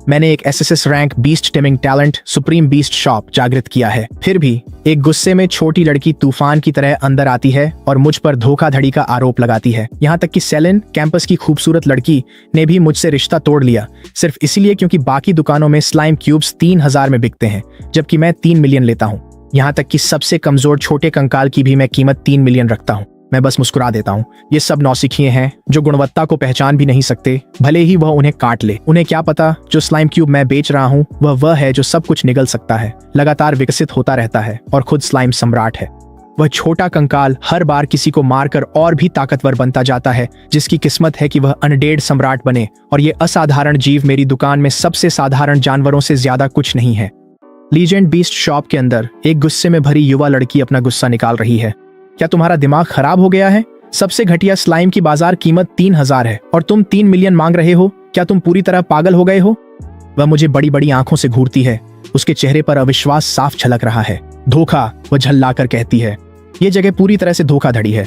मैंने एक SSS rank beast taming talent supreme beast shop जागृत किया है। फिर भी एक गुस्से में छोटी लड़की तूफान की तरह अंदर आती है और मुझ पर धोखाधड़ी का आरोप लगाती है। यहाँ तक कि सेलिन, कैंपस की खूबसूरत लड़की, ने भी मुझसे रिश्ता तोड़ लिया, सिर्फ इसलिए क्योंकि बाकी दुकानों में स्लाइम क्यूब्स 3000 में बिकते हैं, जबकि मैं 3 मिलियन लेता हूँ। यहाँ तक कि सबसे कमजोर छोटे कंकाल की भी मैं कीमत 3 मिलियन रखता हूँ। मैं बस मुस्कुरा देता हूँ। ये सब नौसिखिए हैं जो गुणवत्ता को पहचान भी नहीं सकते, भले ही वह उन्हें काट ले। उन्हें क्या पता जो स्लाइम क्यूब मैं बेच रहा हूँ वह है जो सब कुछ निगल सकता है, लगातार विकसित होता रहता है और खुद स्लाइम सम्राट है। वह छोटा कंकाल हर बार किसी को मारकर और भी ताकतवर बनता जाता है, जिसकी किस्मत है कि वह अनडेड सम्राट बने। और ये असाधारण जीव मेरी दुकान में सबसे साधारण जानवरों से ज्यादा कुछ नहीं है। लीजेंड बीस्ट शॉप के अंदर एक गुस्से में भरी युवा लड़की अपना गुस्सा निकाल रही है। क्या तुम्हारा दिमाग खराब हो गया है? सबसे घटिया स्लाइम की बाजार कीमत 3000 है और तुम 3 मिलियन मांग रहे हो? क्या तुम पूरी तरह पागल हो गए हो? वह मुझे बड़ी बड़ी आंखों से घूरती है। उसके चेहरे पर अविश्वास साफ झलक रहा है। धोखा, वह झल्लाकर कहती है। यह जगह पूरी तरह से धोखाधड़ी है।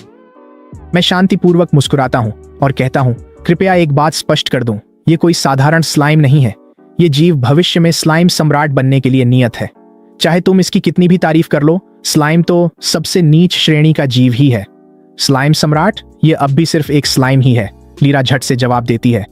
मैं शांतिपूर्वक मुस्कुराता हूँ और कहता हूँ, कृपया एक बात स्पष्ट कर दूं, ये कोई साधारण स्लाइम नहीं है। ये जीव भविष्य में स्लाइम सम्राट बनने के लिए नियत है। चाहे तुम इसकी कितनी भी तारीफ कर लो, स्लाइम तो सबसे नीच श्रेणी का जीव ही है। स्लाइम सम्राट? ये अब भी सिर्फ एक स्लाइम ही है, लीरा झट से जवाब देती है।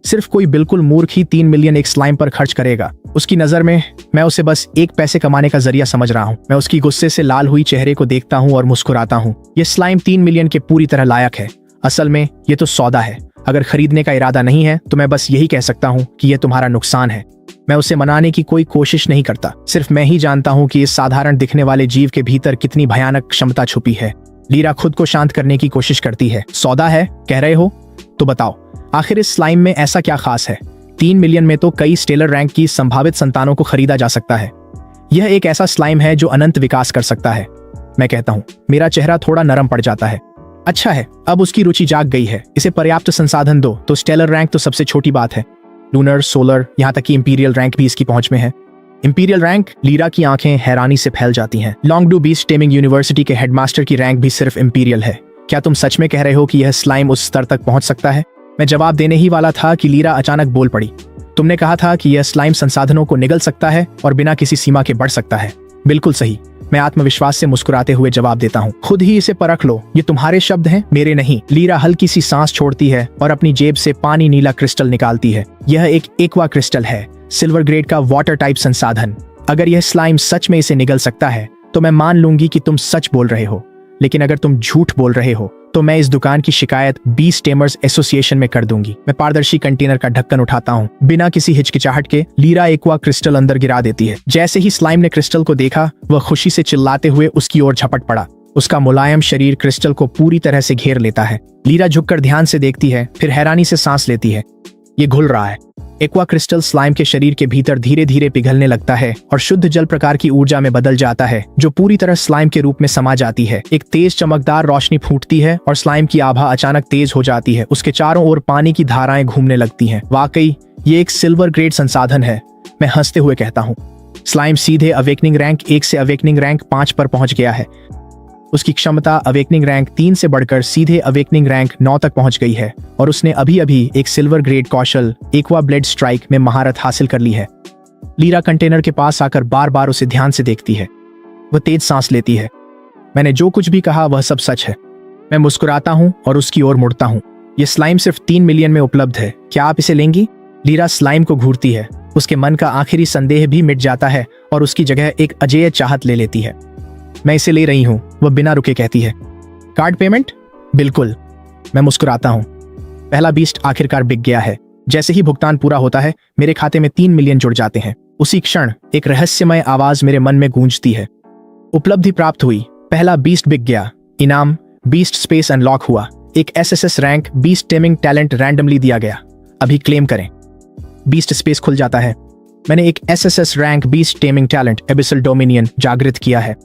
सिर्फ कोई बिल्कुल मूर्ख ही 3 मिलियन एक स्लाइम पर खर्च करेगा। उसकी नजर में मैं उसे बस एक पैसे कमाने का जरिया समझ रहा हूँ। मैं उसकी गुस्से से लाल हुई चेहरे को देखता हूँ और मुस्कुराता हूँ। ये स्लाइम 3 मिलियन के पूरी तरह लायक है। असल में ये तो सौदा है। अगर खरीदने का इरादा नहीं है तो मैं बस यही कह सकता हूँ कि यह तुम्हारा नुकसान है। मैं उसे मनाने की कोई कोशिश नहीं करता। सिर्फ मैं ही जानता हूँ कि इस साधारण दिखने वाले जीव के भीतर कितनी भयानक क्षमता छुपी है। लीरा खुद को शांत करने की कोशिश करती है। सौदा है कह रहे हो? तो बताओ, आखिर इस स्लाइम में ऐसा क्या खास है? 3 मिलियन में तो कई स्टेलर रैंक की संभावित संतानों को खरीदा जा सकता है। यह एक ऐसा स्लाइम है जो अनंत विकास कर सकता है। मैं कहता हूँ। मेरा चेहरा थोड़ा नरम पड़ जाता है। अच्छा है, अब उसकी रुचि जाग गई है। इसे पर्याप्त संसाधन दो तो स्टेलर रैंक तो सबसे छोटी बात है। लूनर, सोलर, यहाँ तक कि इंपीरियल रैंक भी इसकी पहुंच में है। Imperial rank? लीरा की आंखें हैरानी से फैल जाती हैं। लॉन्गडू बीस्ट टेमिंग यूनिवर्सिटी के हेडमास्टर की रैंक भी सिर्फ इंपीरियल है। क्या तुम सच में कह रहे हो कि यह स्लाइम उस स्तर तक पहुंच सकता है? मैं जवाब देने ही वाला था कि लीरा अचानक बोल पड़ी। तुमने कहा था कि यह स्लाइम संसाधनों को निगल सकता है और बिना किसी सीमा के बढ़ सकता है। बिल्कुल सही। मैं आत्मविश्वास से मुस्कुराते हुए जवाब देता हूँ। खुद ही इसे परख लो। ये तुम्हारे शब्द हैं, मेरे नहीं। लीरा हल्की सी सांस छोड़ती है और अपनी जेब से पानी नीला क्रिस्टल निकालती है। यह एक एक्वा क्रिस्टल है, सिल्वर ग्रेड का वाटर टाइप संसाधन। अगर यह स्लाइम सच में इसे निगल सकता है तो मैं मान लूंगी कि तुम सच बोल रहे हो। लेकिन अगर तुम झूठ बोल रहे हो तो मैं इस दुकान की शिकायत बीस्ट टेमर्स एसोसिएशन में कर दूंगी। मैं पारदर्शी कंटेनर का ढक्कन उठाता हूँ। बिना किसी हिचकिचाहट के लीरा एक्वा क्रिस्टल अंदर गिरा देती है। जैसे ही स्लाइम ने क्रिस्टल को देखा, वह खुशी से चिल्लाते हुए उसकी ओर झपट पड़ा। उसका मुलायम शरीर क्रिस्टल को पूरी तरह से घेर लेता है। लीरा झुककर ध्यान से देखती है, फिर हैरानी से सांस लेती है। ये घुल रहा है। एक्वा क्रिस्टल स्लाइम के शरीर के भीतर धीरे धीरे पिघलने लगता है और शुद्ध जल प्रकार की ऊर्जा में बदल जाता है, जो पूरी तरह स्लाइम के रूप में समा जाती है। एक तेज चमकदार रोशनी फूटती है और स्लाइम की आभा अचानक तेज हो जाती है। उसके चारों ओर पानी की धाराएं घूमने लगती हैं। वाकई ये एक सिल्वर ग्रेड संसाधन है, मैं हंसते हुए कहता हूँ। स्लाइम सीधे अवेकनिंग रैंक 1 से अवेकनिंग रैंक 5 पर पहुंच गया है। उसकी क्षमता अवेकनिंग रैंक 3 से बढ़कर सीधे अवेकनिंग रैंक 9 तक पहुंच गई है और उसने अभी अभी एक सिल्वर ग्रेड कौशल एक्वा ब्लेड स्ट्राइक में महारत हासिल कर ली है। लीरा कंटेनर के पास आकर बार बार उसे ध्यान से देखती है। वह तेज सांस लेती है। मैंने जो कुछ भी कहा वह सब सच है। मैं मुस्कुराता हूँ और उसकी ओर मुड़ता हूँ। यह स्लाइम सिर्फ 3 मिलियन में उपलब्ध है। क्या आप इसे लेंगी? लीरा स्लाइम को घूरती है। उसके मन का आखिरी संदेह भी मिट जाता है और उसकी जगह एक अजेय चाहत ले लेती है। मैं इसे ले रही हूँ, वह बिना रुके कहती है। Card payment? बिल्कुल। मैं मुस्कुराता हूँ। पहला बीस्ट आखिरकार बिक गया है। जैसे ही भुगतान पूरा होता है, मेरे खाते में 3 मिलियन जुड़ जाते हैं। उसी क्षण एक रहस्यमय आवाज मेरे मन में गूंजती है। उपलब्धि प्राप्त हुई। पहला बीस्ट बिक गया। इनाम बीस्ट स्पेस अनलॉक हुआ। एक SSS rank beast taming talent randomly दिया गया। अभी क्लेम करें। बीस्ट स्पेस खुल जाता है। मैंने एक SSS rank beast taming talent abyssal dominion जागृत किया है।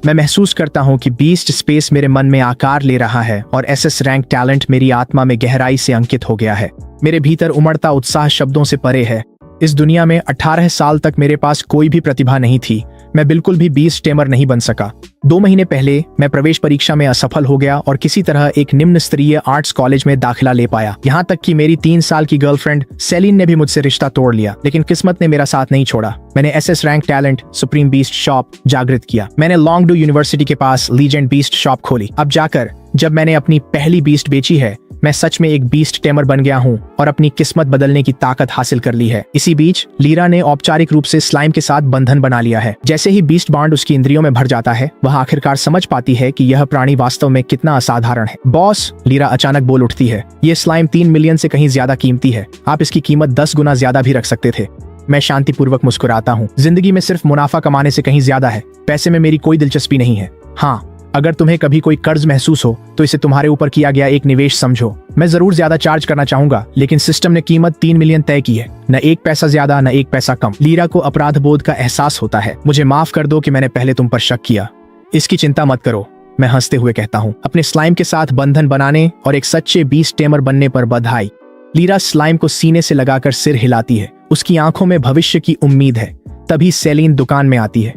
मैं महसूस करता हूँ कि बीस्ट स्पेस मेरे मन में आकार ले रहा है और एसएस रैंक टैलेंट मेरी आत्मा में गहराई से अंकित हो गया है। मेरे भीतर उमड़ता उत्साह शब्दों से परे है। इस दुनिया में 18 साल तक मेरे पास कोई भी प्रतिभा नहीं थी। मैं बिल्कुल भी बीस्ट टेमर नहीं बन सका। 2 महीने पहले मैं प्रवेश परीक्षा में असफल हो गया और किसी तरह एक निम्न स्तरीय आर्ट्स कॉलेज में दाखिला ले पाया। यहाँ तक कि मेरी 3 साल की गर्लफ्रेंड सेलिन ने भी मुझसे रिश्ता तोड़ लिया, लेकिन किस्मत ने मेरा साथ नहीं छोड़ा। मैंने SS rank talent supreme beast shop जागृत किया। मैंने लॉन्गडू यूनिवर्सिटी के पास लीजेंड बीस्ट शॉप खोली। अब जाकर जब मैंने अपनी पहली बीस्ट बेची है, मैं सच में एक बीस्ट टेमर बन गया हूँ और अपनी किस्मत बदलने की ताकत हासिल कर ली है। इसी बीच लीरा ने औपचारिक रूप से स्लाइम के साथ बंधन बना लिया है। जैसे ही बीस्ट बॉन्ड उसकी इंद्रियों में भर जाता है, वह आखिरकार समझ पाती है कि यह प्राणी वास्तव में कितना असाधारण है। बॉस, लीरा अचानक बोल उठती है, ये स्लाइम 3 मिलियन से कहीं ज्यादा कीमती है। आप इसकी कीमत 10 गुना ज्यादा भी रख सकते थे। मैं शांतिपूर्वक मुस्कुराता हूँ। जिंदगी में सिर्फ मुनाफा कमाने से कहीं ज्यादा है। पैसे में मेरी कोई दिलचस्पी नहीं है। हाँ, अगर तुम्हें कभी कोई कर्ज महसूस हो तो इसे तुम्हारे ऊपर किया गया एक निवेश समझो। मैं जरूर ज्यादा चार्ज करना चाहूंगा, लेकिन सिस्टम ने कीमत 3 मिलियन तय की है। न 1 पैसा ज्यादा, न 1 पैसा कम। लीरा को अपराध बोध का एहसास होता है। मुझे माफ कर दो कि मैंने पहले तुम पर शक किया। इसकी चिंता मत करो, मैं हंसते हुए कहता हूँ। अपने स्लाइम के साथ बंधन बनाने और एक सच्चे बीस्ट टेमर बनने पर बधाई। लीरा स्लाइम को सीने से लगाकर सिर हिलाती है। उसकी आंखों में भविष्य की उम्मीद है। तभी सेलिन दुकान में आती है।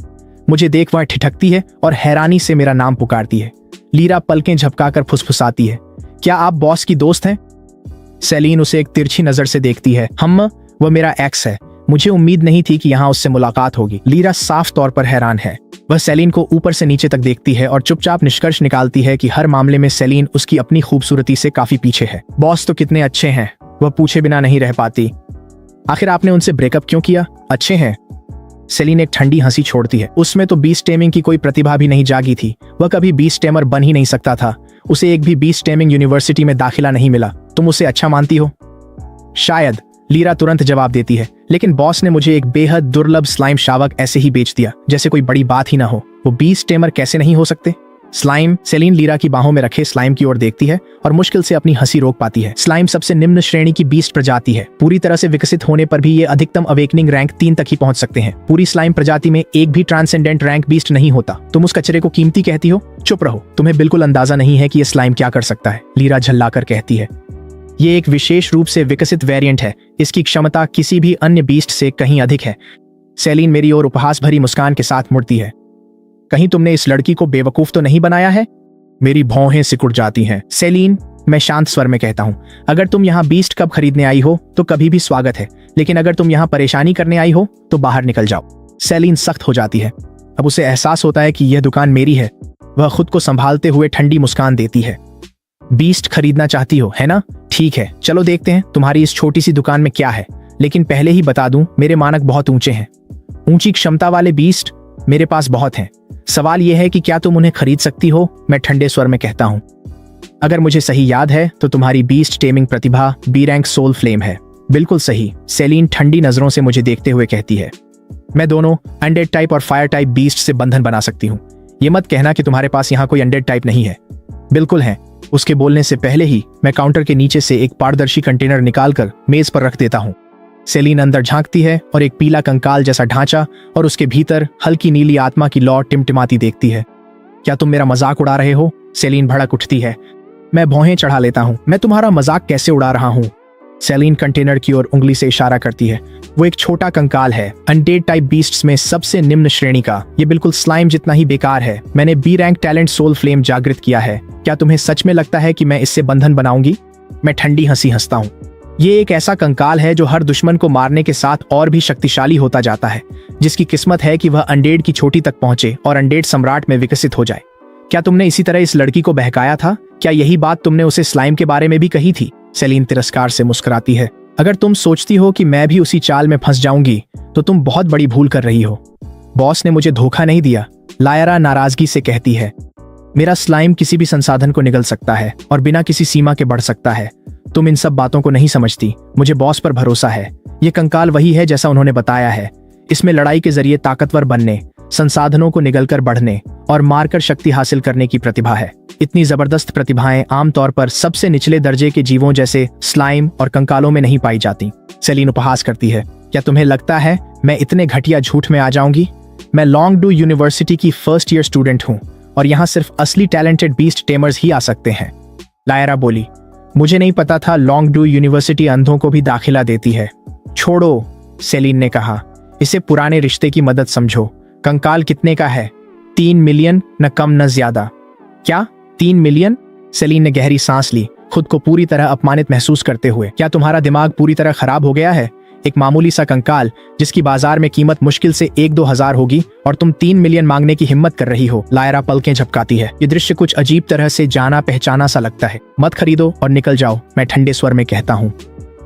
मुझे देख वह ठिठकती है और हैरानी से मेरा नाम पुकारती है। लीरा पलकें झपकाकर फुसफुसाती है, क्या आप बॉस की दोस्त हैं? सेलिन उसे एक तिरछी नजर से देखती है। वह मेरा एक्स है। मुझे उम्मीद नहीं थी कि यहाँ उससे मुलाकात होगी। लीरा साफ तौर पर हैरान है। वह सेलिन को ऊपर से नीचे तक देखती है और चुपचाप निष्कर्ष निकालती है कि हर मामले में सेलिन उसकी अपनी खूबसूरती से काफी पीछे है। बॉस तो कितने अच्छे हैं, वह पूछे बिना नहीं रह पाती। आखिर आपने उनसे ब्रेकअप क्यों किया? अच्छे हैं। सेलिन एक ठंडी हंसी छोड़ती है। उसमें तो बीस्ट टेमिंग की कोई प्रतिभा भी नहीं जागी थी। वह कभी बीस्ट टेमर बन ही नहीं सकता था। उसे एक भी बीस्ट टेमिंग यूनिवर्सिटी में दाखिला नहीं मिला। तुम उसे अच्छा मानती हो? शायद, लीरा तुरंत जवाब देती है, लेकिन बॉस ने मुझे एक बेहद दुर्लभ स्लाइम शावक ऐसे ही बेच दिया, जैसे कोई बड़ी बात ही ना हो। वो बीस्ट टेमर कैसे नहीं हो सकते? स्लाइम। सेलिन लीरा की बाहों में रखे स्लाइम की ओर देखती है और मुश्किल से अपनी हंसी रोक पाती है। स्लाइम सबसे निम्न श्रेणी की बीस्ट प्रजाति है। पूरी तरह से विकसित होने पर भी ये अधिकतम अवेकनिंग रैंक 3 तक ही पहुंच सकते हैं। पूरी स्लाइम प्रजाति में एक भी ट्रांसेंडेंट रैंक बीस्ट नहीं होता। तुम उस कचरे को कीमती कहती हो? चुप रहो, तुम्हें बिल्कुल अंदाजा नहीं है कि ये स्लाइम क्या कर सकता है, लीरा झल्लाकर कहती है। ये एक विशेष रूप से विकसित वेरिएंट है। इसकी क्षमता किसी भी अन्य बीस्ट से कहीं अधिक है। सेलिन मेरी ओर उपहास भरी मुस्कान के साथ मुड़ती है। कहीं तुमने इस लड़की को बेवकूफ तो नहीं बनाया है? मेरी भौहें सिकुड़ जाती हैं। सेलिन, मैं शांत स्वर में कहता हूं, अगर तुम यहाँ बीस्ट कप खरीदने आई हो तो कभी भी स्वागत है, लेकिन अगर तुम यहाँ परेशानी करने आई हो तो बाहर निकल जाओ। सेलिन सख्त हो जाती है। अब उसे एहसास होता है कि यह दुकान मेरी है। वह खुद को संभालते हुए ठंडी मुस्कान देती है। बीस्ट खरीदना चाहती हो, है ना? ठीक है, चलो देखते हैं तुम्हारी इस छोटी सी दुकान में क्या है। लेकिन पहले ही बता दूं, मेरे मानक बहुत ऊंचे हैं। ऊंची क्षमता वाले बीस्ट मेरे पास बहुत हैं। सवाल यह है कि क्या तुम उन्हें खरीद सकती हो? मैं ठंडे स्वर में कहता हूं। अगर मुझे सही याद है तो तुम्हारी बीस्ट टेमिंग प्रतिभा बी रैंक सोल फ्लेम है। बिल्कुल सही, सेलिन ठंडी नजरों से मुझे देखते हुए कहती है। मैं दोनों अनडेड टाइप और फायर टाइप बीस्ट से बंधन बना सकती हूँ। ये मत कहना कि तुम्हारे पास यहाँ कोई अनडेड टाइप नहीं है। बिल्कुल है। उसके बोलने से पहले ही मैं काउंटर के नीचे से एक पारदर्शी कंटेनर निकालकर मेज पर रख देता हूँ। सेलिन अंदर झांकती है और एक पीला कंकाल जैसा ढांचा और उसके भीतर हल्की नीली आत्मा की लौ टिमटिमाती देखती है। क्या तुम मेरा मजाक उड़ा रहे हो? सेलिन भड़क उठती है। मैं भौहें चढ़ा लेता हूँ। मैं तुम्हारा मजाक कैसे उड़ा रहा हूँ? सेलिन कंटेनर की ओर उंगली से इशारा करती है। वो एक छोटा कंकाल है, अनडेड टाइप बीस्ट्स में सबसे निम्न श्रेणी का। ये बिल्कुल स्लाइम जितना ही बेकार है। मैंने B rank talent soul flame जागृत किया है। क्या तुम्हें सच में लगता है कि मैं इससे बंधन बनाऊंगी? मैं ठंडी हंसी हंसता हूँ। ये एक ऐसा कंकाल है जो हर दुश्मन को मारने के साथ और भी शक्तिशाली होता जाता है, जिसकी किस्मत है कि वह अनडेड की चोटी तक पहुंचे और अनडेड सम्राट में विकसित हो जाए। क्या तुमने इसी तरह इस लड़की को बहकाया था? क्या यही बात तुमने उसे स्लाइम के बारे में भी कही थी? सेलिन तिरस्कार से मुस्कुराती है। अगर तुम सोचती हो कि मैं भी उसी चाल में फंस जाऊंगी तो तुम बहुत बड़ी भूल कर रही हो। बॉस ने मुझे धोखा नहीं दिया, लायरा नाराजगी से कहती है। मेरा स्लाइम किसी भी संसाधन को निगल सकता है और बिना किसी सीमा के बढ़ सकता है। तुम इन सब बातों को नहीं समझती। मुझे बॉस पर भरोसा है। ये कंकाल वही है जैसा उन्होंने बताया है। इसमें लड़ाई के जरिए ताकतवर बनने, संसाधनों को निगलकर बढ़ने और मारकर शक्ति हासिल करने की प्रतिभा है। इतनी जबरदस्त प्रतिभाएं आमतौर पर सबसे निचले दर्जे के जीवों जैसे स्लाइम और कंकालों में नहीं पाई जाती। सेलिन उपहास करती है। क्या तुम्हें लगता है मैं इतने घटिया झूठ में आ जाऊंगी? मैं लॉन्गडू यूनिवर्सिटी की फर्स्ट ईयर स्टूडेंट हूँ और यहाँ सिर्फ असली टैलेंटेड बीस्ट टेमर्स ही आ सकते हैं। लायरा बोली। मुझे नहीं पता था लॉन्गडू यूनिवर्सिटी अंधों को भी दाखिला देती है। छोड़ो, सेलिन ने कहा। इसे पुराने रिश्ते की मदद समझो। कंकाल कितने का है? 3 मिलियन, न कम न ज्यादा। क्या 3 मिलियन? सेलिन ने गहरी सांस ली, खुद को पूरी तरह अपमानित महसूस करते हुए। क्या तुम्हारा दिमाग पूरी तरह खराब हो गया है? एक मामूली सा कंकाल जिसकी बाजार में कीमत मुश्किल से 1-2 हजार होगी और तुम 3 मिलियन मांगने की हिम्मत कर रही हो। लायरा पलकें झपकाती है। ये दृश्य कुछ अजीब तरह से जाना पहचाना सा लगता है। मत खरीदो और निकल जाओ, मैं ठंडे स्वर में कहता हूँ।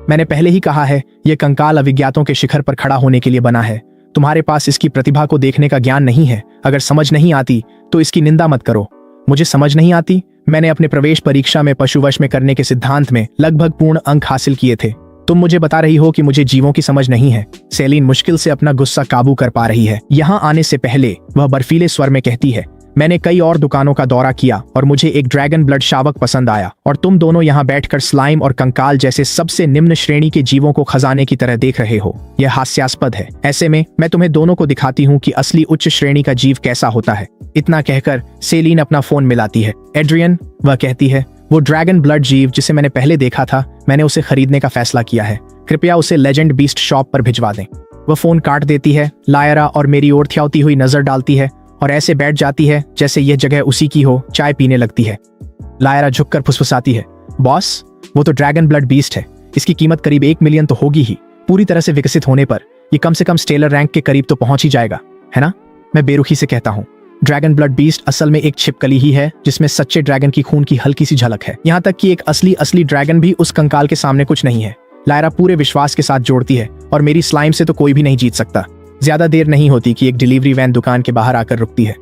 मैंने पहले ही कहा है, ये कंकाल अविज्ञातों के शिखर पर खड़ा होने के लिए बना है। तुम्हारे पास इसकी प्रतिभा को देखने का ज्ञान नहीं है। अगर समझ नहीं आती तो इसकी निंदा मत करो। मुझे समझ नहीं आती? मैंने अपने प्रवेश परीक्षा में पशुवश में करने के सिद्धांत में लगभग पूर्ण अंक हासिल किए थे। तुम मुझे बता रही हो कि मुझे जीवों की समझ नहीं है। सेलिन मुश्किल से अपना गुस्सा काबू कर पा रही है। यहाँ आने से पहले वह बर्फीले स्वर में कहती है, मैंने कई और दुकानों का दौरा किया और मुझे एक ड्रैगन ब्लड शावक पसंद आया, और तुम दोनों यहाँ बैठकर स्लाइम और कंकाल जैसे सबसे निम्न श्रेणी के जीवों को खजाने की तरह देख रहे हो। यह हास्यास्पद है। ऐसे में मैं तुम्हें दोनों को दिखाती हूँ कि असली उच्च श्रेणी का जीव कैसा होता है। इतना कहकर सेलिन अपना फोन मिलाती है। एड्रियन, वह कहती है, वो ड्रैगन ब्लड जीव जिसे मैंने पहले देखा था, मैंने उसे खरीदने का फैसला किया है। कृपया उसे लेजेंड बीस्ट शॉप पर भिजवा दें। वह फोन काट देती है। लायरा और मेरी ओर थ्याती हुई नजर डालती है और ऐसे बैठ जाती है जैसे यह जगह उसी की हो। चाय पीने लगती है। लायरा झुककर फुसफुसाती है, बॉस, वो तो ड्रैगन ब्लड बीस्ट है। इसकी कीमत करीब 1 मिलियन तो होगी ही। पूरी तरह से विकसित होने पर ये कम से कम स्टेलर रैंक के करीब तो पहुंच ही जाएगा, है ना? मैं बेरुखी से कहता हूँ। ड्रैगन ब्लड बीस्ट असल में एक छिपकली ही है जिसमें सच्चे ड्रैगन की खून की हल्की सी झलक है। यहाँ तक कि एक असली ड्रैगन भी उस कंकाल के सामने कुछ नहीं है। लायरा पूरे विश्वास के साथ जोड़ती है, और मेरी स्लाइम से तो कोई भी नहीं जीत सकता। ज्यादा देर नहीं होती कि एक डिलीवरी वैन दुकान के बाहर आकर रुकती है।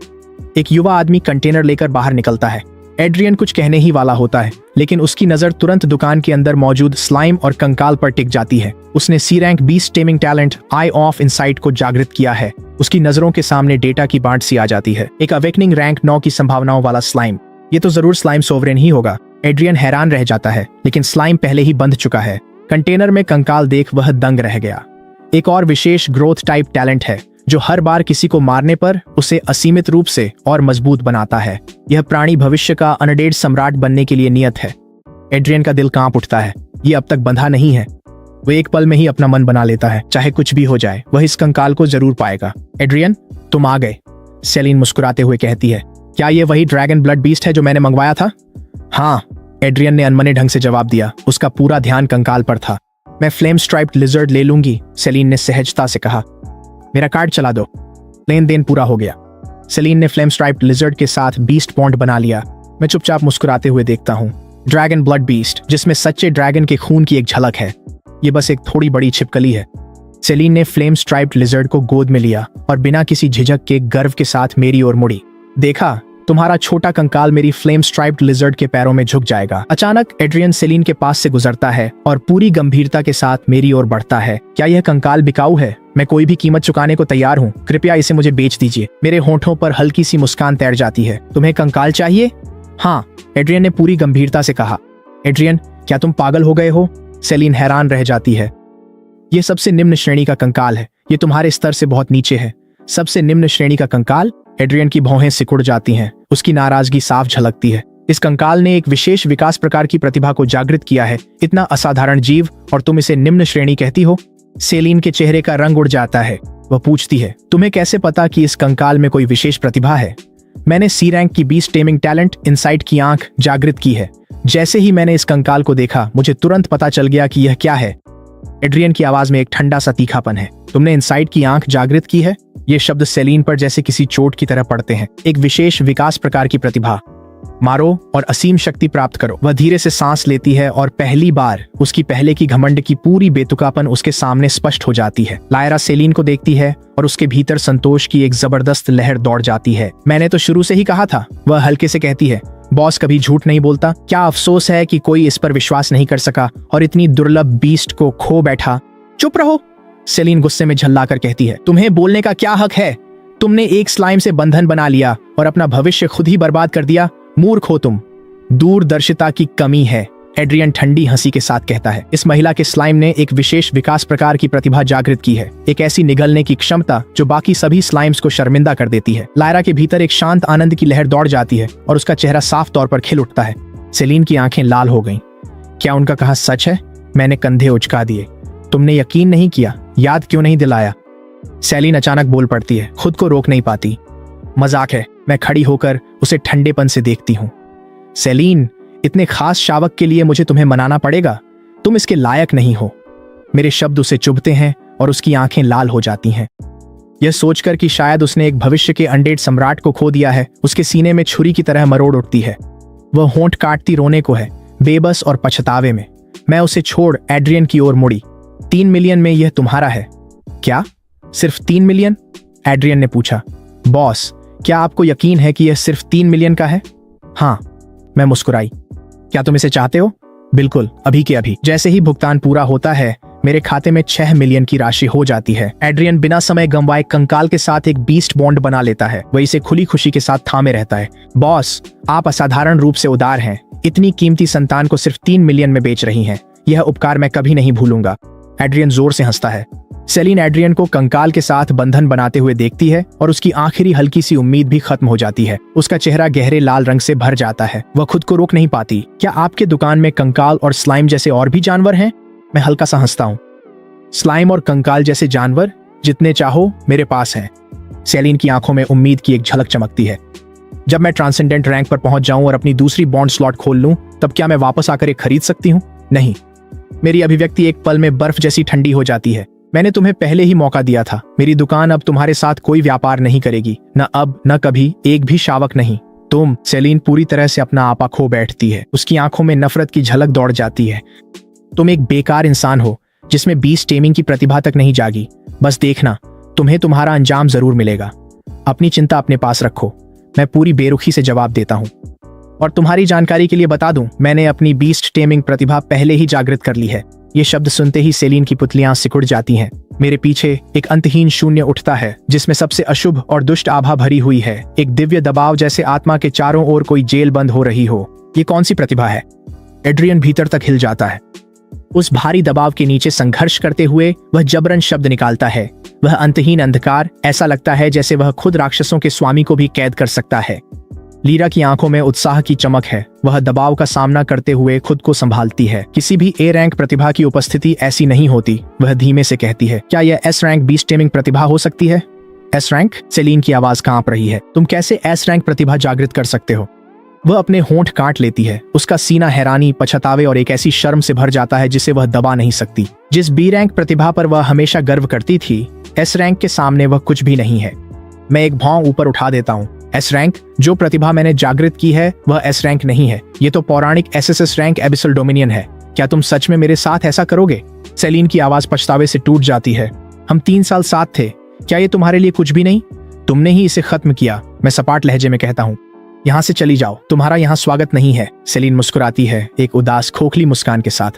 एक युवा आदमी कंटेनर लेकर बाहर निकलता है। एड्रियन कुछ कहने ही वाला होता है, लेकिन उसकी नजर तुरंत दुकान के अंदर मौजूद स्लाइम और कंकाल पर टिक जाती है। उसने C rank beast taming talent eye of insight को जागृत किया है। उसकी नजरों के सामने डेटा की बांट सी आ जाती है। एक अवेकनिंग रैंक 9 की संभावनाओं वाला स्लाइम। ये तो जरूर स्लाइम सोवरेन ही होगा। एड्रियन हैरान रह जाता है, लेकिन स्लाइम पहले ही बंध चुका है। कंटेनर में कंकाल देख वह दंग रह गया। एक और विशेष ग्रोथ टाइप टैलेंट है जो हर बार किसी को मारने पर उसे असीमित रूप से और मजबूत बनाता है। यह प्राणी भविष्य का अनडेड सम्राट बनने के लिए नियत है। एड्रियन का दिल कांप उठता है। ये अब तक बंधा नहीं है। वह एक पल में ही अपना मन बना लेता है। चाहे कुछ भी हो जाए, वह इस कंकाल को जरूर पाएगा। एड्रियन, तुम आ गए, सेलिन मुस्कुराते हुए कहती है। क्या ये वही ड्रैगन ब्लड बीस्ट है जो मैंने मंगवाया था? हाँ, एड्रियन ने अनमने ढंग से जवाब दिया। उसका पूरा ध्यान कंकाल पर था। मैं फ्लेम स्ट्राइप्ड लिजर्ड ले लूंगी, सेलिन ने सहजता से कहा। मेरा कार्ड चला दो। लेन देन पूरा हो गया। सेलिन ने फ्लेम स्ट्राइप्ड लिजर्ड के साथ बीस्ट बॉन्ड बना लिया। मैं चुपचाप मुस्कुराते हुए देखता हूँ। ड्रैगन ब्लड बीस्ट, जिसमें सच्चे ड्रैगन के खून की एक झलक है, ये बस एक थोड़ी बड़ी छिपकली है। सेलिन ने फ्लेम स्ट्राइप्ड लिजर्ड को गोद में लिया और बिना किसी झिझक के गर्व के साथ मेरी ओर मुड़ी। देखा, तुम्हारा छोटा कंकाल मेरी फ्लेम स्ट्राइप्ड लिजर्ड के पैरों में झुक जाएगा। अचानक एड्रियन सेलिन के पास से गुजरता है और पूरी गंभीरता के साथ मेरी ओर बढ़ता है। क्या यह कंकाल बिकाऊ है? मैं कोई भी कीमत चुकाने को तैयार हूँ। कृपया इसे मुझे बेच दीजिए। मेरे होंठों पर हल्की सी मुस्कान तैर जाती है। तुम्हें कंकाल चाहिए? हाँ, एड्रियन ने पूरी गंभीरता से कहा। एड्रियन, क्या तुम पागल हो गए हो? सेलिन हैरान रह जाती है। यह सबसे निम्न श्रेणी का कंकाल है। ये तुम्हारे स्तर से बहुत नीचे है। सबसे निम्न श्रेणी का कंकाल? एड्रियन की भौहें सिकुड़ जाती हैं। उसकी नाराजगी साफ झलकती है। इस कंकाल ने एक विशेष विकास प्रकार की प्रतिभा को जागृत किया है। इतना असाधारण जीव, और तुम इसे निम्न श्रेणी कहती हो? सेलिन के चेहरे का रंग उड़ जाता है। वह पूछती है, तुम्हें कैसे पता कि इस कंकाल में कोई विशेष प्रतिभा है? मैंने सी रैंक की बीस्ट टेमिंग टैलेंट इनसाइट की आंख जागृत की है। जैसे ही मैंने इस कंकाल को देखा, मुझे तुरंत पता चल गया कि यह क्या है। एड्रियन की आवाज में एक ठंडा सा तीखापन है। तुमने इनसाइट की आंख जागृत की है? ये शब्द सेलिन पर जैसे किसी चोट की तरह पड़ते हैं। एक विशेष विकास प्रकार की प्रतिभा। मारो और असीम शक्ति प्राप्त करो। वह धीरे से सांस लेती है और पहली बार उसकी पहले की घमंड की पूरी बेतुकापन उसके सामने स्पष्ट हो जाती है। लायरा सेलिन को देखती है और उसके भीतर संतोष की एक जबरदस्त लहर दौड़ जाती है। मैंने तो शुरू से ही कहा था, वह हल्के से कहती है। बॉस कभी झूठ नहीं बोलता। क्या अफसोस है कि कोई इस पर विश्वास नहीं कर सका और इतनी दुर्लभ बीस्ट को खो बैठा। चुप रहो, सेलिन गुस्से में झल्लाकर कहती है। तुम्हें बोलने का क्या हक है? तुमने एक स्लाइम से बंधन बना लिया और अपना भविष्य खुद ही बर्बाद कर दिया। मूर्ख हो तुम। दूरदर्शिता की कमी है, एड्रियन ठंडी हंसी के साथ कहता है। इस महिला के स्लाइम ने एक विशेष विकास प्रकार की प्रतिभा जागृत की है। एक ऐसी निगलने की क्षमता जो बाकी सभी स्लाइम्स को शर्मिंदा कर देती है। लायरा के भीतर एक शांत आनंद की लहर दौड़ जाती है और उसका चेहरा साफ तौर पर खिल उठता है। सेलिन की आंखें लाल हो गईं। क्या उनका कहा सच है? मैंने कंधे उचका दिए। तुमने यकीन नहीं किया, याद क्यों नहीं दिलाया? सेलिन अचानक बोल पड़ती है, खुद को रोक नहीं पाती। मजाक है। मैं खड़ी होकर उसे ठंडेपन से देखती हूँ। सेलिन, इतने खास शावक के लिए मुझे तुम्हें मनाना पड़ेगा। तुम इसके लायक नहीं हो। मेरे शब्द उसे चुभते हैं और उसकी आंखें लाल हो जाती हैं। यह सोचकर कि शायद उसने एक भविष्य के अनडेड सम्राट को खो दिया है, उसके सीने में छुरी की तरह मरोड़ उठती है। वह होंठ काटती रोने को है, बेबस और पछतावे में। मैं उसे छोड़ एड्रियन की ओर मुड़ी। 3 मिलियन में यह तुम्हारा है क्या? सिर्फ 3 मिलियन? एड्रियन ने पूछा। बॉस, क्या आपको यकीन है कि यह सिर्फ 3 मिलियन का है? हाँ, मैं मुस्कुराई। क्या तुम इसे चाहते हो? बिल्कुल, अभी के अभी। जैसे ही भुगतान पूरा होता है, मेरे खाते में 6 मिलियन की राशि हो जाती है। एड्रियन बिना समय गंवाए कंकाल के साथ एक बीस्ट बॉन्ड बना लेता है। वह इसे खुली खुशी के साथ थामे रहता है। बॉस, आप असाधारण रूप से उदार हैं। इतनी कीमती संतान को सिर्फ 3 मिलियन में बेच रही हैं। यह उपकार मैं कभी नहीं भूलूंगा। एड्रियन जोर से हंसता है। सेलिन एड्रियन को कंकाल के साथ बंधन बनाते हुए देखती है और उसकी आखिरी हल्की सी उम्मीद भी खत्म हो जाती है। उसका चेहरा गहरे लाल रंग से भर जाता है। वह खुद को रोक नहीं पाती। क्या आपके दुकान में कंकाल और स्लाइम जैसे और भी जानवर हैं? मैं हल्का सा हंसता हूँ। स्लाइम और कंकाल जैसे जानवर जितने चाहो मेरे पास हैं। सेलिन की आंखों में उम्मीद की एक झलक चमकती है। जब मैं ट्रांसेंडेंट रैंक पर पहुंच जाऊं और अपनी दूसरी बॉन्ड स्लॉट खोल लूं, तब क्या मैं वापस आकर एक खरीद सकती हूं? नहीं। मेरी अभिव्यक्ति एक पल में बर्फ जैसी ठंडी हो जाती है। मैंने तुम्हें पहले ही मौका दिया था। मेरी दुकान अब तुम्हारे साथ कोई व्यापार नहीं करेगी। न अब, न कभी, एक भी शावक नहीं। तुम। सेलिन पूरी तरह से अपना आपा खो बैठती है। उसकी आंखों में नफरत की झलक दौड़ जाती है। तुम एक बेकार इंसान हो जिसमें बीस्ट टेमिंग की प्रतिभा तक नहीं जागी। बस देखना, तुम्हें तुम्हारा अंजाम जरूर मिलेगा। अपनी चिंता अपने पास रखो। मैं पूरी बेरुखी से जवाब देता हूँ। और तुम्हारी जानकारी के लिए बता दूं, मैंने अपनी बीस्ट टेमिंग प्रतिभा पहले ही जागृत कर ली है। ये शब्द सुनते ही सेलिन की पुतलियां सिकुड़ जाती हैं। मेरे पीछे एक अंतहीन शून्य उठता है जिसमें सबसे अशुभ और दुष्ट आभा भरी हुई है। एक दिव्य दबाव, जैसे आत्मा के चारों ओर कोई जेल बंद हो रही हो। ये कौन सी प्रतिभा है? एड्रियन भीतर तक हिल जाता है। उस भारी दबाव के नीचे संघर्ष करते हुए वह जबरन शब्द निकालता है। वह अंतहीन अंधकार, ऐसा लगता है जैसे वह खुद राक्षसों के स्वामी को भी कैद कर सकता है। लीरा की आंखों में उत्साह की चमक है। वह दबाव का सामना करते हुए खुद को संभालती है। किसी भी ए रैंक प्रतिभा की उपस्थिति ऐसी नहीं होती। वह धीमे से कहती है, क्या यह एस रैंक बीस्ट टेमिंग प्रतिभा हो सकती है? S rank? सेलिन की आवाज कांप रही है। तुम कैसे एस रैंक प्रतिभा जागृत कर सकते हो? वह अपने होंठ काट लेती है। उसका सीना हैरानी, पछतावे और एक ऐसी शर्म से भर जाता है जिसे वह दबा नहीं सकती। जिस बी रैंक प्रतिभा पर वह हमेशा गर्व करती थी, एस रैंक के सामने वह कुछ भी नहीं है। मैं एक भौं ऊपर उठा देता हूँ। S rank? जो प्रतिभा मैंने जागृत की है वह एस रैंक नहीं है। ये तो पौराणिक एसएसएस रैंक एबिसल डोमिनियन है। क्या तुम सच में मेरे साथ ऐसा करोगे? सेलिन की आवाज पछतावे से टूट जाती है। हम 3 साल साथ थे। क्या ये तुम्हारे लिए कुछ भी नहीं? तुमने ही इसे खत्म किया। मैं सपाट लहजे में कहता हूँ। यहाँ से चली जाओ, तुम्हारा यहाँ स्वागत नहीं है। सेलिन मुस्कुराती है, एक उदास खोखली मुस्कान के साथ।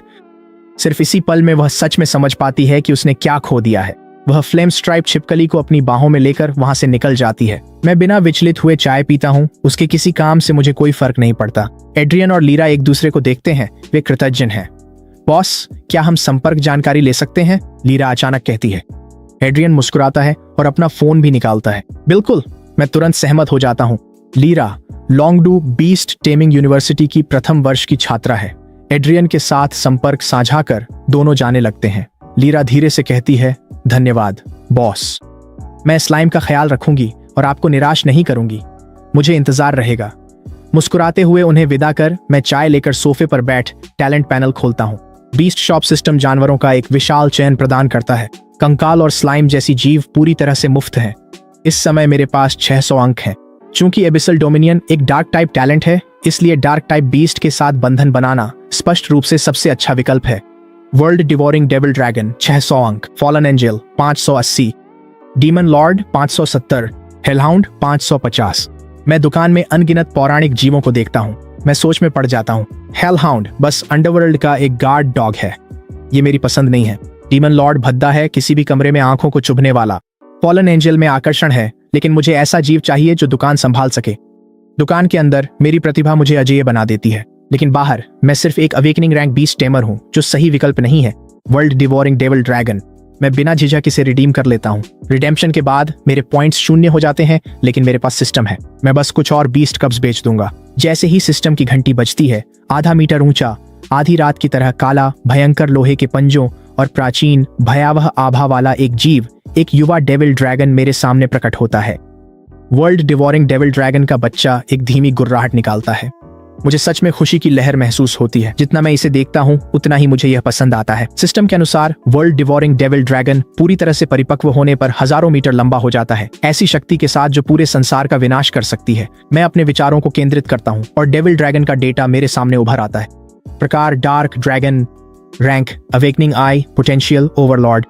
सिर्फ इसी पल में वह सच में समझ पाती है कि उसने क्या खो दिया है। वह फ्लेम स्ट्राइप छिपकली को अपनी बाहों में लेकर वहां से निकल जाती है। मैं बिना विचलित हुए चाय पीता हूँ। उसके किसी काम से मुझे कोई फर्क नहीं पड़ता। एड्रियन और लीरा एक दूसरे को देखते हैं। वे कृतज्ञ हैं। बॉस, क्या हम संपर्क जानकारी ले सकते हैं? लीरा अचानक कहती है। एड्रियन मुस्कुराता है और अपना फोन भी निकालता है। बिल्कुल, मैं तुरंत सहमत हो जाता हूँ। लीरा लॉन्गडू बीस्ट टेमिंग यूनिवर्सिटी की प्रथम वर्ष की छात्रा है। एड्रियन के साथ संपर्क साझा कर दोनों जाने लगते हैं। लीरा धीरे से कहती है, धन्यवाद बॉस। मैं स्लाइम का ख्याल रखूंगी और आपको निराश नहीं करूंगी। मुझे इंतजार रहेगा। मुस्कुराते हुए उन्हें विदा कर मैं चाय लेकर सोफे पर बैठ टैलेंट पैनल खोलता हूँ। बीस्ट शॉप सिस्टम जानवरों का एक विशाल चयन प्रदान करता है। कंकाल और स्लाइम जैसी जीव पूरी तरह से मुफ्त हैं। इस समय मेरे पास 600 अंक हैं। चूंकि एबिसल डोमिनियन एक डार्क टाइप टैलेंट है, इसलिए डार्क टाइप बीस्ट के साथ बंधन बनाना स्पष्ट रूप से सबसे अच्छा विकल्प है। वर्ल्ड डिवोरिंग डेविल ड्रैगन 600 अंक, फॉलन एंजल 580, डीमन लॉर्ड 570, हेलहाउंड 550। मैं दुकान में अनगिनत पौराणिक जीवों को देखता हूँ। मैं सोच में पड़ जाता हूँ। हेलहाउंड बस अंडरवर्ल्ड का एक गार्ड डॉग है। ये मेरी पसंद नहीं है। डीमन लॉर्ड भद्दा है, किसी भी कमरे में आंखों को चुभने वाला। फॉलन एंजल में आकर्षण है, लेकिन मुझे ऐसा जीव चाहिए जो दुकान संभाल सके। दुकान के अंदर मेरी प्रतिभा मुझे अजेय बना देती है, लेकिन बाहर मैं सिर्फ एक अवेकनिंग रैंक बीस्ट टेमर हूँ, जो सही विकल्प नहीं है। World devouring devil dragon. मैं बिना झिझक इसे रिडीम कर लेता हूँ। रिडेम्पशन के बाद मेरे पॉइंट्स 0 हो जाते हैं, लेकिन मेरे पास सिस्टम है। मैं बस कुछ और बीस्ट कप्स बेच दूंगा। जैसे ही सिस्टम की घंटी बजती है, आधा मीटर ऊंचा, आधी रात की तरह काला, भयंकर लोहे के पंजों और प्राचीन भयावह आभा वाला एक जीव एक युवा डेविल ड्रैगन मेरे सामने प्रकट होता है। वर्ल्ड डिवोरिंग डेविल ड्रैगन का बच्चा एक धीमी गुर्राहट निकालता है। मुझे सच में खुशी की लहर महसूस होती है। जितना मैं इसे देखता हूँ उतना ही मुझे यह पसंद आता है। सिस्टम के अनुसार वर्ल्ड डिवोरिंग डेविल ड्रैगन पूरी तरह से परिपक्व होने पर हजारों मीटर लंबा हो जाता है, ऐसी शक्ति के साथ जो पूरे संसार का विनाश कर सकती है। मैं अपने विचारों को केंद्रित करता हूँ और डेविल ड्रैगन का डेटा मेरे सामने उभर आता है। प्रकार डार्क ड्रैगन, रैंक अवेकनिंग आई, पोटेंशियल ओवरलॉर्ड।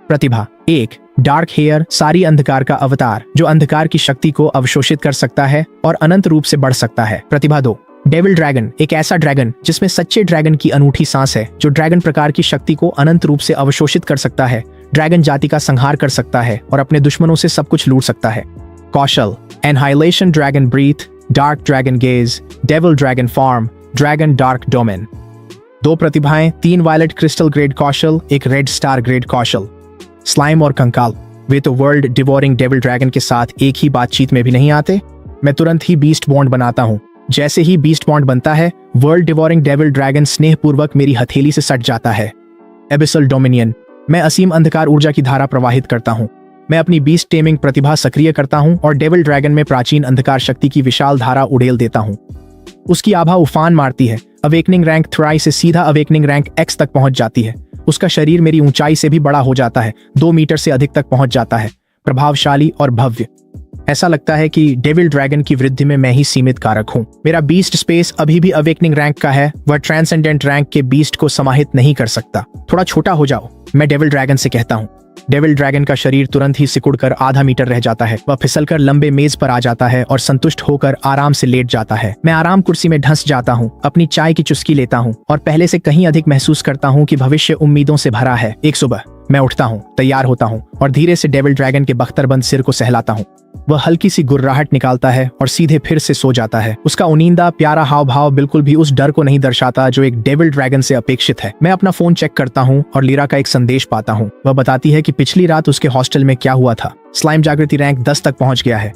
प्रतिभा 1, डार्क हेयर, सारी अंधकार का अवतार जो अंधकार की शक्ति को अवशोषित कर सकता है और अनंत रूप से बढ़ सकता है। प्रतिभा 2, डेविल ड्रैगन, एक ऐसा ड्रैगन जिसमें सच्चे ड्रैगन की अनूठी सांस है, जो ड्रैगन प्रकार की शक्ति को अनंत रूप से अवशोषित कर सकता है, ड्रैगन जाति का संहार कर सकता है और अपने दुश्मनों से सब कुछ लूट सकता है। कौशल annihilation dragon breath, dark dragon gaze, devil dragon form, dragon dark domain. 2 प्रतिभाएं, 3 वायलेट क्रिस्टल ग्रेड कौशल, एक रेड स्टार ग्रेड कौशल। स्लाइम और कंकाल, वे तो वर्ल्ड डिवोरिंग डेविल ड्रैगन के साथ एक ही बातचीत में भी नहीं आते। मैं तुरंत ही बीस्ट बॉन्ड बनाता हूँ। जैसे ही बीस्ट बॉन्ड बनता है, वर्ल्ड डिवोरिंग डेविल ड्रैगन स्नेहपूर्वक मेरी हथेली से सट जाता है। एबिसल डोमिनियन, मैं असीम अंधकार ऊर्जा की धारा प्रवाहित करता हूँ। मैं अपनी बीस्ट टेमिंग प्रतिभा सक्रिय करता हूँ और डेविल ड्रैगन में प्राचीन अंधकार शक्ति की विशाल धारा उड़ेल देता हूँ। उसकी आभा उफान मारती है। अवेकनिंग रैंक थ्राई से सीधा अवेकनिंग रैंक एक्स तक पहुंच जाती है। उसका शरीर मेरी ऊंचाई से भी बड़ा हो जाता है, 2 मीटर से अधिक तक पहुंच जाता है। प्रभावशाली और भव्य, ऐसा लगता है कि डेविल ड्रैगन की वृद्धि में मैं ही सीमित कारक हूं। मेरा बीस्ट स्पेस अभी भी अवेकनिंग रैंक का है, वह ट्रांसेंडेंट रैंक के बीस्ट को समाहित नहीं कर सकता। थोड़ा छोटा हो जाओ, मैं डेविल ड्रैगन से कहता हूं। डेविल ड्रैगन का शरीर तुरंत ही सिकुड़कर आधा मीटर रह जाता है। वह फिसलकर लंबे मेज पर आ जाता है और संतुष्ट होकर आराम से लेट जाता है। मैं आराम कुर्सी में ढंस जाता हूँ, अपनी चाय की चुस्की लेता हूँ और पहले से कहीं अधिक महसूस करता हूँ कि भविष्य उम्मीदों से भरा है। एक सुबह मैं उठता हूँ, तैयार होता हूँ और धीरे से डेविल ड्रैगन के बख्तरबंद सिर को सहलाता हूँ। वह हल्की सी गुर्राहट निकालता है और सीधे फिर से सो जाता है। उसका उनींदा प्यारा हाव भाव बिल्कुल भी उस डर को नहीं दर्शाता जो एक डेविल ड्रैगन से अपेक्षित है। मैं अपना फोन चेक करता हूँ और लीरा का एक संदेश पाता हूँ। वह बताती है कि पिछली रात उसके हॉस्टल में क्या हुआ था। स्लाइम जागृति रैंक 10 तक पहुंच गया है।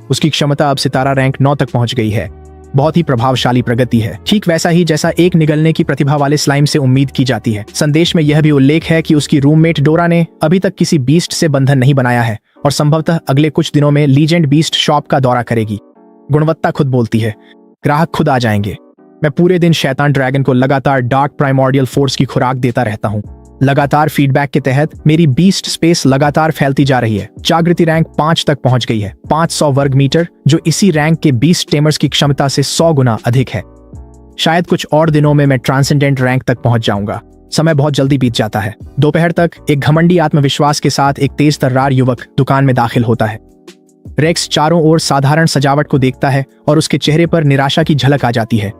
उसकी क्षमता अब सितारा रैंक 9 तक पहुंच गई है। बहुत ही प्रभावशाली प्रगति है, ठीक वैसा ही जैसा एक निगलने की प्रतिभा वाले स्लाइम से उम्मीद की जाती है। संदेश में यह भी उल्लेख है कि उसकी रूममेट डोरा ने अभी तक किसी बीस्ट से बंधन नहीं बनाया है और संभवतः अगले कुछ दिनों में लीजेंड बीस्ट शॉप का दौरा करेगी। गुणवत्ता खुद बोलती है, ग्राहक खुद आ जाएंगे। मैं पूरे दिन शैतान ड्रैगन को लगातार डार्क प्राइमोर्डियल फोर्स की खुराक देता रहता हूँ। लगातार फीडबैक के तहत मेरी बीस्ट स्पेस लगातार फैलती जा रही है। जागृति रैंक 5 तक पहुंच गई है, 500 वर्ग मीटर, जो इसी रैंक के बीस्ट टेमर्स की क्षमता से 100 गुना अधिक है। शायद कुछ और दिनों में मैं ट्रांसेंडेंट रैंक तक पहुंच जाऊंगा। समय बहुत जल्दी बीत जाता है। दोपहर तक एक घमंडी आत्मविश्वास के साथ एक तेज तर्रार युवक दुकान में दाखिल होता है। रेक्स चारों ओर साधारण सजावट को देखता है और उसके चेहरे पर निराशा की झलक आ जाती है।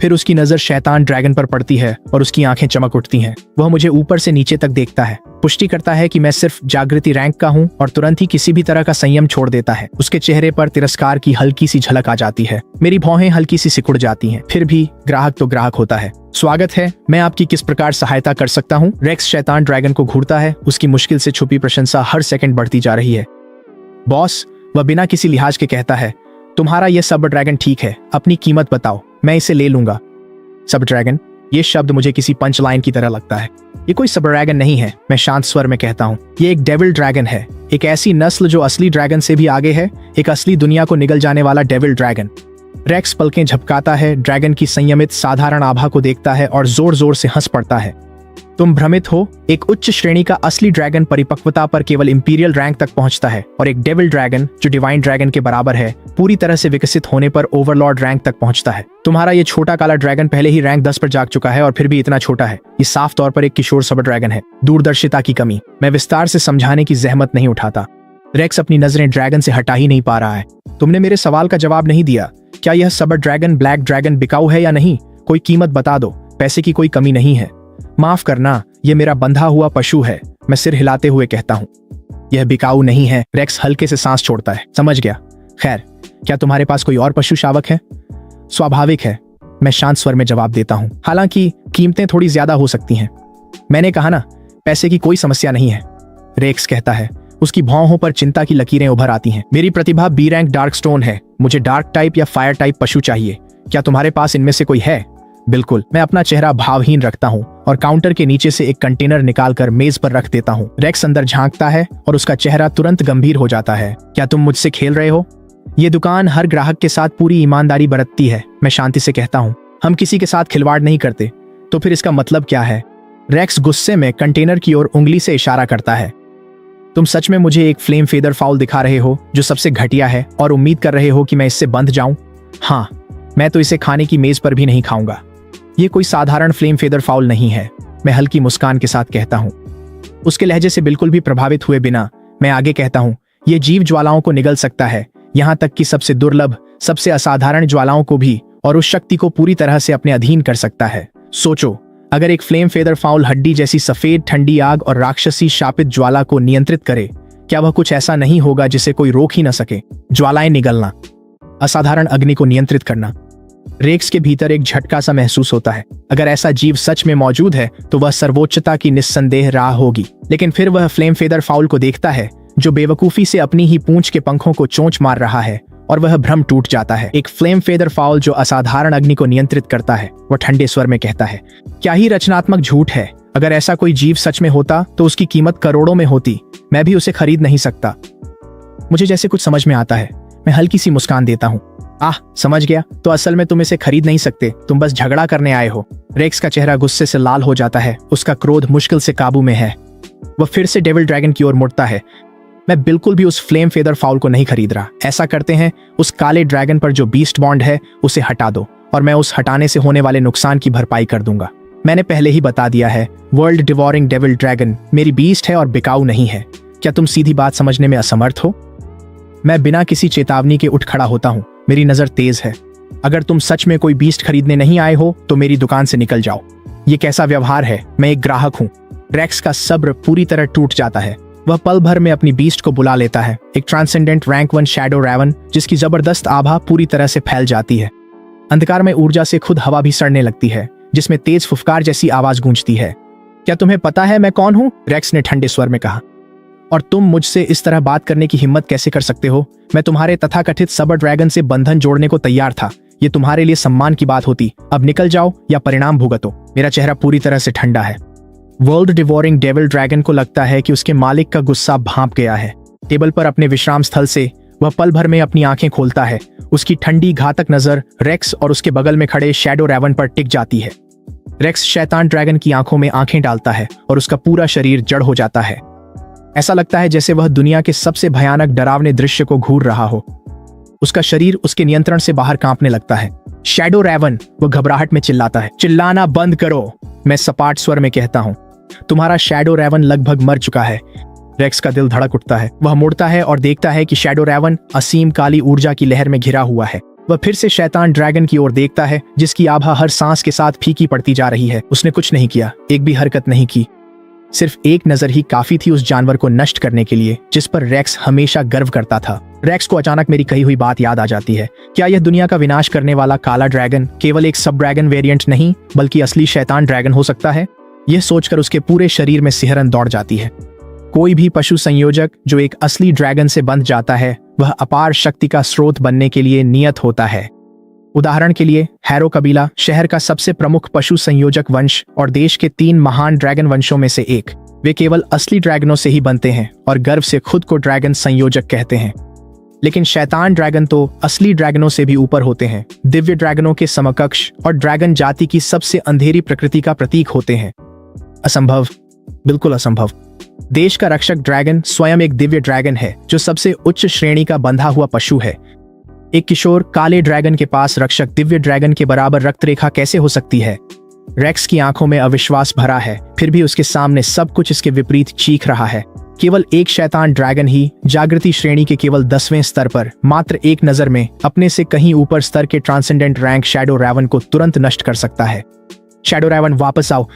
फिर उसकी नजर शैतान ड्रैगन पर पड़ती है और उसकी आंखें चमक उठती हैं। वह मुझे ऊपर से नीचे तक देखता है, पुष्टि करता है कि मैं सिर्फ जागृति रैंक का हूं और तुरंत ही किसी भी तरह का संयम छोड़ देता है। उसके चेहरे पर तिरस्कार की हल्की सी झलक आ जाती है। मेरी भौहें हल्की सी सिकुड़ जाती हैं। फिर भी ग्राहक तो ग्राहक होता है। स्वागत है, मैं आपकी किस प्रकार सहायता कर सकता हूँ? रेक्स शैतान ड्रैगन को घूरता है। उसकी मुश्किल से छुपी प्रशंसा हर सेकंड बढ़ती जा रही है। बॉस, वह बिना किसी लिहाज के कहता है, तुम्हारा यह सब ड्रैगन ठीक है, अपनी कीमत बताओ, मैं इसे ले लूंगा। सब ड्रैगन, ये शब्द मुझे किसी पंच लाइन की तरह लगता है। ये कोई सब ड्रैगन नहीं है, मैं शांत स्वर में कहता हूँ। ये एक डेविल ड्रैगन है, एक ऐसी नस्ल जो असली ड्रैगन से भी आगे है, एक असली दुनिया को निगल जाने वाला डेविल ड्रैगन। रेक्स पलकें झपकाता है, ड्रैगन की संयमित साधारण आभा को देखता है और जोर जोर से हंस पड़ता है। तुम भ्रमित हो, एक उच्च श्रेणी का असली ड्रैगन परिपक्वता पर केवल इंपीरियल रैंक तक पहुंचता है और एक डेविल ड्रैगन जो डिवाइन ड्रैगन के बराबर है, पूरी तरह से विकसित होने पर ओवरलॉर्ड रैंक तक पहुंचता है। तुम्हारा ये छोटा काला ड्रैगन पहले ही रैंक 10 पर जाग चुका है और फिर भी इतना छोटा है। ये साफ तौर पर एक किशोर सब ड्रैगन है। दूरदर्शिता की कमी। मैं विस्तार से समझाने की जहमत नहीं उठाता। रेक्स अपनी नजरें ड्रैगन से हटा ही नहीं पा रहा है। तुमने मेरे सवाल का जवाब नहीं दिया। क्या यह सब ड्रैगन ब्लैक ड्रैगन बिकाऊ है या नहीं? कोई कीमत बता दो, पैसे की कोई कमी नहीं है। माफ करना, यह मेरा बंधा हुआ पशु है, मैं सिर हिलाते हुए कहता हूँ। यह बिकाऊ नहीं है। रेक्स हल्के से सांस छोड़ता है। समझ गया। खैर, क्या तुम्हारे पास कोई और पशु शावक है? स्वाभाविक है, मैं शांत स्वर में जवाब देता हूँ। हालांकि कीमतें थोड़ी ज्यादा हो सकती हैं। मैंने कहा ना, पैसे की कोई समस्या नहीं है, रेक्स कहता है। उसकी भौहों पर चिंता की लकीरें उभर आती हैं। मेरी प्रतिभा बी रैंक डार्क स्टोन है। मुझे डार्क टाइप या फायर टाइप पशु चाहिए। क्या तुम्हारे पास इनमें से कोई है? बिल्कुल। मैं अपना चेहरा भावहीन रखता हूँ और काउंटर के नीचे से एक कंटेनर निकालकर मेज पर रख देता हूँ। रेक्स अंदर झांकता है और उसका चेहरा तुरंत गंभीर हो जाता है। क्या तुम मुझसे खेल रहे हो? ये दुकान हर ग्राहक के साथ पूरी ईमानदारी बरतती है, मैं शांति से कहता हूँ। हम किसी के साथ खिलवाड़ नहीं करते। तो फिर इसका मतलब क्या है? रेक्स गुस्से में कंटेनर की ओर उंगली से इशारा करता है। तुम सच में मुझे एक फ्लेम फेदर फाउल दिखा रहे हो जो सबसे घटिया है और उम्मीद कर रहे हो कि मैं इससे बंध जाऊं? हाँ, मैं तो इसे खाने की मेज पर भी नहीं खाऊंगा। ये कोई साधारण फ्लेम फेदर फाउल नहीं है, मैं हल्की मुस्कान के साथ कहता हूँ। उसके लहजे से बिल्कुल भी प्रभावित हुए बिना मैं आगे कहता हूँ, ये जीव ज्वालाओं को निगल सकता है, यहाँ तक कि सबसे दुर्लभ, सबसे असाधारण ज्वालाओं को भी, और उस शक्ति को पूरी तरह से अपने अधीन कर सकता है। सोचो, अगर एक फ्लेम फेदर फाउल हड्डी जैसी सफेद ठंडी आग और राक्षसी शापित ज्वाला को नियंत्रित करे, क्या वह कुछ ऐसा नहीं होगा जिसे कोई रोक ही न सके? ज्वालाएं निगलना, असाधारण अग्नि को नियंत्रित करना। रेक्स के भीतर एक झटका सा महसूस होता है। अगर ऐसा जीव सच में मौजूद है तो वह सर्वोच्चता की निस्संदेह राह होगी। लेकिन फिर वह फ्लेम फेदर फाउल को देखता है जो बेवकूफी से अपनी ही पूंछ के पंखों को चोंच मार रहा है, और वह भ्रम टूट जाता है। एक फ्लेम फेदर फाउल जो असाधारण अग्नि को नियंत्रित करता है, वह ठंडे स्वर में कहता है, क्या ही रचनात्मक झूठ है। अगर ऐसा कोई जीव सच में होता तो उसकी कीमत करोड़ों में होती। मैं भी उसे खरीद नहीं सकता। मुझे जैसे कुछ समझ में आता है। मैं हल्की सी मुस्कान देता हूँ। समझ गया, तो असल में तुम इसे खरीद नहीं सकते, तुम बस झगड़ा करने आए हो। रेक्स का चेहरा गुस्से से लाल हो जाता है। उसका क्रोध मुश्किल से काबू में है। वह फिर से डेविल ड्रैगन की ओर मुड़ता है। मैं बिल्कुल भी उस फ्लेम फेदर फाउल को नहीं खरीद रहा। ऐसा करते हैं, उस काले ड्रैगन पर जो बीस्ट बॉन्ड है उसे हटा दो, और मैं उस हटाने से होने वाले नुकसान की भरपाई कर दूंगा। मैंने पहले ही बता दिया है, वर्ल्ड डिवोरिंग डेविल ड्रैगन मेरी बीस्ट है और बिकाऊ नहीं है। क्या तुम सीधी बात समझने में असमर्थ हो? मैं बिना किसी चेतावनी के उठ खड़ा होता हूँ। मेरी नजर तेज है। अगर तुम सच में कोई बीस्ट खरीदने नहीं आए हो तो मेरी दुकान से निकल जाओ। ये कैसा व्यवहार है? मैं एक ग्राहक हूँ। रेक्स का सब्र पूरी तरह टूट जाता है। वह पल भर में अपनी बीस्ट को बुला लेता है, एक ट्रांसेंडेंट रैंक 1 शैडो रैवन, जिसकी जबरदस्त आभा पूरी तरह से फैल जाती है। अंधकार में ऊर्जा से खुद हवा भी सड़ने लगती है, जिसमें तेज फुफकार जैसी आवाज गूंजती है। क्या तुम्हें पता है मैं कौन हूँ? रेक्स ने ठंडे स्वर में कहा। और तुम मुझसे इस तरह बात करने की हिम्मत कैसे कर सकते हो? मैं तुम्हारे तथाकथित सबर ड्रैगन से बंधन जोड़ने को तैयार था। ये तुम्हारे लिए सम्मान की बात होती। अब निकल जाओ या परिणाम भुगतो। मेरा चेहरा पूरी तरह से ठंडा है। वर्ल्ड डिवोरिंग डेविल ड्रैगन को लगता है कि उसके मालिक का गुस्सा भांप गया है। टेबल पर अपने विश्राम स्थल से वह पल भर में अपनी आंखें खोलता है। उसकी ठंडी घातक नजर रेक्स और उसके बगल में खड़े शैडो रैवन पर टिक जाती है। रेक्स शैतान ड्रैगन की आंखों में आंखें डालता है और उसका पूरा शरीर जड़ हो जाता है। ऐसा लगता है जैसे वह दुनिया के सबसे भयानक डरावने दृश्य को घूर रहा हो। उसका शरीर उसके नियंत्रण से बाहर कांपने लगता है। शैडो रैवन, वह घबराहट में चिल्लाता है। चिल्लाना बंद करो, मैं सपाट स्वर में कहता हूँ। तुम्हारा शैडो रैवन लगभग मर चुका है। रेक्स का दिल धड़क उठता है। वह मुड़ता है और देखता है कि शैडो रैवन असीम काली ऊर्जा की लहर में घिरा हुआ है। वह फिर से शैतान ड्रैगन की ओर देखता है, जिसकी आभा हर सांस के साथ फीकी पड़ती जा रही है। उसने कुछ नहीं किया, एक भी हरकत नहीं की। सिर्फ एक नजर ही काफी थी उस जानवर को नष्ट करने के लिए जिस पर रेक्स हमेशा गर्व करता था। रेक्स को अचानक मेरी कही हुई बात याद आ जाती है। क्या यह दुनिया का विनाश करने वाला काला ड्रैगन केवल एक सब ड्रैगन वेरिएंट नहीं, बल्कि असली शैतान ड्रैगन हो सकता है? यह सोचकर उसके पूरे शरीर में सिहरन दौड़ जाती है। कोई भी पशु संयोजक जो एक असली ड्रैगन से बंध जाता है, वह अपार शक्ति का स्रोत बनने के लिए नियत होता है। उदाहरण के लिए, हैरो कबीला शहर का सबसे प्रमुख पशु संयोजक वंश और देश के 3 महान ड्रैगन वंशों में से एक। वे केवल असली ड्रैगनों से ही बनते हैं और गर्व से खुद को ड्रैगन संयोजक कहते हैं। लेकिन शैतान ड्रैगन तो असली ड्रैगनों से भी ऊपर होते हैं, दिव्य ड्रैगनों के समकक्ष और ड्रैगन जाति की सबसे अंधेरी प्रकृति का प्रतीक होते हैं। असंभव, बिल्कुल असंभव। देश का रक्षक ड्रैगन स्वयं एक दिव्य ड्रैगन है जो सबसे उच्च श्रेणी का बंधा हुआ पशु है। एक किशोर काले ड्रैगन के पास रक्षक दिव्य ड्रैगन के बराबर रक्तरेखा कैसे हो सकती है? रेक्स की आंखों में अविश्वास भरा है, फिर भी उसके सामने सब कुछ इसके विपरीत चीख रहा है। केवल एक शैतान ड्रैगन ही जागृति श्रेणी के केवल 10वें स्तर पर मात्र एक नजर में अपने से कहीं ऊपर स्तर के ट्रांसेंडेंट रैंक शैडो रैवन को तुरंत नष्ट कर सकता है। शैडो रैवन, वापस आओ।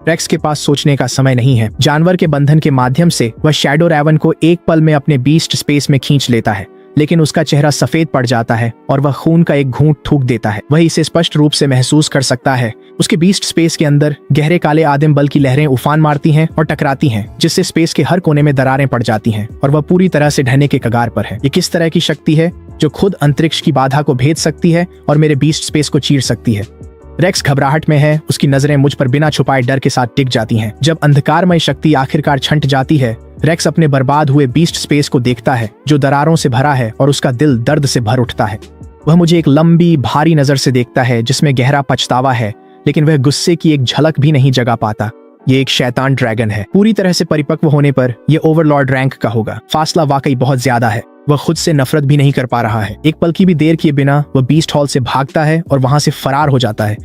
रेक्स के पास सोचने का समय नहीं है। जानवर के बंधन के माध्यम से वह शैडो रैवन को एक पल में अपने बीस्ट स्पेस में खींच लेता है, लेकिन उसका चेहरा सफेद पड़ जाता है और वह खून का एक घूंट थूक देता है। वह इसे स्पष्ट रूप से महसूस कर सकता है। उसके बीस्ट स्पेस के अंदर गहरे काले आदिम बल की लहरें उफान मारती हैं और टकराती हैं, जिससे स्पेस के हर कोने में दरारें पड़ जाती हैं और वह पूरी तरह से ढहने के कगार पर है। ये किस तरह की शक्ति है जो खुद अंतरिक्ष की बाधा को भेद सकती है और मेरे बीस्ट स्पेस को चीर सकती है? रेक्स घबराहट में है, उसकी नजरें मुझ पर बिना छुपाए डर के साथ टिक जाती हैं। जब अंधकारमय शक्ति आखिरकार छंट जाती है, रेक्स अपने बर्बाद हुए बीस्ट स्पेस को देखता है जो दरारों से भरा है और उसका दिल दर्द से भर उठता है। वह मुझे एक लंबी भारी नजर से देखता है जिसमें गहरा पछतावा है, लेकिन वह गुस्से की एक झलक भी नहीं जगा पाता। ये एक शैतान ड्रैगन है। पूरी तरह से परिपक्व होने पर यह ओवरलॉर्ड रैंक का होगा। फासला वाकई बहुत ज्यादा है। वह खुद से नफरत भी नहीं कर पा रहा है। एक पल की भी देर किए बिना वह बीस्ट हॉल से भागता है और वहां से फरार हो जाता है।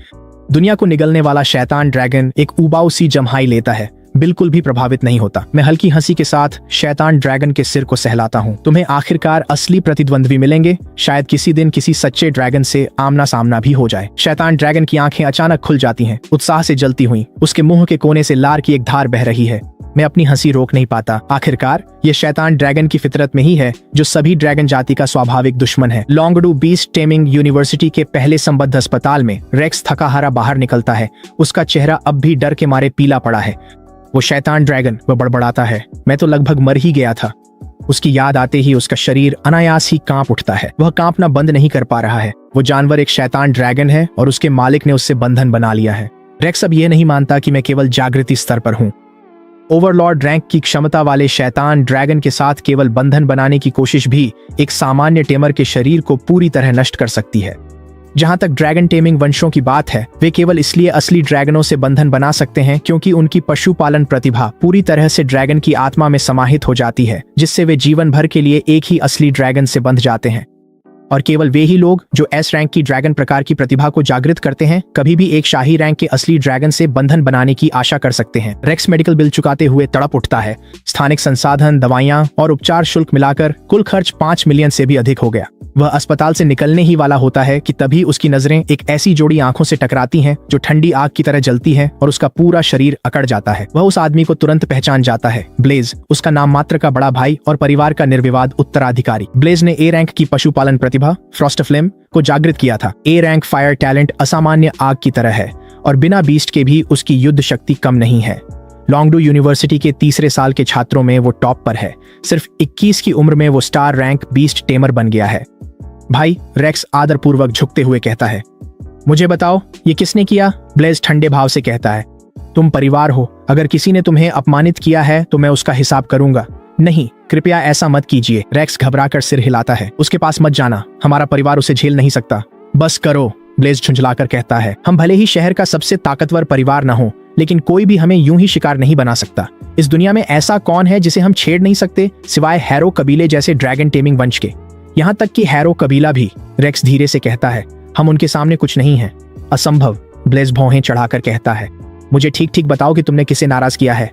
दुनिया को निगलने वाला शैतान ड्रैगन एक उबाऊ सी जम्हाई लेता है, बिल्कुल भी प्रभावित नहीं होता। मैं हल्की हंसी के साथ शैतान ड्रैगन के सिर को सहलाता हूँ। तुम्हें आखिरकार असली प्रतिद्वंद्वी मिलेंगे। शायद किसी दिन किसी सच्चे ड्रैगन से आमना सामना भी हो जाए। शैतान ड्रैगन की आंखें अचानक खुल जाती हैं, उत्साह से जलती हुई। उसके मुंह के कोने से लार की एक धार बह रही है। मैं अपनी हंसी रोक नहीं पाता। आखिरकार ये शैतान ड्रैगन की फितरत में ही है, जो सभी ड्रैगन जाति का स्वाभाविक दुश्मन है। लॉन्गडू बीस्ट टेमिंग यूनिवर्सिटी के पहले संबद्ध अस्पताल में रेक्स थका हारा बाहर निकलता है। उसका चेहरा अब भी डर के मारे पीला पड़ा है। वो शैतान ड्रैगन, वह बड़बड़ाता है, मैं तो लगभग मर ही गया था। उसकी याद आते ही उसका शरीर अनायास ही कांप उठता है। वह कांपना बंद नहीं कर पा रहा है। वो जानवर एक शैतान ड्रैगन है और उसके मालिक ने उससे बंधन बना लिया है। रेक्स अब ये नहीं मानता कि मैं केवल जागृति स्तर पर हूँ। ओवरलॉर्ड रैंक की क्षमता वाले शैतान ड्रैगन के साथ केवल बंधन बनाने की कोशिश भी एक सामान्य टेमर के शरीर को पूरी तरह नष्ट कर सकती है। जहां तक ड्रैगन टेमिंग वंशों की बात है, वे केवल इसलिए असली ड्रैगनों से बंधन बना सकते हैं क्योंकि उनकी पशुपालन प्रतिभा पूरी तरह से ड्रैगन की आत्मा में समाहित हो जाती है, जिससे वे जीवन भर के लिए एक ही असली ड्रैगन से बंध जाते हैं। और केवल वे ही लोग जो एस रैंक की ड्रैगन प्रकार की प्रतिभा को जागृत करते हैं कभी भी एक शाही रैंक के असली ड्रैगन से बंधन बनाने की आशा कर सकते हैं। रेक्स मेडिकल बिल चुकाते हुए तड़प उठता है। स्थानिक संसाधन, दवाइयां और उपचार शुल्क मिलाकर कुल खर्च 5 मिलियन से भी अधिक हो गया। वह अस्पताल से निकलने ही वाला होता है कि तभी उसकी नजरें एक ऐसी जोड़ी आंखों से टकराती हैं जो ठंडी आग की तरह जलती है और उसका पूरा शरीर अकड़ जाता है। वह उस आदमी को तुरंत पहचान जाता है। ब्लेज, उसका नाम मात्र का बड़ा भाई और परिवार का निर्विवाद उत्तराधिकारी। ब्लेज ने ए रैंक की पशुपालन प्रतिभा फ्रॉस्टफ्लेम को जागृत किया था। ए रैंक फायर टैलेंट असामान्य आग की तरह है और बिना बीस्ट के भी उसकी युद्ध शक्ति कम नहीं है। लॉन्गडू यूनिवर्सिटी के तीसरे साल के छात्रों में वो टॉप पर है। सिर्फ 21 की उम्र में वो स्टार रैंक बीस्ट टेमर बन गया है। भाई, रेक्स आदरपूर्वक झुकते हुए कहता है। मुझे बताओ, ये किसने किया? ब्लेज ठंडे भाव से कहता है। तुम परिवार हो। अगर किसी ने तुम्हें अपमानित किया है तो मैं उसका हिसाब करूंगा। नहीं, कृपया ऐसा मत कीजिए। रेक्स घबराकर सिर हिलाता है। उसके पास मत जाना, हमारा परिवार उसे झेल नहीं सकता। बस करो, ब्लेज झुंझलाकर कहता है। हम भले ही शहर का सबसे ताकतवर परिवार न हो, लेकिन कोई भी हमें यूं ही शिकार नहीं बना सकता। इस दुनिया में ऐसा कौन है जिसे हम छेड़ नहीं सकते, सिवाय हैरो कबीले जैसे ड्रैगन टेमिंग वंश के। यहाँ तक कि हैरो कबीला भी। रेक्स धीरे से कहता है। हम उनके सामने कुछ नहीं है। असंभव, ब्लेज भौहें चढ़ाकर कहता है। मुझे ठीक ठीक बताओ कि तुमने किसे नाराज किया है?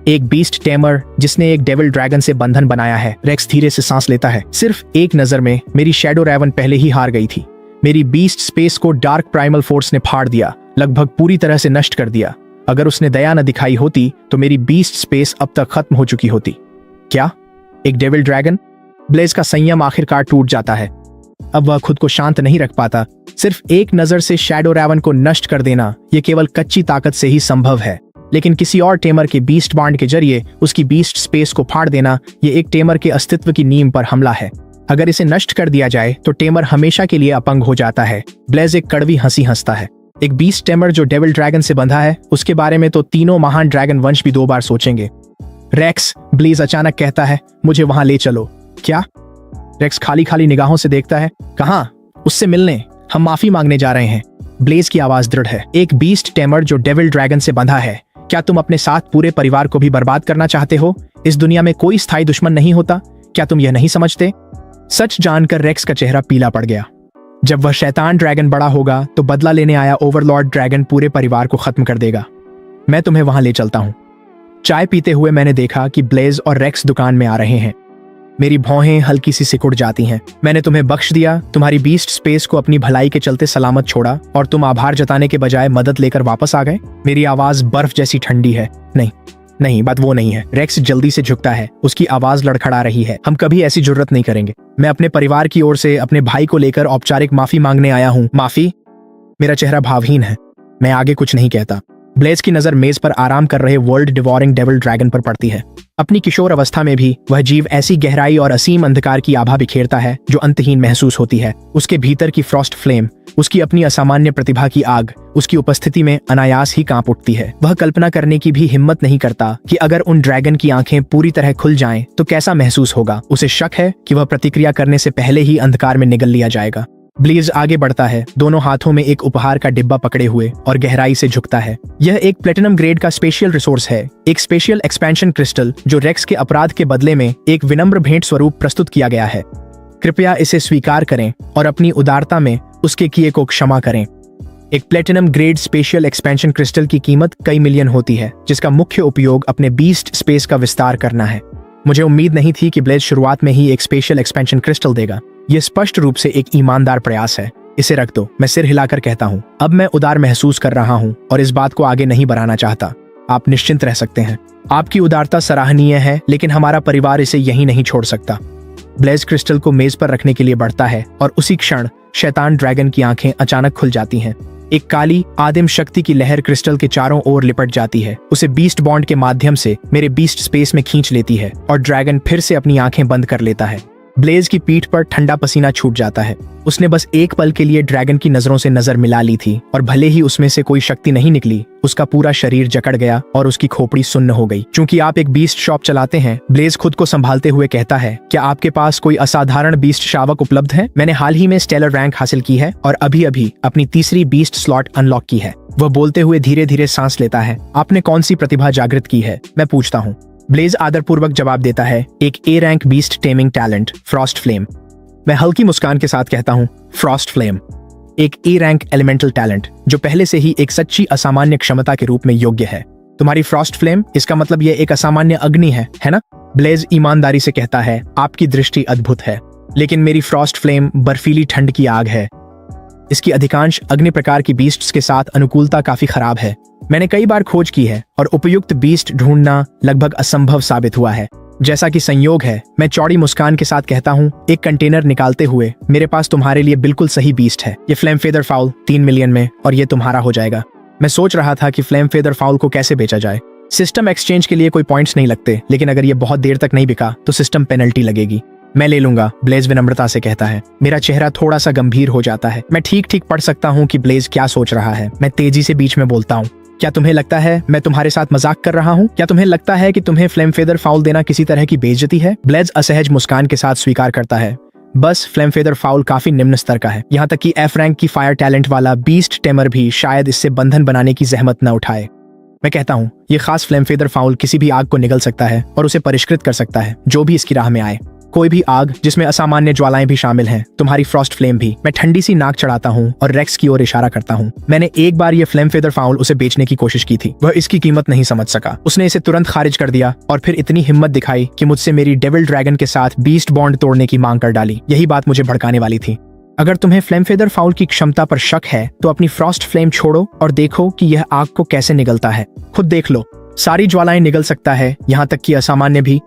एक बीस्ट टेमर जिसने एक डेविल ड्रैगन से बंधन बनाया है। रेक्स धीरे से सांस लेता है। सिर्फ एक नजर में मेरी शैडो रैवन पहले ही हार गई थी। मेरी बीस्ट स्पेस को डार्क प्राइमल फोर्स ने फाड़ दिया, लगभग पूरी तरह से नष्ट कर दिया। अगर उसने दया न दिखाई होती तो मेरी बीस्ट स्पेस अब तक खत्म हो चुकी होती। क्या? एक डेविल ड्रैगन? ब्लेज का संयम आखिरकार टूट जाता है। अब वह खुद को शांत नहीं रख पाता। सिर्फ एक नजर से शैडो रैवन को नष्ट कर देना यह केवल कच्ची ताकत से ही संभव है, लेकिन किसी और टेमर के बीस्ट बॉन्ड के जरिए उसकी बीस्ट स्पेस को फाड़ देना यह एक टेमर के अस्तित्व की नींव पर हमला है। अगर इसे नष्ट कर दिया जाए तो टेमर हमेशा के लिए अपंग हो जाता है। ब्लेज एक कड़वी हंसी हंसता है। एक बीस्ट टेमर जो डेविल ड्रैगन से बंधा है, उसके बारे में तो तीनों महान ड्रैगन वंश भी 2 बार सोचेंगे। रेक्स, ब्लेज अचानक कहता है, मुझे वहां ले चलो। क्या? रेक्स खाली खाली निगाहों से देखता है। कहां? उससे मिलने। हम माफी मांगने जा रहे हैं। ब्लेज की आवाज दृढ़ है। एक बीस्ट टेमर जो डेविल ड्रैगन से बंधा है, क्या तुम अपने साथ पूरे परिवार को भी बर्बाद करना चाहते हो? इस दुनिया में कोई स्थायी दुश्मन नहीं होता। क्या तुम यह नहीं समझते? सच जानकर रेक्स का चेहरा पीला पड़ गया। जब वह शैतान ड्रैगन बड़ा होगा तो बदला लेने आया ओवरलॉर्ड ड्रैगन पूरे परिवार को खत्म कर देगा। मैं तुम्हें वहां ले चलता हूं। चाय पीते हुए मैंने देखा कि ब्लेज और रेक्स दुकान में आ रहे हैं। मेरी भौहें हल्की सी सिकुड़ जाती हैं। मैंने तुम्हें बख्श दिया, तुम्हारी बीस्ट स्पेस को अपनी भलाई के चलते सलामत छोड़ा, और तुम आभार जताने के बजाय मदद लेकर वापस आ गए। मेरी आवाज बर्फ जैसी ठंडी है। नहीं नहीं, बात वो नहीं है। रेक्स जल्दी से झुकता है। उसकी आवाज लड़खड़ा रही है। हम कभी ऐसी जुर्रत नहीं करेंगे। मैं अपने परिवार की ओर से अपने भाई को लेकर औपचारिक माफी मांगने आया हूँ। माफी? मेरा चेहरा भावहीन है। मैं आगे कुछ नहीं कहता। ब्लेज की नजर मेज पर आराम कर रहे वर्ल्ड डिवोरिंग डेविल ड्रैगन पर पड़ती है। अपनी किशोर अवस्था में भी वह जीव ऐसी गहराई और असीम अंधकार की आभा बिखेरता है जो अंतहीन महसूस होती है। उसके भीतर की फ्रॉस्ट फ्लेम, उसकी अपनी असामान्य प्रतिभा की आग, उसकी उपस्थिति में अनायास ही कांप उठती है। वह कल्पना करने की भी हिम्मत नहीं करता कि अगर उन ड्रैगन की आंखें पूरी तरह खुल जाएं तो कैसा महसूस होगा। उसे शक है कि वह प्रतिक्रिया करने से पहले ही अंधकार में निगल लिया जाएगा। ब्लेज आगे बढ़ता है, दोनों हाथों में एक उपहार का डिब्बा पकड़े हुए, और गहराई से झुकता है। यह एक प्लेटिनम ग्रेड का स्पेशल रिसोर्स है, एक स्पेशल एक्सपेंशन क्रिस्टल जो रेक्स के अपराध के बदले में एक विनम्र भेंट स्वरूप प्रस्तुत किया गया है। कृपया इसे स्वीकार करें और अपनी उदारता में उसके किए को क्षमा करें। एक platinum grade special expansion crystal की कीमत कई मिलियन होती है, जिसका मुख्य उपयोग अपने बीस्ट स्पेस का विस्तार करना है। मुझे उम्मीद नहीं थी कि ब्लेज शुरुआत में ही एक स्पेशल एक्सपेंशन क्रिस्टल देगा। यह स्पष्ट रूप से एक ईमानदार प्रयास है। इसे रख दो, मैं सिर हिलाकर कहता हूँ। अब मैं उदार महसूस कर रहा हूँ और इस बात को आगे नहीं बढ़ाना चाहता। आप निश्चिंत रह सकते हैं। आपकी उदारता सराहनीय है, लेकिन हमारा परिवार इसे यहीं नहीं छोड़ सकता। ब्लेज क्रिस्टल को मेज पर रखने के लिए बढ़ता है और उसी क्षण शैतान ड्रैगन की आंखें अचानक खुल जाती हैं। एक काली आदिम शक्ति की लहर क्रिस्टल के चारों ओर लिपट जाती है, उसे बीस्ट बॉन्ड के माध्यम से मेरे बीस्ट स्पेस में खींच लेती है और ड्रैगन फिर से अपनी आंखें बंद कर लेता है। ब्लेज की पीठ पर ठंडा पसीना छूट जाता है। उसने बस एक पल के लिए ड्रैगन की नजरों से नजर मिला ली थी और भले ही उसमें से कोई शक्ति नहीं निकली, उसका पूरा शरीर जकड़ गया और उसकी खोपड़ी सुन्न हो गई। चूंकि आप एक बीस्ट शॉप चलाते हैं, ब्लेज खुद को संभालते हुए कहता है, क्या आपके पास कोई असाधारण बीस्ट शावक उपलब्ध है? मैंने हाल ही में स्टेलर रैंक हासिल की है और अभी अभी अपनी तीसरी बीस्ट स्लॉट अनलॉक की है। वह बोलते हुए धीरे धीरे सांस लेता है। आपने कौन सी प्रतिभा जागृत की है? मैं पूछता हूँ। ब्लेज आदरपूर्वक जवाब देता है, एक A rank beast taming talent, frost flame. मैं हल्की मुस्कान के साथ कहता हूँ, फ्रॉस्ट फ्लेम एक ए रैंक एलिमेंटल टैलेंट जो पहले से ही एक सच्ची असामान्य क्षमता के रूप में योग्य है। तुम्हारी फ्रॉस्ट फ्लेम, इसका मतलब यह एक असामान्य अग्नि है ना? ब्लेज ईमानदारी से कहता है, आपकी दृष्टि अद्भुत है, लेकिन मेरी फ्रॉस्ट फ्लेम बर्फीली ठंड की आग है। इसकी अधिकांश अग्नि प्रकार की बीस्ट्स के साथ अनुकूलता काफी खराब है। मैंने कई बार खोज की है और उपयुक्त बीस्ट ढूंढना लगभग असंभव साबित हुआ है। जैसा कि संयोग है, मैं चौड़ी मुस्कान के साथ कहता हूँ, एक कंटेनर निकालते हुए, मेरे पास तुम्हारे लिए बिल्कुल सही बीस्ट है। ये फ्लेम फेदर फाउल 3 मिलियन में, और ये तुम्हारा हो जाएगा। मैं सोच रहा था कि फ्लेम फेदर फाउल को कैसे बेचा जाए। सिस्टम एक्सचेंज के लिए कोई पॉइंट्स नहीं लगते, लेकिन अगर ये बहुत देर तक नहीं बिका तो सिस्टम पेनल्टी लगेगी। मैं ले लूंगा, ब्लेज विनम्रता से कहता है। मेरा चेहरा थोड़ा सा गंभीर हो जाता है। मैं ठीक ठीक पढ़ सकता हूँ कि ब्लेज क्या सोच रहा है। मैं तेजी से बीच में बोलता हूँ, क्या तुम्हें लगता है मैं तुम्हारे साथ मजाक कर रहा हूँ? क्या तुम्हें लगता है कि तुम्हें फ्लेम फेदर फाउल देना किसी तरह की बेइज्जती है? ब्लेज असहज मुस्कान के साथ स्वीकार करता है, बस फ्लेम फेदर फाउल काफी निम्न स्तर का है। यहाँ तक कि एफ रैंक की फायर टैलेंट वाला बीस्ट टेमर भी शायद इससे बंधन बनाने की जहमत न उठाए। मैं कहता हूँ, ये खास फ्लेम फेदर फाउल किसी भी आग को निगल सकता है और उसे परिष्कृत कर सकता है, जो भी इसकी राह में आए। कोई भी आग जिसमें असामान्य ज्वालाएं भी शामिल हैं, तुम्हारी फ्रॉस्ट फ्लेम भी। मैं ठंडी सी नाक चढ़ाता हूँ और रेक्स की ओर इशारा करता हूँ। मैंने एक बार ये फ्लेम फेदर फाउल उसे बेचने की कोशिश की थी। वह इसकी कीमत नहीं समझ सका। उसने इसे तुरंत खारिज कर दिया और फिर इतनी हिम्मत दिखाई कि मुझसे मेरी डेविल ड्रैगन के साथ बीस्ट बॉन्ड तोड़ने की मांग कर डाली। यही बात मुझे भड़काने वाली थी। अगर तुम्हें फ्लेम फेदर फाउल की क्षमता पर शक है तो अपनी फ्रॉस्ट फ्लेम छोड़ो और देखो कि यह आग को कैसे निगलता है। खुद देख लो, सारी ज्वालाएं निगल सकता है, यहाँ तक कि असामान्य भी।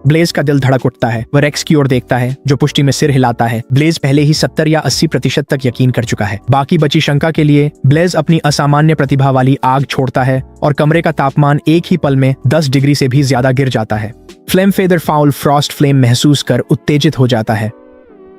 ब्लेज का दिल धड़क उठता है। वह रेक्स की ओर देखता है, जो पुष्टि में सिर हिलाता है। ब्लेज पहले ही 70 या 80% तक यकीन कर चुका है। बाकी बची शंका के लिए ब्लेज अपनी असामान्य प्रतिभा वाली आग छोड़ता है और कमरे का तापमान एक ही पल में 10 डिग्री से भी ज्यादा गिर जाता है। Flame feather foul Frost flame महसूस कर उत्तेजित हो जाता है।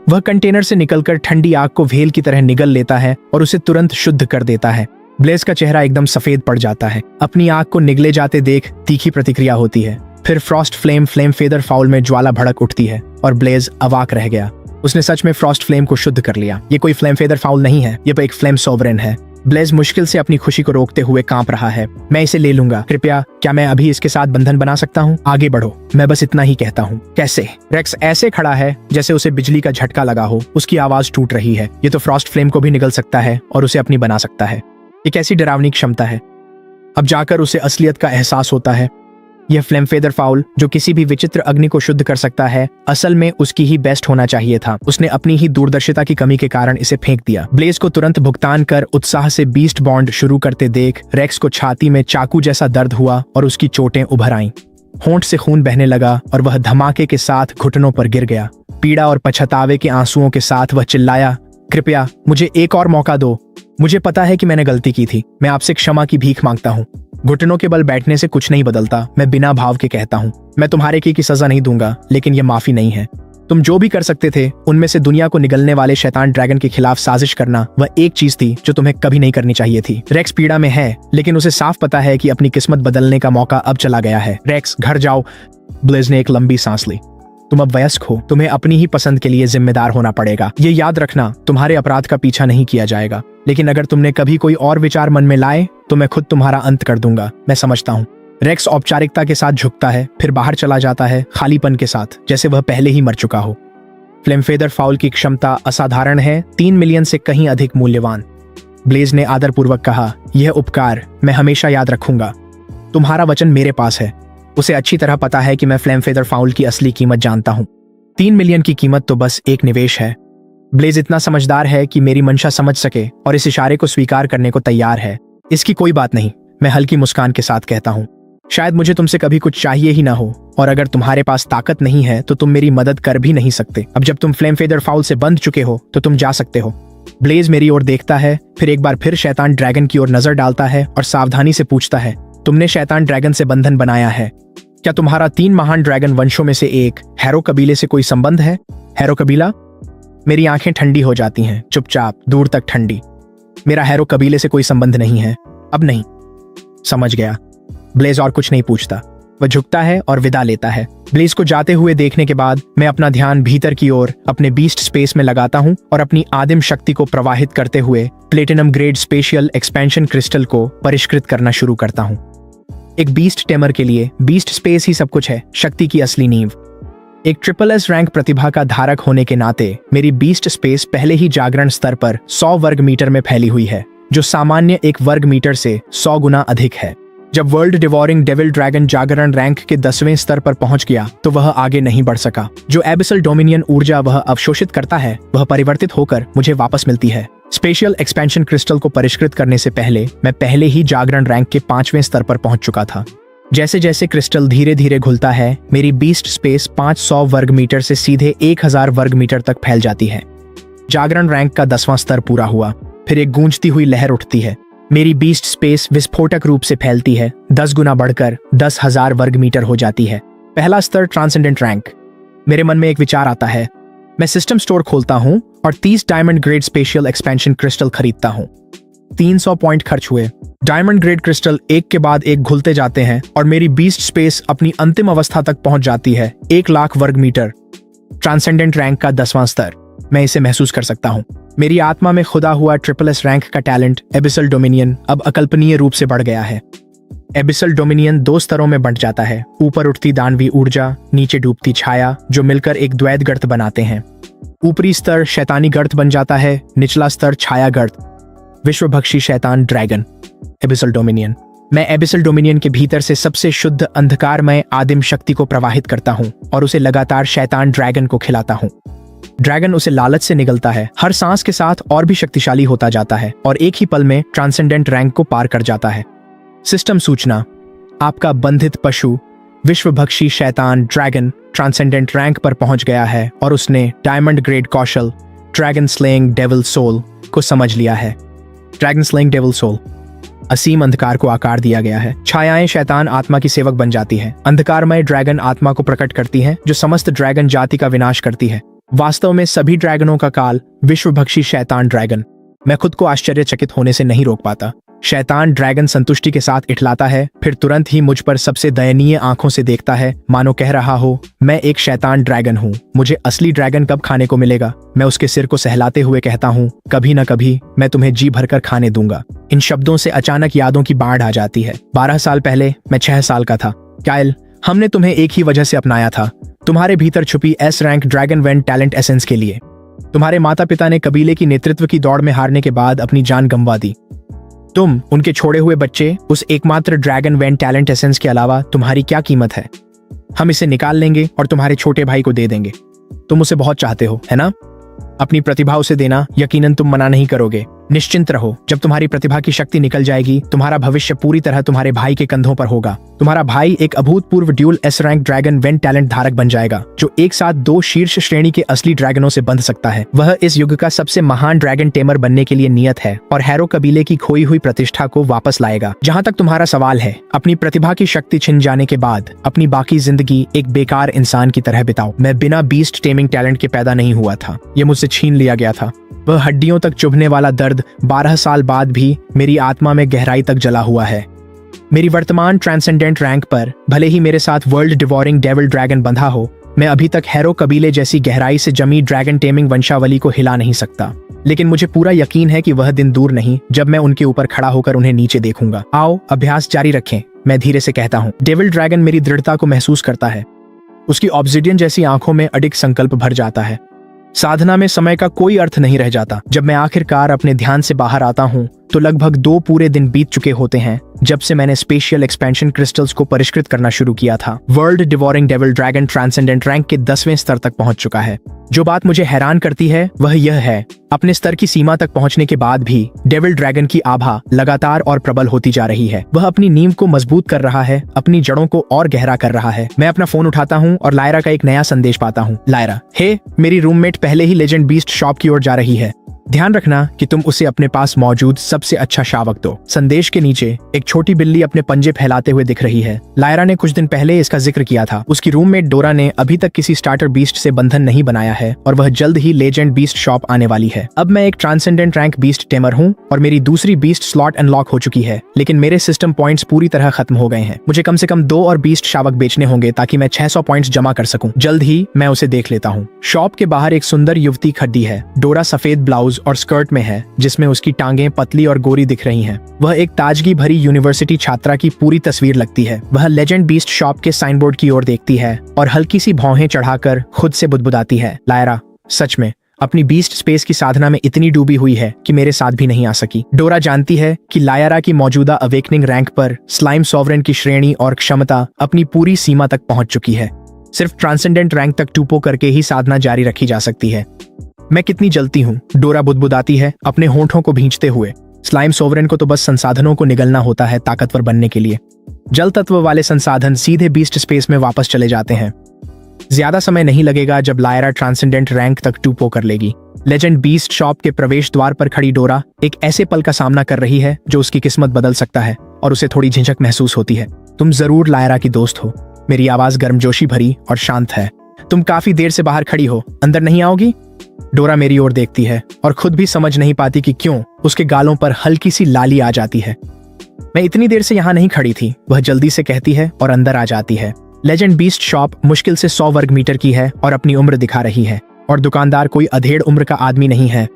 वह कंटेनर से निकलकर ठंडी आग को भेल की तरह निगल लेता है और उसे तुरंत शुद्ध कर देता है। ब्लेज का चेहरा एकदम सफेद पड़ जाता है। अपनी आग को निगले जाते देख तीखी प्रतिक्रिया होती है। फिर फ्रॉस्ट फ्लेम फेदर फाउल में ज्वाला भड़क उठती है और ब्लेज अवाक रह गया। उसने सच में फ्रॉस्ट फ्लेम को शुद्ध कर लिया। ये कोई फ्लेम फेदर फाउल नहीं है, ये एक फ्लेम सोवरेन है। ब्लेज मुश्किल से अपनी खुशी को रोकते हुए कांप रहा है। मैं इसे ले लूंगा, कृपया, क्या मैं अभी इसके साथ बंधन बना सकता हूँ? आगे बढ़ो, मैं बस इतना ही कहता हूँ। कैसे? रेक्स ऐसे खड़ा है जैसे उसे बिजली का झटका लगा हो। उसकी आवाज टूट रही है। ये तो फ्रॉस्ट फ्लेम को भी निगल सकता है और उसे अपनी बना सकता है। ये कैसी डरावनी क्षमता है। अब जाकर उसे असलियत का एहसास होता है। यह फ्लेम फेदर फाउल, जो किसी भी विचित्र अग्नि को शुद्ध कर सकता है, असल में उसकी ही बेस्ट होना चाहिए था। उसने अपनी ही दूरदर्शिता की कमी के कारण इसे फेंक दिया। ब्लेज को तुरंत भुगतान कर उत्साह से बीस्ट बॉन्ड शुरू करते देख रेक्स को छाती में चाकू जैसा दर्द हुआ और उसकी चोटें उभर आईं। होंठ से खून बहने लगा और वह धमाके के साथ घुटनों पर गिर गया। पीड़ा और पछतावे के आंसुओं के साथ वह चिल्लाया, कृपया मुझे एक और मौका दो। मुझे पता है कि मैंने गलती की थी। मैं आपसे क्षमा की भीख मांगता हूँ। घुटनों के बल बैठने से कुछ नहीं बदलता। मैं बिना भाव के कहता हूँ, मैं तुम्हारे की सजा नहीं दूंगा, लेकिन यह माफी नहीं है। तुम जो भी कर सकते थे उनमें से दुनिया को निगलने वाले शैतान ड्रैगन के खिलाफ साजिश करना वह एक चीज थी जो तुम्हें कभी नहीं करनी चाहिए थी। रेक्स पीड़ा में है, लेकिन उसे साफ पता है कि अपनी किस्मत बदलने का मौका अब चला गया है। रेक्स, घर जाओ। ब्लेज ने एक लंबी सांस ली। तुम अब वयस्क हो, तुम्हें अपनी ही पसंद के लिए जिम्मेदार होना पड़ेगा। ये याद रखना, तुम्हारे अपराध का पीछा नहीं किया जाएगा, लेकिन अगर तुमने कभी कोई और विचार मन में लाए तो मैं खुद तुम्हारा अंत कर दूंगा। मैं समझता हूँ। रेक्स औपचारिकता के साथ झुकता है, फिर बाहर चला जाता है, खालीपन के साथ, जैसे वह पहले ही मर चुका हो। फ्लेमफेदर फाउल की क्षमता असाधारण है, 3 मिलियन से कहीं अधिक मूल्यवान। ब्लेज ने आदरपूर्वक कहा, यह उपकार मैं हमेशा याद रखूंगा। तुम्हारा वचन मेरे पास है। उसे अच्छी तरह पता है कि मैं फ्लेमफेदर फाउल की असली कीमत जानता हूँ। 3 मिलियन की कीमत तो बस एक निवेश है। ब्लेज इतना समझदार है कि मेरी मंशा समझ सके और इस इशारे को स्वीकार करने को तैयार है। इसकी कोई बात नहीं, मैं हल्की मुस्कान के साथ कहता हूँ। शायद मुझे तुमसे कभी कुछ चाहिए ही ना हो, और अगर तुम्हारे पास ताकत नहीं है तो तुम मेरी मदद कर भी नहीं सकते। अब जब तुम फ्लेमफेदर फाउल से बंध चुके हो तो तुम जा सकते हो। ब्लेज मेरी ओर देखता है, फिर एक बार फिर शैतान ड्रैगन की ओर नजर डालता है और सावधानी से पूछता है, तुमने शैतान ड्रैगन से बंधन बनाया है। क्या तुम्हारा 3 महान ड्रैगन वंशों में से एक हैरो कबीले से कोई संबंध है? हैरो कबीला? मेरी आंखें ठंडी हो जाती हैं, चुपचाप, दूर तक ठंडी। मेरा हैरो कबीले से कोई संबंध नहीं है। अब नहीं। समझ गया। ब्लेज और कुछ नहीं पूछता। वह झुकता है और विदा लेता है। ब्लेज को जाते हुए देखने के बाद मैं अपना ध्यान भीतर की ओर अपने बीस्ट स्पेस में लगाता हूँ और अपनी आदिम शक्ति को प्रवाहित करते हुए platinum grade spatial expansion crystal को परिष्कृत करना शुरू करता हूँ। एक बीस्ट टेमर के लिए बीस्ट स्पेस ही सब कुछ है, शक्ति की असली नींव। एक SSS रैंक प्रतिभा का धारक होने के नाते मेरी बीस्ट स्पेस पहले ही जागरण स्तर पर 100 वर्ग मीटर में फैली हुई है, जो सामान्य 1 वर्ग मीटर से 100 गुना अधिक है। जब वर्ल्ड डिवोरिंग डेविल ड्रैगन जागरण रैंक के 10वें स्तर पर पहुंच गया तो वह आगे नहीं बढ़ सका। जो एबिसल डोमिनियन ऊर्जा वह अवशोषित करता है वह परिवर्तित होकर मुझे वापस मिलती है। स्पेशियल एक्सपेंशन क्रिस्टल को परिष्कृत करने से पहले मैं पहले ही जागरण रैंक के 5वें स्तर पर पहुंच चुका था। जैसे जैसे क्रिस्टल धीरे धीरे घुलता है, मेरी बीस्ट स्पेस 500 वर्ग मीटर से सीधे 1000 वर्ग मीटर तक फैल जाती है। जागरण रैंक का 10वां स्तर पूरा हुआ, फिर एक गूंजती हुई लहर उठती है। मेरी बीस्ट स्पेस विस्फोटक रूप से फैलती है, 10 गुना बढ़कर 10,000 वर्ग मीटर हो जाती है। पहला स्तर ट्रांसेंडेंट रैंक। मेरे मन में एक विचार आता है। मैं सिस्टम स्टोर खोलता हूँ और 30 diamond grade spatial expansion crystal खरीदता हूँ। 300 पॉइंट खर्च हुए। डायमंड ग्रेड क्रिस्टल एक के बाद एक घुलते जाते हैं और मेरी बीस्ट स्पेस अपनी अंतिम अवस्था तक पहुंच जाती है, 1 लाख वर्ग मीटर। ट्रांसेंडेंट रैंक का 10वां स्तर। मैं इसे महसूस कर सकता हूँ। मेरी आत्मा में खुदा हुआ SSS रैंक का टैलेंट एबिसल डोमिनियन अब अकल्पनीय रूप से बढ़ गया है। एबिसल डोमिनियन 2 स्तरों में बंट जाता है, ऊपर उठती दानवी ऊर्जा, नीचे डूबती छाया, जो मिलकर एक द्वैत गर्त बनाते हैं। ऊपरी स्तर शैतानी गर्त बन जाता है, निचला स्तर छाया गर्त। विश्वभक्षी शैतान ड्रैगन, एबिसल डोमिनियन। मैं एबिसल डोमिनियन के भीतर से सबसे शुद्ध अंधकारमय आदिम शक्ति को प्रवाहित करता हूँ और उसे लगातार शैतान ड्रैगन को खिलाता हूँ। ड्रैगन उसे लालच से निगलता है, हर सांस के साथ और भी शक्तिशाली होता जाता है और एक ही पल में ट्रांसेंडेंट रैंक को पार कर जाता है। सिस्टम सूचना, आपका बंधित पशु विश्वभक्षी शैतान ड्रैगन ट्रांसेंडेंट रैंक पर पहुंच गया है और उसने डायमंड ग्रेड कौशल ड्रैगन स्लेइंग डेविल सोल को समझ लिया है। Dragon slaying devil soul. असीम अंधकार को आकार दिया गया है। छायाएं शैतान आत्मा की सेवक बन जाती है। अंधकारमय ड्रैगन आत्मा को प्रकट करती है, जो समस्त ड्रैगन जाति का विनाश करती है। वास्तव में सभी ड्रैगनों का काल विश्वभक्षी शैतान ड्रैगन। मैं खुद को आश्चर्यचकित होने से नहीं रोक पाता। शैतान ड्रैगन संतुष्टि के साथ इठलाता है, फिर तुरंत ही मुझ पर सबसे दयनीय आंखों से देखता है, मानो कह रहा हो, मैं एक शैतान ड्रैगन हूँ, मुझे असली ड्रैगन कब खाने को मिलेगा। मैं उसके सिर को सहलाते हुए कहता हूँ, कभी न कभी मैं तुम्हें जी भरकर खाने दूंगा। इन शब्दों से अचानक यादों की बाढ़ आ जाती है। 12 साल पहले मैं 6 साल का था। कायल, हमने तुम्हें एक ही वजह से अपनाया था, तुम्हारे भीतर छुपी S rank dragon went talent essence के लिए। तुम्हारे माता पिता ने कबीले की नेतृत्व की दौड़ में हारने के बाद अपनी जान गंवा दी। तुम, उनके छोड़े हुए बच्चे, उस एकमात्र ड्रैगन वेंट टैलेंट एसेंस के अलावा तुम्हारी क्या कीमत है? हम इसे निकाल लेंगे और तुम्हारे छोटे भाई को दे देंगे। तुम उसे बहुत चाहते हो, है ना? अपनी प्रतिभा उसे देना, यकीनन तुम मना नहीं करोगे। निश्चिंत रहो, जब तुम्हारी प्रतिभा की शक्ति निकल जाएगी, तुम्हारा भविष्य पूरी तरह तुम्हारे भाई के कंधों पर होगा। तुम्हारा भाई एक अभूतपूर्व dual S rank dragon when talent धारक बन जाएगा, जो एक साथ 2 शीर्ष श्रेणी के असली ड्रैगनों से बंध सकता है। वह इस युग का सबसे महान ड्रैगन टेमर बनने के लिए नियत है और हैरो कबीले की खोई हुई प्रतिष्ठा को वापस लाएगा। जहाँ तक तुम्हारा सवाल है, अपनी प्रतिभा की शक्ति छिन जाने के बाद अपनी बाकी जिंदगी एक बेकार इंसान की तरह बिताओ। मैं बिना बीस्ट टेमिंग टैलेंट के पैदा नहीं हुआ था, ये मुझसे छीन लिया गया था। वह हड्डियों तक चुभने वाला दर्द 12 साल बाद भी मेरी आत्मा में गहराई तक जला हुआ है। मेरी वर्तमान ट्रांसेंडेंट रैंक पर भले ही मेरे साथ वर्ल्ड डिवोरिंग डेविल ड्रैगन बंधा हो, मैं अभी तक हैरो कबीले जैसी गहराई से जमी ड्रैगन टेमिंग वंशावली को हिला नहीं सकता। लेकिन मुझे पूरा यकीन है कि वह दिन दूर नहीं जब मैं उनके ऊपर खड़ा होकर उन्हें नीचे देखूंगा। आओ अभ्यास जारी रखें, मैं धीरे से कहता हूँ। डेविल ड्रैगन मेरी दृढ़ता को महसूस करता है। उसकी ऑब्सिडियन जैसी आंखों में अडिग संकल्प भर जाता है। साधना में समय का कोई अर्थ नहीं रह जाता। जब मैं आखिरकार अपने ध्यान से बाहर आता हूँ तो लगभग 2 पूरे दिन बीत चुके होते हैं जब से मैंने स्पेशियल एक्सपेंशन क्रिस्टल्स को परिष्कृत करना शुरू किया था। World devouring devil dragon transcendent rank के 10वें स्तर तक पहुंच चुका है। जो बात मुझे हैरान करती है वह यह है, अपने स्तर की सीमा तक पहुंचने के बाद भी डेविल ड्रैगन की आभा लगातार और प्रबल होती जा रही है। वह अपनी नींव को मजबूत कर रहा है, अपनी जड़ों को और गहरा कर रहा है। मैं अपना फोन उठाता हूँ और लायरा का एक नया संदेश पाता हूँ। लायरा, हे, मेरी रूममेट पहले ही लेजेंड बीस्ट शॉप की ओर जा रही है। ध्यान रखना कि तुम उसे अपने पास मौजूद सबसे अच्छा शावक दो। संदेश के नीचे एक छोटी बिल्ली अपने पंजे फैलाते हुए दिख रही है। लायरा ने कुछ दिन पहले इसका जिक्र किया था। उसकी रूममेट डोरा ने अभी तक किसी स्टार्टर बीस्ट से बंधन नहीं बनाया है और वह जल्द ही लेजेंड बीस्ट शॉप आने वाली है। अब मैं एक ट्रांसेंडेंट रैंक बीस्ट टेमर हूँ और मेरी दूसरी बीस्ट स्लॉट अनलॉक हो चुकी है, लेकिन मेरे सिस्टम पॉइंट्स पूरी तरह खत्म हो गए हैं। मुझे कम से कम 2 और बीस्ट शावक बेचने होंगे ताकि मैं 600 पॉइंट्स जमा कर सकूं। जल्द ही मैं उसे देख लेता हूँ। शॉप के बाहर एक सुंदर युवती खड़ी है। डोरा सफेद ब्लाउज और स्कर्ट में है, जिसमें उसकी टांगें पतली और गोरी दिख रही हैं। वह एक ताजगी भरी यूनिवर्सिटी छात्रा की पूरी तस्वीर लगती है। वह लेजेंड बीस्ट शॉप के साइन बोर्ड की ओर देखती है और हल्की सी भौहें चढ़ाकर खुद से बुदबुदाती है। लायरा सच में अपनी बीस्ट स्पेस की साधना में इतनी डूबी हुई है कि मेरे साथ भी नहीं आ सकी। डोरा जानती है कि लायरा की मौजूदा अवेकनिंग रैंक पर स्लाइम सॉवरेन की श्रेणी और क्षमता अपनी पूरी सीमा तक पहुंच चुकी है। सिर्फ ट्रांसेंडेंट रैंक तक टूपो करके ही साधना जारी रखी जा सकती है। मैं कितनी जलती हूँ, डोरा बुदबुदाती है अपने होंठों को भींचते हुए। स्लाइम सोवरेन को तो बस संसाधनों को निगलना होता है ताकतवर बनने के लिए। जल तत्व वाले संसाधन सीधे बीस्ट स्पेस में वापस चले जाते हैं। ज्यादा समय नहीं लगेगा जब लायरा ट्रांसेंडेंट रैंक तक टूपो कर लेगी। लेजेंड बीस्ट शॉप के प्रवेश द्वार पर खड़ी डोरा एक ऐसे पल का सामना कर रही है जो उसकी किस्मत बदल सकता है और उसे थोड़ी झिझक महसूस होती है। तुम जरूर लायरा की दोस्त हो। मेरी आवाज गर्मजोशी भरी और शांत है। तुम काफी देर से बाहर खड़ी हो, अंदर नहीं आओगी? डोरा मेरी ओर देखती है और खुद भी समझ नहीं पाती कि क्यों उसके गालों पर हल्की सी लाली आ जाती है। मैं इतनी देर से यहाँ नहीं खड़ी थी, वह जल्दी से कहती है और अंदर आ जाती है। लेजेंड बीस्ट शॉप मुश्किल से 100 वर्ग मीटर की है और अपनी उम्र दिखा रही है, और दुकानदार कोई अधेड़ उम्र का आदमी नहीं है।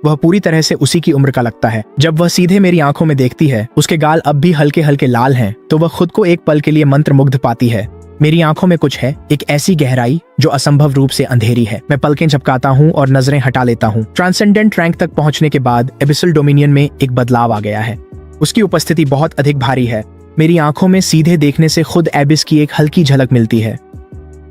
वह पूरी तरह से उसी की उम्र का लगता है। जब वह सीधे मेरी आंखों में देखती है, उसके गाल अब भी हल्के हल्के लाल हैं, तो वह खुद को एक पल के लिए मंत्रमुग्ध पाती है। मेरी आंखों में कुछ है, एक ऐसी गहराई जो असंभव रूप से अंधेरी है। मैं पलकें झपकाता हूँ और नजरें हटा लेता हूँ। ट्रांसेंडेंट रैंक तक पहुँचने के बाद एबिसल डोमिनियन में एक बदलाव आ गया है। उसकी उपस्थिति बहुत अधिक भारी है। मेरी आंखों में सीधे देखने से खुद एबिस की एक हल्की झलक मिलती है।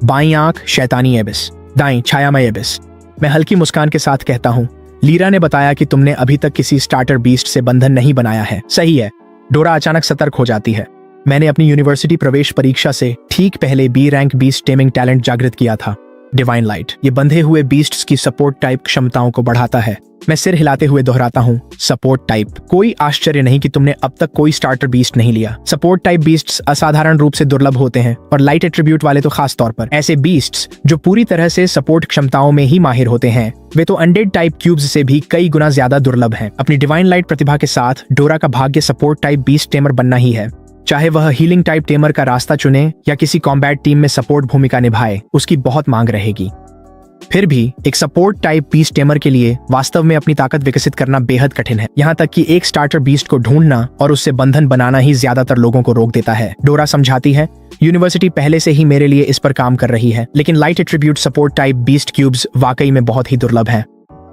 बाईं आंख शैतानी एबिस, दाईं छायामय एबिस। मैं हल्की मुस्कान के साथ कहता हूँ, लीरा ने बताया कि तुमने अभी तक किसी स्टार्टर बीस्ट से बंधन नहीं बनाया है। सही है। डोरा अचानक सतर्क हो जाती है। मैंने अपनी यूनिवर्सिटी प्रवेश परीक्षा से ठीक पहले B rank beast taming talent जागृत किया था, डिवाइन लाइट। ये बंधे हुए बीस्ट्स की सपोर्ट टाइप क्षमताओं को बढ़ाता है। मैं सिर हिलाते हुए दोहराता हूँ, सपोर्ट टाइप। कोई आश्चर्य नहीं कि तुमने अब तक कोई स्टार्टर बीस्ट नहीं लिया। सपोर्ट टाइप बीस्ट्स असाधारण रूप से दुर्लभ होते हैं, और लाइट एट्रीब्यूट वाले तो खास तौर पर। ऐसे बीस्ट्स जो पूरी तरह से सपोर्ट क्षमताओं में ही माहिर होते हैं, वे तो अनडेड टाइप क्यूब्स से भी कई गुना ज्यादा दुर्लभ हैं। अपनी डिवाइन लाइट प्रतिभा के साथ डोरा का भाग्य सपोर्ट टाइप बीस्ट टेमर बनना ही है। चाहे वह हीलिंग टाइप टेमर का रास्ता चुने या किसी कॉम्बैट टीम में सपोर्ट भूमिका निभाए, उसकी बहुत मांग रहेगी। फिर भी एक सपोर्ट टाइप बीस्ट टेमर के लिए वास्तव में अपनी ताकत विकसित करना बेहद कठिन है। यहाँ तक कि एक स्टार्टर बीस्ट को ढूंढना और उससे बंधन बनाना ही ज्यादातर लोगों को रोक देता है। डोरा समझाती है, यूनिवर्सिटी पहले से ही मेरे लिए इस पर काम कर रही है, लेकिन light attribute support type beast cubes वाकई में बहुत ही दुर्लभ हैं।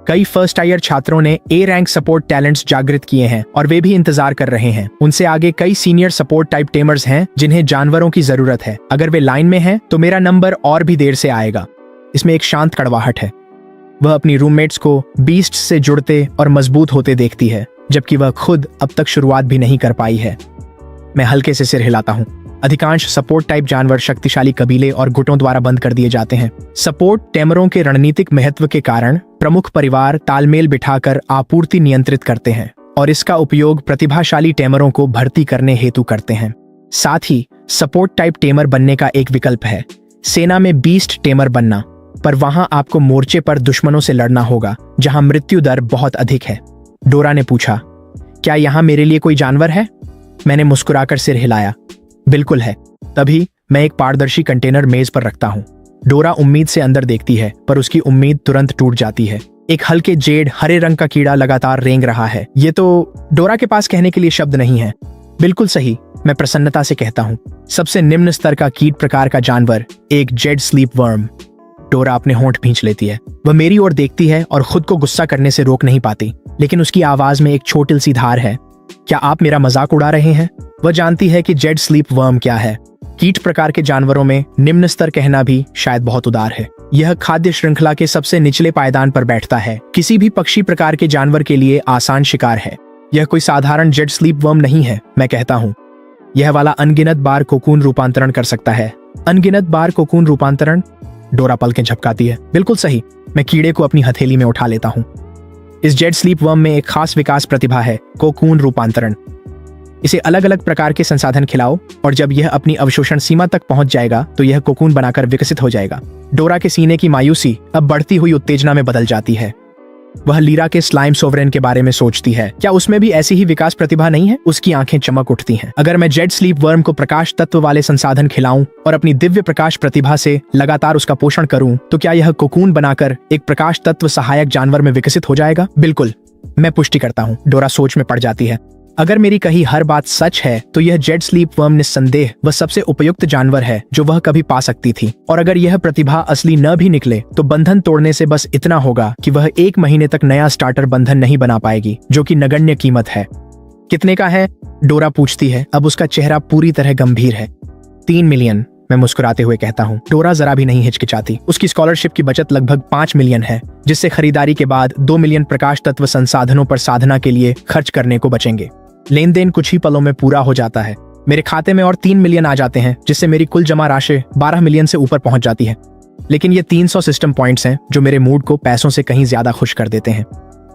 कई फर्स्ट ईयर छात्रों ने ए रैंक सपोर्ट टैलेंट्स जागृत किए हैं और वे भी इंतजार कर रहे हैं। उनसे आगे कई सीनियर सपोर्ट टाइप टेमर्स हैं जिन्हें जानवरों की जरूरत है। अगर वे लाइन में हैं तो मेरा नंबर और भी देर से आएगा। इसमें एक शांत कड़वाहट है। वह अपनी रूममेट्स को बीस्ट से जुड़ते और मजबूत होते देखती है, जबकि वह खुद अब तक शुरुआत भी नहीं कर पाई है। मैं हल्के से सिर हिलाता हूँ। अधिकांश सपोर्ट टाइप जानवर शक्तिशाली कबीले और गुटों द्वारा बंद कर दिए जाते हैं। सपोर्ट टेमरों के रणनीतिक महत्व के कारण प्रमुख परिवार तालमेल बिठाकर आपूर्ति नियंत्रित करते हैं और इसका उपयोग प्रतिभाशाली टेमरों को भर्ती करने हेतु करते हैं। साथ ही सपोर्ट टाइप टेमर बनने का एक विकल्प है सेना में बीस्ट टेमर बनना, पर वहां आपको मोर्चे पर दुश्मनों से लड़ना होगा जहां मृत्यु दर बहुत अधिक है। डोरा ने पूछा, क्या यहाँ मेरे लिए कोई जानवर है? मैंने मुस्कुराकर सिर हिलाया। बिल्कुल है। तभी मैं एक पारदर्शी कंटेनर मेज पर रखता हूँ। डोरा उम्मीद से अंदर देखती है, पर उसकी उम्मीद तुरंत टूट जाती है। एक हल्के जेड हरे रंग का कीड़ा लगातार रेंग रहा है। ये तो डोरा के पास कहने के लिए शब्द नहीं है। बिल्कुल सही, मैं प्रसन्नता से कहता हूँ। सबसे निम्न स्तर का कीट प्रकार का जानवर, एक जेड स्लीप वर्म। डोरा अपने होंठ भींच लेती है। वह मेरी ओर देखती है और खुद को गुस्सा करने से रोक नहीं पाती, लेकिन उसकी आवाज में एक छोटी सी धार है। क्या आप मेरा मजाक उड़ा रहे हैं? वह जानती है कि जेड स्लीप वर्म क्या है। कीट प्रकार के जानवरों में निम्न स्तर कहना भी शायद बहुत उदार है। यह खाद्य श्रृंखला के सबसे निचले पायदान पर बैठता है। किसी भी पक्षी प्रकार के जानवर के लिए आसान शिकार है। यह कोई साधारण जेड स्लीप वर्म नहीं है, मैं कहता हूँ। यह वाला अनगिनत बार कोकून रूपांतरण कर सकता है। अनगिनत बार कोकून रूपांतरण? डोरा पलकें झपकाती है। बिल्कुल सही। मैं कीड़े को अपनी हथेली में उठा लेता हूँ। इस जेड स्लीप वर्म में एक खास विकास प्रतिभा है, कोकून रूपांतरण। इसे अलग अलग प्रकार के संसाधन खिलाओ और जब यह अपनी अवशोषण सीमा तक पहुंच जाएगा तो यह कोकून बनाकर विकसित हो जाएगा। डोरा के सीने की मायूसी अब बढ़ती हुई उत्तेजना में बदल जाती है। वह लीरा के स्लाइम सोवरेन के बारे में सोचती है। क्या उसमें भी ऐसी ही विकास प्रतिभा नहीं है? उसकी आंखें चमक उठती हैं। अगर मैं जेड स्लीप वर्म को प्रकाश तत्व वाले संसाधन खिलाऊं और अपनी दिव्य प्रकाश प्रतिभा से लगातार उसका पोषण करूं, तो क्या यह कोकून बनाकर एक प्रकाश तत्व सहायक जानवर में विकसित हो जाएगा? बिल्कुल, मैं पुष्टि करता हूँ। डोरा सोच में पड़ जाती है। अगर मेरी कही हर बात सच है तो यह जेड स्लीप वर्म निस्संदेह वह सबसे उपयुक्त जानवर है जो वह कभी पा सकती थी। और अगर यह प्रतिभा असली न भी निकले तो बंधन तोड़ने से बस इतना होगा कि वह 1 महीने तक नया स्टार्टर बंधन नहीं बना पाएगी, जो कि नगण्य कीमत है। कितने का है? डोरा पूछती है। अब उसका चेहरा पूरी तरह गंभीर है। 3 मिलियन, मैं मुस्कुराते हुए कहता हूँ। डोरा जरा भी नहीं हिचकिचाती। उसकी स्कॉलरशिप की बचत लगभग 5 मिलियन है, जिससे खरीदारी के बाद 2 मिलियन प्रकाश तत्व संसाधनों पर साधना के लिए खर्च करने को बचेंगे। लेन देन कुछ ही पलों में पूरा हो जाता है। मेरे खाते में और 3 मिलियन आ जाते हैं, जिससे मेरी कुल जमा राशि 12 मिलियन से ऊपर पहुंच जाती है। लेकिन ये 300 सिस्टम पॉइंट्स हैं जो मेरे मूड को पैसों से कहीं ज्यादा खुश कर देते हैं।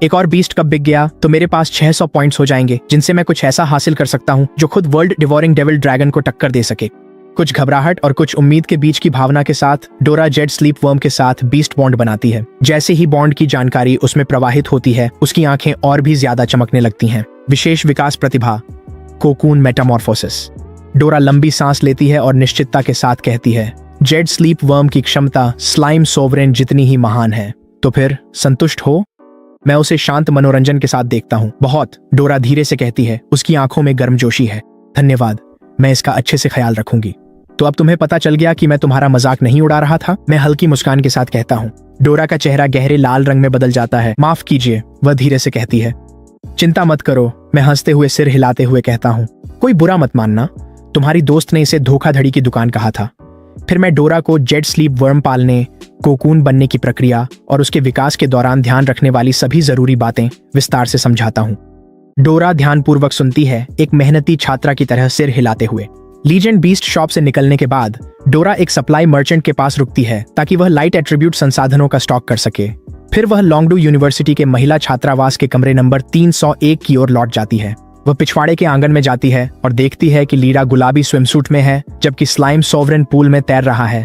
एक और बीस्ट कब बिक गया तो मेरे पास 600 पॉइंट्स हो जाएंगे, जिनसे मैं कुछ ऐसा हासिल कर सकता हूँ जो खुद वर्ल्ड डिवोरिंग डेविल ड्रैगन को टक्कर दे सके। कुछ घबराहट और कुछ उम्मीद के बीच की भावना के साथ डोरा जेड स्लीप वर्म के साथ बीस्ट बॉन्ड बनाती है। जैसे ही बॉन्ड की जानकारी उसमें प्रवाहित होती है, उसकी आंखें और भी ज्यादा चमकने लगती हैं। विशेष विकास प्रतिभा, कोकून मेटामॉर्फोसिस। डोरा लंबी सांस लेती है और निश्चितता के साथ कहती है, जेड स्लीप वर्म की क्षमता स्लाइम सोवरेन जितनी ही महान है। तो फिर संतुष्ट हो? मैं उसे शांत मनोरंजन के साथ देखता हूँ। बहुत, डोरा धीरे से कहती है। उसकी आंखों में गर्मजोशी है। धन्यवाद, मैं इसका अच्छे से ख्याल रखूंगी। तो अब तुम्हें पता चल गया कि मैं तुम्हारा मजाक नहीं उड़ा रहा था? मैं हल्की मुस्कान के साथ कहता हूँ। डोरा का चेहरा गहरे लाल रंग में बदल जाता है। माफ कीजिए, वह धीरे से कहती है। चिंता मत करो, मैं हंसते हुए सिर हिलाते हुए कहता हूँ। कोई बुरा मत मानना, तुम्हारी दोस्त ने इसे धोखाधड़ी की दुकान कहा था। फिर मैं डोरा को जेड स्लीप वर्म पालने, कोकून बनने की प्रक्रिया और उसके विकास के दौरान ध्यान रखने वाली सभी जरूरी बातें विस्तार से समझाता हूँ। डोरा ध्यानपूर्वक सुनती है, एक मेहनती छात्रा की तरह सिर हिलाते हुए। लीजेंड बीस्ट शॉप से निकलने के बाद डोरा एक सप्लाई मर्चेंट के पास रुकती है ताकि वह लाइट एट्रीब्यूट संसाधनों का स्टॉक कर सके। फिर वह लॉन्गडू यूनिवर्सिटी के महिला छात्रावास के कमरे नंबर 301 की ओर लौट जाती है। वह पिछवाड़े के आंगन में जाती है और देखती है कि लीरा गुलाबी स्विमसूट में है, जबकि स्लाइम सोवरेन पूल में तैर रहा है।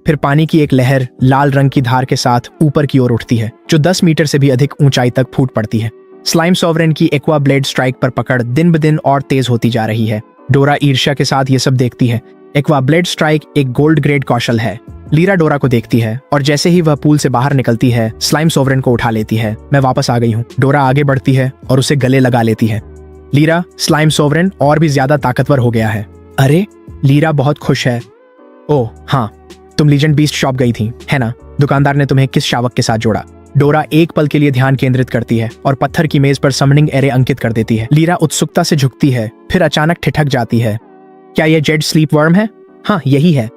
फिर पानी की एक लहर लाल रंग की धार के साथ ऊपर की ओर उठती है, जो 10 मीटर से भी अधिक ऊंचाई तक फूट पड़ती है। स्लाइम सोवरेन की एक्वा ब्लेड स्ट्राइक पर पकड़ दिन ब दिन और तेज होती जा रही है। डोरा ईर्ष्या के साथ ये सब देखती है। एक्वा ब्लेड स्ट्राइक एक गोल्ड ग्रेड कौशल है। लीरा डोरा को देखती है और जैसे ही वह पूल से बाहर निकलती है, स्लाइम सोवरेन को उठा लेती है। मैं वापस आ गई हूँ। डोरा आगे बढ़ती है और उसे गले लगा लेती है। लीरा, स्लाइम सोवरेन और भी ज्यादा ताकतवर हो गया है। अरे, लीरा बहुत खुश है। ओह हाँ, तुम लीजेंड बीस्ट शॉप गई थी, है ना? दुकानदार ने तुम्हें किस शावक के साथ जोड़ा? डोरा एक पल के लिए ध्यान केंद्रित करती है और पत्थर की मेज पर समनिंग एरे अंकित कर देती है। लीरा उत्सुकता से झुकती है, फिर अचानक ठिठक जाती है। क्या यह जेड स्लीप वर्म है? हाँ, यही है।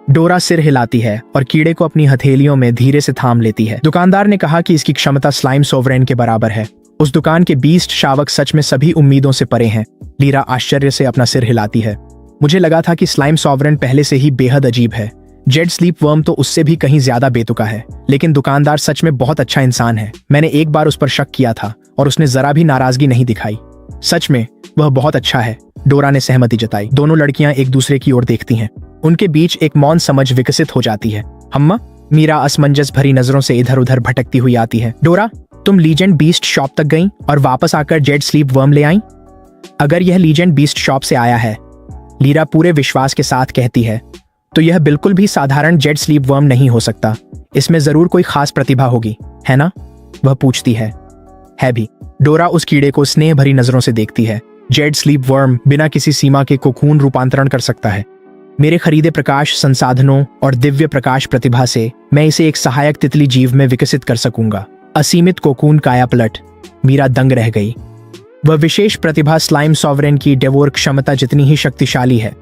डोरा सिर हिलाती है और कीड़े को अपनी हथेलियों में धीरे से थाम लेती है। दुकानदार ने कहा कि इसकी क्षमता स्लाइम सोवरेन के बराबर है। उस दुकान के बीस्ट शावक सच में सभी उम्मीदों से परे हैं। लीरा आश्चर्य से अपना सिर हिलाती है। मुझे लगा था कि स्लाइम सोवरेन पहले से ही बेहद अजीब है। जेड स्लीप वर्म तो उससे भी कहीं ज्यादा बेतुका है, लेकिन दुकानदार सच में बहुत अच्छा इंसान है। मैंने एक बार उस पर शक किया था और उसने जरा भी नाराजगी नहीं दिखाई। सच में वह बहुत अच्छा है। डोरा ने सहमति जताई। दोनों लड़कियां एक दूसरे की ओर देखती हैं। उनके बीच एक मौन समझ विकसित हो जाती है। अम्मा, मीरा असमंजस भरी नजरों से इधर उधर भटकती हुई आती है। डोरा, तुम लीजेंड बीस्ट शॉप तक गईं और वापस आकर जेड स्लीप वर्म ले आईं? अगर यह लीजेंड बीस्ट शॉप से आया है, लीरा पूरे विश्वास के साथ कहती है, तो यह बिल्कुल भी साधारण जेड स्लीप वर्म नहीं हो सकता। इसमें जरूर कोई खास प्रतिभा होगी, है ना? वह पूछती है भी। डोरा उस कीड़े को स्नेह भरी नजरों से देखती है। जेड स्लीप वर्म बिना किसी सीमा के कोकून रूपांतरण कर सकता है। मेरे खरीदे प्रकाश संसाधनों और दिव्य प्रकाश प्रतिभा से मैं इसे एक सहायक तितली जीव में विकसित कर सकूंगा। असीमित कोकून कायापलट। मीरा दंग रह गई। वह विशेष प्रतिभा स्लाइम सॉवरेन की डेवोर क्षमता जितनी ही शक्तिशाली है।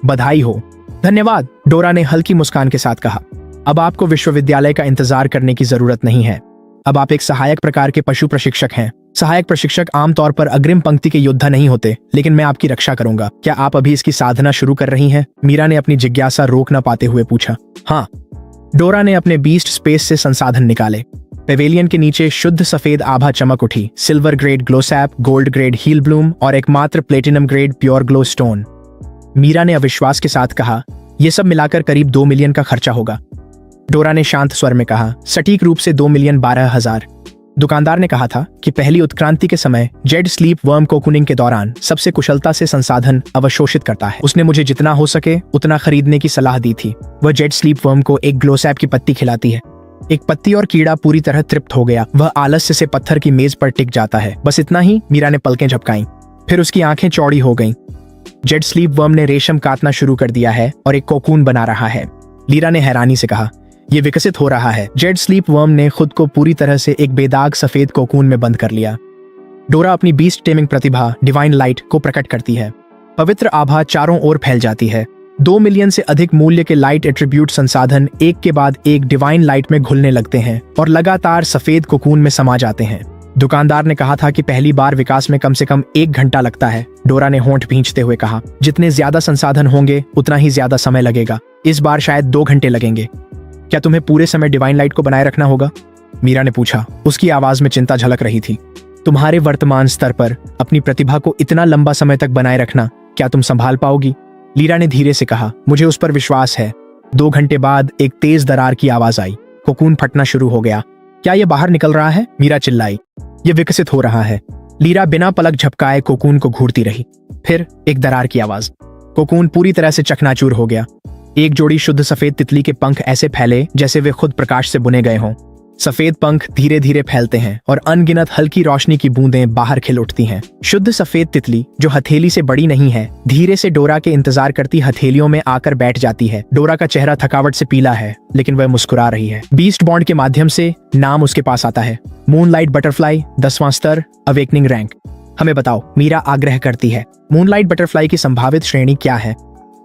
बधाई हो। धन्यवाद, डोरा ने हल्की मुस्कान के साथ कहा। अब आपको विश्वविद्यालय का इंतजार करने की जरूरत नहीं है। अब आप एक सहायक प्रकार के पशु प्रशिक्षक हैं। सहायक प्रशिक्षक आमतौर पर अग्रिम पंक्ति के योद्धा नहीं होते, लेकिन मैं आपकी रक्षा करूंगा। क्या आप अभी इसकी साधना शुरू कर रही हैं? मीरा ने अपनी जिज्ञासा रोक न पाते हुए पूछा। हाँ। डोरा ने अपने बीस्ट स्पेस से संसाधन निकाले। पेवेलियन के नीचे शुद्ध सफेद आभा चमक उठी। Silver grade glowsap, gold grade heal bloom और एकमात्र platinum grade pure glow stone. Meera ने अविश्वास के साथ कहा, यह सब मिलाकर करीब 2 मिलियन का खर्चा होगा। डोरा ने शांत स्वर में कहा, सटीक रूप से 2,12,000। दुकानदार ने कहा था कि पहली उत्क्रांति के समय जेड स्लीप वर्म कोकूनिंग के दौरान सबसे कुशलता से संसाधन अवशोषित करता है। उसने मुझे जितना हो सके उतना खरीदने की सलाह दी थी। वह जेड स्लीप वर्म को एक ग्लोसैप की पत्ती खिलाती है। एक पत्ती और कीड़ा पूरी तरह तृप्त हो गया। वह आलस्य से पत्थर की मेज पर टिक जाता है। बस इतना ही। मीरा ने पलकें झपकाईं। फिर उसकी आंखें चौड़ी हो गईं। जेड स्लीप वर्म ने रेशम काटना शुरू कर दिया है और एक कोकून बना रहा है। लीरा ने हैरानी से कहा, यह विकसित हो रहा है। जेड स्लीप वर्म ने खुद को पूरी तरह से एक बेदाग सफेद कोकून में बंद कर लिया। डोरा अपनी बीस्ट टेमिंग प्रतिभा डिवाइन लाइट को प्रकट करती है। पवित्र आभा चारों ओर फैल जाती है। 2 मिलियन से अधिक मूल्य के लाइट एट्रीब्यूट संसाधन एक के बाद एक डिवाइन लाइट में घुलने लगते हैं और लगातार सफेद कोकून में समा जाते हैं। दुकानदार ने कहा था कि पहली बार विकास में कम से कम 1 घंटा लगता है। डोरा ने होंठ भींचते हुए कहा, जितने ज्यादा संसाधन होंगे उतना ही ज्यादा समय लगेगा। इस बार शायद 2 घंटे लगेंगे। क्या तुम्हें पूरे समय डिवाइन लाइट को बनाए रखना होगा? मीरा ने पूछा। उसकी आवाज में चिंता झलक रही थी। तुम्हारे वर्तमान स्तर पर अपनी प्रतिभा को इतना लंबा समय तक बनाए रखना क्या तुम संभाल पाओगी? लीरा ने धीरे से कहा, मुझे उस पर विश्वास है। 2 घंटे बाद एक तेज दरार की आवाज आई। कोकून फटना शुरू हो गया। क्या यह बाहर निकल रहा है? मीरा चिल्लाई। यह विकसित हो रहा है। लीरा बिना पलक झपकाए कोकून को घूरती रही। फिर एक दरार की आवाज। कोकून पूरी तरह से चकनाचूर हो गया। एक जोड़ी शुद्ध सफेद तितली के पंख ऐसे फैले जैसे वे खुद प्रकाश से बुने गए हों। सफेद पंख धीरे धीरे फैलते हैं और अनगिनत हल्की रोशनी की बूंदें बाहर खिल उठती हैं। शुद्ध सफेद तितली, जो हथेली से बड़ी नहीं है, धीरे से डोरा के इंतजार करती हथेलियों में आकर बैठ जाती है। डोरा का चेहरा थकावट से पीला है, लेकिन वह मुस्कुरा रही है। बीस्ट बॉन्ड के माध्यम से नाम उसके पास आता है, मूनलाइट बटरफ्लाई, 10वां स्तर, अवेकनिंग रैंक। हमें बताओ, मीरा आग्रह करती है। मूनलाइट बटरफ्लाई की संभावित श्रेणी क्या है?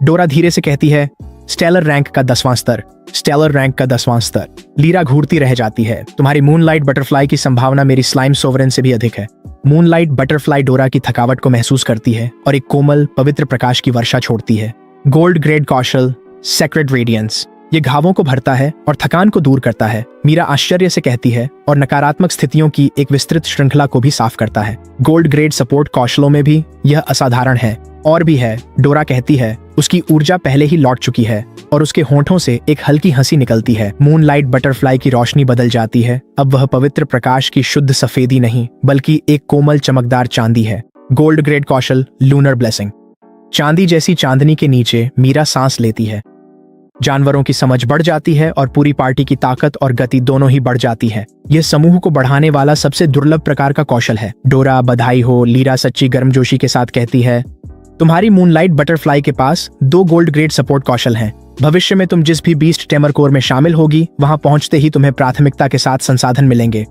डोरा धीरे से कहती है, स्टेलर रैंक का 10वां स्तर। स्टेलर रैंक का 10वां स्तर। लीरा घूरती रह जाती है। तुम्हारी मूनलाइट बटरफ्लाई की संभावना मेरी स्लाइम सोवरेन से भी अधिक है। मूनलाइट बटरफ्लाई डोरा की थकावट को महसूस करती है और एक कोमल पवित्र प्रकाश की वर्षा छोड़ती है। गोल्ड ग्रेड कौशल, सेक्रेड रेडियंस। ये घावों को भरता है और थकान को दूर करता है। मीरा आश्चर्य से कहती है, और नकारात्मक स्थितियों की एक विस्तृत श्रृंखला को भी साफ करता है। गोल्ड ग्रेड सपोर्ट कौशलों में भी यह असाधारण है। और भी है, डोरा कहती है। उसकी ऊर्जा पहले ही लौट चुकी है और उसके होंठों से एक हल्की हंसी निकलती है। मूनलाइट बटरफ्लाई की रोशनी बदल जाती है। अब वह पवित्र प्रकाश की शुद्ध सफेदी नहीं, बल्कि एक कोमल चमकदार चांदी है। गोल्ड ग्रेड कौशल, लूनर ब्लेसिंग। चांदी जैसी चांदनी के नीचे मीरा सांस लेती है। जानवरों की समझ बढ़ जाती है और पूरी पार्टी की ताकत और गति दोनों ही बढ़ जाती है। यह समूह को बढ़ाने वाला सबसे दुर्लभ प्रकार का कौशल है। डोरा, बधाई हो, लीरा सच्ची गर्मजोशी के साथ कहती है। तुम्हारी मूनलाइट बटरफ्लाई के पास 2 गोल्ड ग्रेड सपोर्ट कौशल हैं। भविष्य में तुम जिस भी बीस्ट टेमर कोर में शामिल होगी, वहां पहुंचते ही तुम्हें प्राथमिकता के साथ संसाधन मिलेंगे।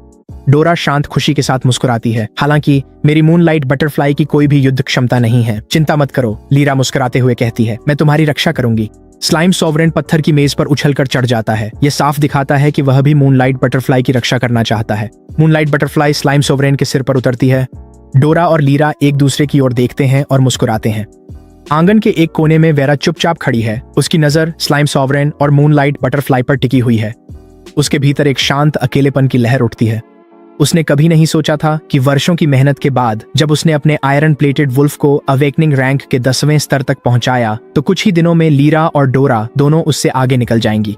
डोरा शांत खुशी के साथ मुस्कुराती है। हालांकि मेरी मूनलाइट बटरफ्लाई की कोई भी युद्ध क्षमता नहीं है। चिंता मत करो, लीरा मुस्कुराते हुए कहती है। मैं तुम्हारी रक्षा करूंगी। स्लाइम सॉवरेन पत्थर की मेज पर उछलकर चढ़ जाता है। यह साफ दिखाता है कि वह भी मूनलाइट बटरफ्लाई की रक्षा करना चाहता है। मूनलाइट बटरफ्लाई स्लाइम सॉवरेन के सिर पर उतरती है। डोरा और लीरा एक दूसरे की ओर देखते हैं और मुस्कुराते हैं। आंगन के एक कोने में वेरा चुपचाप खड़ी है। उसकी नजर स्लाइम सॉवरेन और मूनलाइट बटरफ्लाई पर टिकी हुई है। उसके भीतर एक शांत अकेलेपन की लहर उठती है। उसने कभी नहीं सोचा था कि वर्षों की मेहनत के बाद जब उसने अपने आयरन प्लेटेड वुल्फ को अवेकनिंग रैंक के 10वें स्तर तक पहुंचाया तो कुछ ही दिनों में लीरा और डोरा दोनों उससे आगे निकल जाएंगी।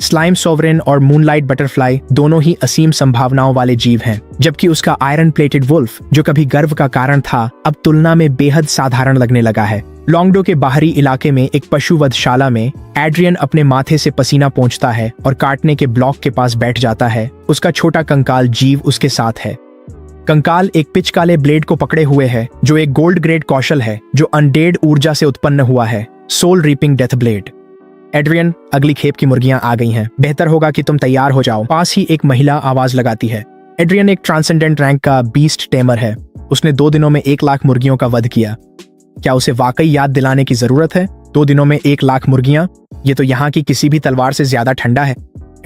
स्लाइम सॉवरेन और मूनलाइट बटरफ्लाई दोनों ही असीम संभावनाओं वाले जीव हैं, जबकि उसका आयरन प्लेटेड वुल्फ जो कभी गर्व का कारण था अब तुलना में बेहद साधारण लगने लगा है। लॉन्गडो के बाहरी इलाके में एक पशुवधशाला में एड्रियन अपने माथे से पसीना पोंछता है और काटने के ब्लॉक के पास बैठ जाता है। उसका छोटा कंकाल जीव उसके साथ है। कंकाल एक पिच काले ब्लेड को पकड़े हुए है जो एक गोल्ड ग्रेड कौशल है जो अनडेड ऊर्जा से उत्पन्न हुआ है, soul reaping death blade. Adrian, अगली खेप की मुर्गियां आ गई हैं। बेहतर होगा कि तुम तैयार हो जाओ। पास ही एक महिला आवाज लगाती है। एड्रियन एक ट्रांसेंडेंट रैंक का बीस्ट टेमर है। उसने 2 दिनों में 1 लाख मुर्गियों का वध किया। क्या उसे वाकई याद दिलाने की जरूरत है? 2 दिनों में 1 लाख मुर्गियां, ये तो यहाँ की किसी भी तलवार से ज्यादा ठंडा है।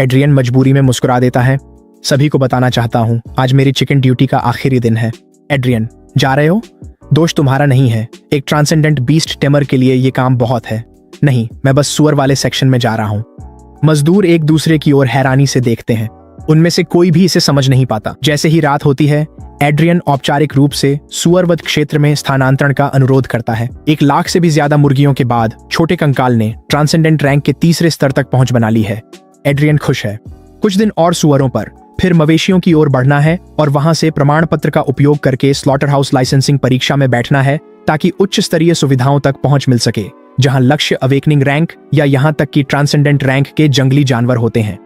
एड्रियन मजबूरी में मुस्कुरा देता है। सभी को बताना चाहता हूँ, आज मेरी चिकन ड्यूटी का आखिरी दिन है। एड्रियन, जा रहे हो? दोष तुम्हारा नहीं है। एक ट्रांसेंडेंट बीस्ट टेमर के लिए ये काम बहुत है। नहीं, मैं बस सुअर वाले सेक्शन में जा रहा हूँ। मजदूर एक दूसरे की ओर हैरानी से देखते हैं। उनमें से कोई भी इसे समझ नहीं पाता। जैसे ही रात होती है, एड्रियन औपचारिक रूप से सुअरवध क्षेत्र में स्थानांतरण का अनुरोध करता है। 1 लाख से भी ज्यादा मुर्गियों के बाद छोटे कंकाल ने ट्रांसेंडेंट रैंक के 3रे स्तर तक पहुंच बना ली है। एड्रियन खुश है। कुछ दिन और सुअरों पर, फिर मवेशियों की ओर बढ़ना है और वहां से प्रमाण पत्र का उपयोग करके स्लॉटर हाउस लाइसेंसिंग परीक्षा में बैठना है ताकि उच्च स्तरीय सुविधाओं तक पहुंच मिल सके, जहां लक्ष्य अवेकनिंग रैंक या यहां तक कि ट्रांसेंडेंट रैंक के जंगली जानवर होते हैं।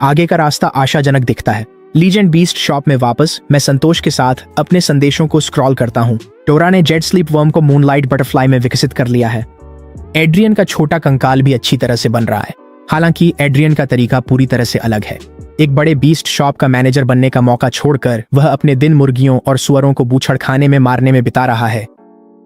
आगे का रास्ता आशाजनक दिखता है। लीजेंड बीस्ट शॉप में वापस मैं संतोष के साथ अपने संदेशों को स्क्रॉल करता हूँ। डोरा ने जेट स्लीप वर्म को मूनलाइट बटरफ्लाई में विकसित कर लिया है। एड्रियन का छोटा कंकाल भी अच्छी तरह से बन रहा है। हालांकि एड्रियन का तरीका पूरी तरह से अलग है। एक बड़े बीस्ट शॉप का मैनेजर बनने का मौका छोड़कर वह अपने दिन मुर्गियों और सुअरों को बूछड़खाने में मारने में बिता रहा है।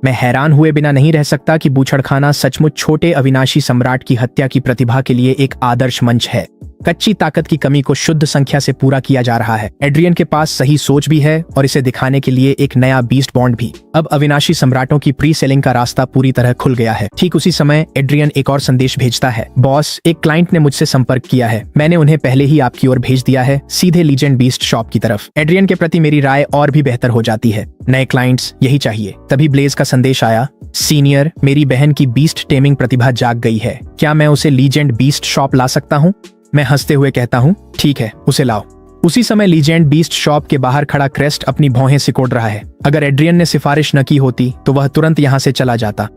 मैं हैरान हुए बिना नहीं रह सकता कि बूछड़खाना सचमुच छोटे अविनाशी सम्राट की हत्या की प्रतिभा के लिए एक आदर्श मंच है। कच्ची ताकत की कमी को शुद्ध संख्या से पूरा किया जा रहा है। एड्रियन के पास सही सोच भी है और इसे दिखाने के लिए एक नया बीस्ट बॉन्ड भी। अब अविनाशी सम्राटों की प्री सेलिंग का रास्ता पूरी तरह खुल गया है। ठीक उसी समय एड्रियन एक और संदेश भेजता है। बॉस, एक क्लाइंट ने मुझसे संपर्क किया है। मैंने उन्हें पहले ही आपकी ओर भेज दिया है, सीधे लीजेंड बीस्ट शॉप की तरफ। एड्रियन के प्रति मेरी राय और भी बेहतर हो जाती है। नए क्लाइंट्स यही चाहिए। तभी ब्लेज का संदेश आया। सीनियर, मेरी बहन की बीस्ट टेमिंग प्रतिभा जाग गई है। क्या मैं उसे लीजेंड बीस्ट शॉप ला सकता हूँ? मैं हंसते हुए कहता हूँ, ठीक है, उसे लाओ। उसी समय लीजेंड बीस्ट शॉप के बाहर खड़ा क्रेस्ट अपनी भौहें सिकोड़ रहा है। अगर एड्रियन ने सिफारिश न की होती तो वह तुरंत यहाँ से चला जाता।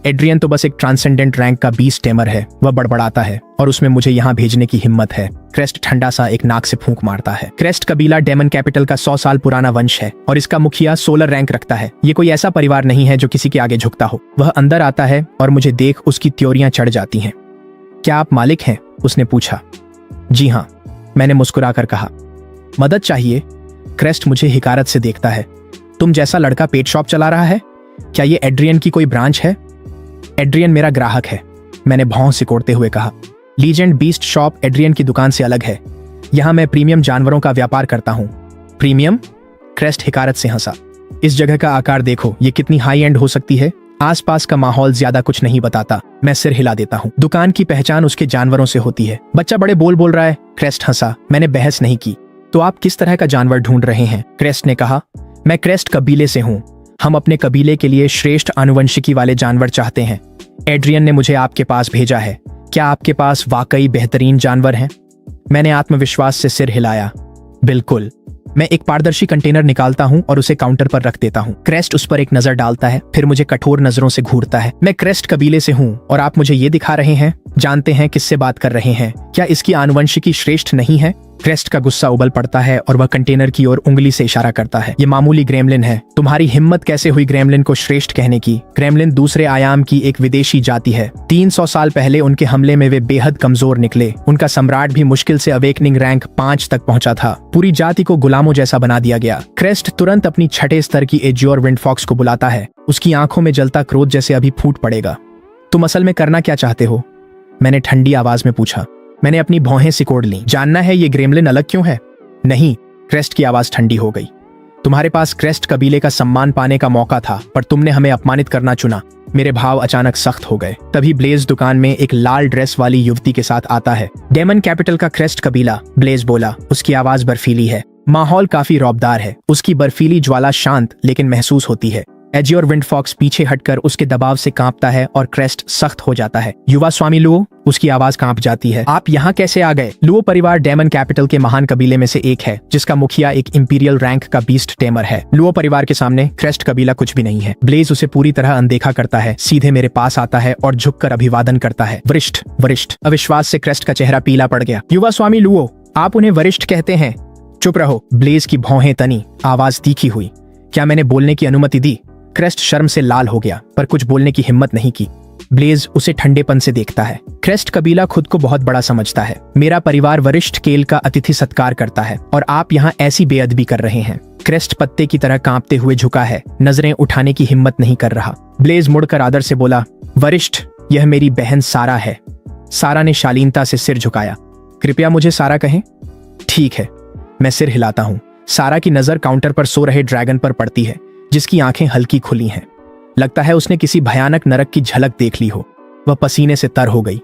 एड्रियन तो बस एक ट्रांसेंडेंट रैंक का बीस्ट टेमर है। वह बड़बड़ाता है और उसमें मुझे यहाँ भेजने की हिम्मत है। क्रेस्ट ठंडा सा एक नाक से फूंक मारता है। क्रेस्ट कबीला डेमन कैपिटल का 100 साल पुराना वंश है और इसका मुखिया सोलर रैंक रखता है। ये कोई ऐसा परिवार नहीं है जो किसी के आगे झुकता हो। वह अंदर आता है और मुझे देख उसकी त्योरियां चढ़ जाती हैं। क्या आप मालिक हैं? उसने पूछा। जी हाँ, मैंने मुस्कुराकर कहा। मदद चाहिए? क्रेस्ट मुझे हिकारत से देखता है। तुम जैसा लड़का पेट शॉप चला रहा है? क्या ये एड्रियन की कोई ब्रांच है? एड्रियन मेरा ग्राहक है, मैंने भौं सिकोड़ते हुए कहा। लीजेंड बीस्ट शॉप एड्रियन की दुकान से अलग है। यहां मैं प्रीमियम जानवरों का व्यापार करता हूं। प्रीमियम? क्रेस्ट हिकारत से हंसा। इस जगह का आकार देखो, ये कितनी हाई एंड हो सकती है। आसपास का माहौल ज्यादा कुछ नहीं बताता। मैं सिर हिला देता हूँ। दुकान की पहचान उसके जानवरों से होती है। बच्चा बड़े बोल रहा है। क्रेस्ट हंसा। मैंने बहस नहीं की। तो आप किस तरह का जानवर ढूंढ रहे हैं? क्रेस्ट ने कहा। मैं क्रेस्ट कबीले से हूँ। हम अपने कबीले के लिए श्रेष्ठ आनुवंशिकी वाले जानवर चाहते हैं। एड्रियन ने मुझे आपके पास भेजा है। क्या आपके पास वाकई बेहतरीन जानवर हैं? मैंने आत्मविश्वास से सिर हिलाया। बिल्कुल। मैं एक पारदर्शी कंटेनर निकालता हूं और उसे काउंटर पर रख देता हूं। क्रेस्ट उस पर एक नजर डालता है, फिर मुझे कठोर नजरों से घूरता है। मैं क्रेस्ट कबीले से हूं और आप मुझे ये दिखा रहे हैं? जानते हैं किससे बात कर रहे हैं? क्या इसकी आनुवंशिकी श्रेष्ठ नहीं है? क्रेस्ट का गुस्सा उबल पड़ता है और वह कंटेनर की ओर उंगली से इशारा करता है। ये मामूली ग्रेमलिन है। तुम्हारी हिम्मत कैसे हुई ग्रेमलिन को श्रेष्ठ कहने की? ग्रेमलिन दूसरे आयाम की एक विदेशी जाति है। 300 साल पहले उनके हमले में वे बेहद कमजोर निकले। उनका सम्राट भी मुश्किल से अवेकनिंग रैंक 5 तक पहुंचा था। पूरी जाति को गुलामों जैसा बना दिया गया। क्रेस्ट तुरंत अपनी 6ठे स्तर की एज्योर विंडफॉक्स को बुलाता है। उसकी आंखों में जलता क्रोध जैसे अभी फूट पड़ेगा। तुम असल में करना क्या चाहते हो? मैंने ठंडी आवाज में पूछा। मैंने अपनी भौहें सिकोड़ ली। जानना है ये ग्रेमलिन अलग क्यों है? नहीं, क्रेस्ट की आवाज ठंडी हो गई। तुम्हारे पास क्रेस्ट कबीले का सम्मान पाने का मौका था, पर तुमने हमें अपमानित करना चुना। मेरे भाव अचानक सख्त हो गए। तभी ब्लेज दुकान में एक लाल ड्रेस वाली युवती के साथ आता है। डेमन कैपिटल का क्रेस्ट कबीला, ब्लेज बोला। उसकी आवाज बर्फीली है। माहौल काफी रौबदार है। उसकी बर्फीली ज्वाला शांत लेकिन महसूस होती है। एजी और विंडफॉक्स पीछे हटकर उसके दबाव से कांपता है और क्रेस्ट सख्त हो जाता है। युवा स्वामी लुओ, उसकी आवाज कांप जाती है। आप यहाँ कैसे आ गए? लुओ परिवार डेमन कैपिटल के महान कबीले में से एक है, जिसका मुखिया एक इंपीरियल रैंक का बीस्ट टेमर है। लुओ परिवार के सामने क्रेस्ट कबीला कुछ भी नहीं है। ब्लेज उसे पूरी तरह अनदेखा करता है, सीधे मेरे पास आता है और झुककर अभिवादन करता है। वरिष्ठ, वरिष्ठ। अविश्वास से क्रेस्ट का चेहरा पीला पड़ गया। युवा स्वामी लुओ, आप उन्हें वरिष्ठ कहते हैं? चुप रहो। ब्लेज की भौहें तनी, आवाज तीखी हुई। क्या मैंने बोलने की अनुमति दी? क्रेस्ट शर्म से लाल हो गया, पर कुछ बोलने की हिम्मत नहीं की। ब्लेज उसे ठंडेपन से देखता है। क्रेस्ट कबीला खुद को बहुत बड़ा समझता है। मेरा परिवार वरिष्ठ केल का अतिथि सत्कार करता है और आप यहाँ ऐसी बेअदबी कर रहे हैं। क्रेस्ट पत्ते की तरह कांपते हुए झुका है, नजरें उठाने की हिम्मत नहीं कर रहा। ब्लेज मुड़कर आदर से बोला, वरिष्ठ, यह मेरी बहन सारा है। सारा ने शालीनता से सिर झुकाया। कृपया मुझे सारा कहें। ठीक है। मैं सिर हिलाता हूँ। सारा की नजर काउंटर पर सो रहे ड्रैगन पर पड़ती है, जिसकी आंखें हल्की खुली हैं। लगता है उसने किसी भयानक नरक की झलक देख ली हो। वह पसीने से तर हो गई।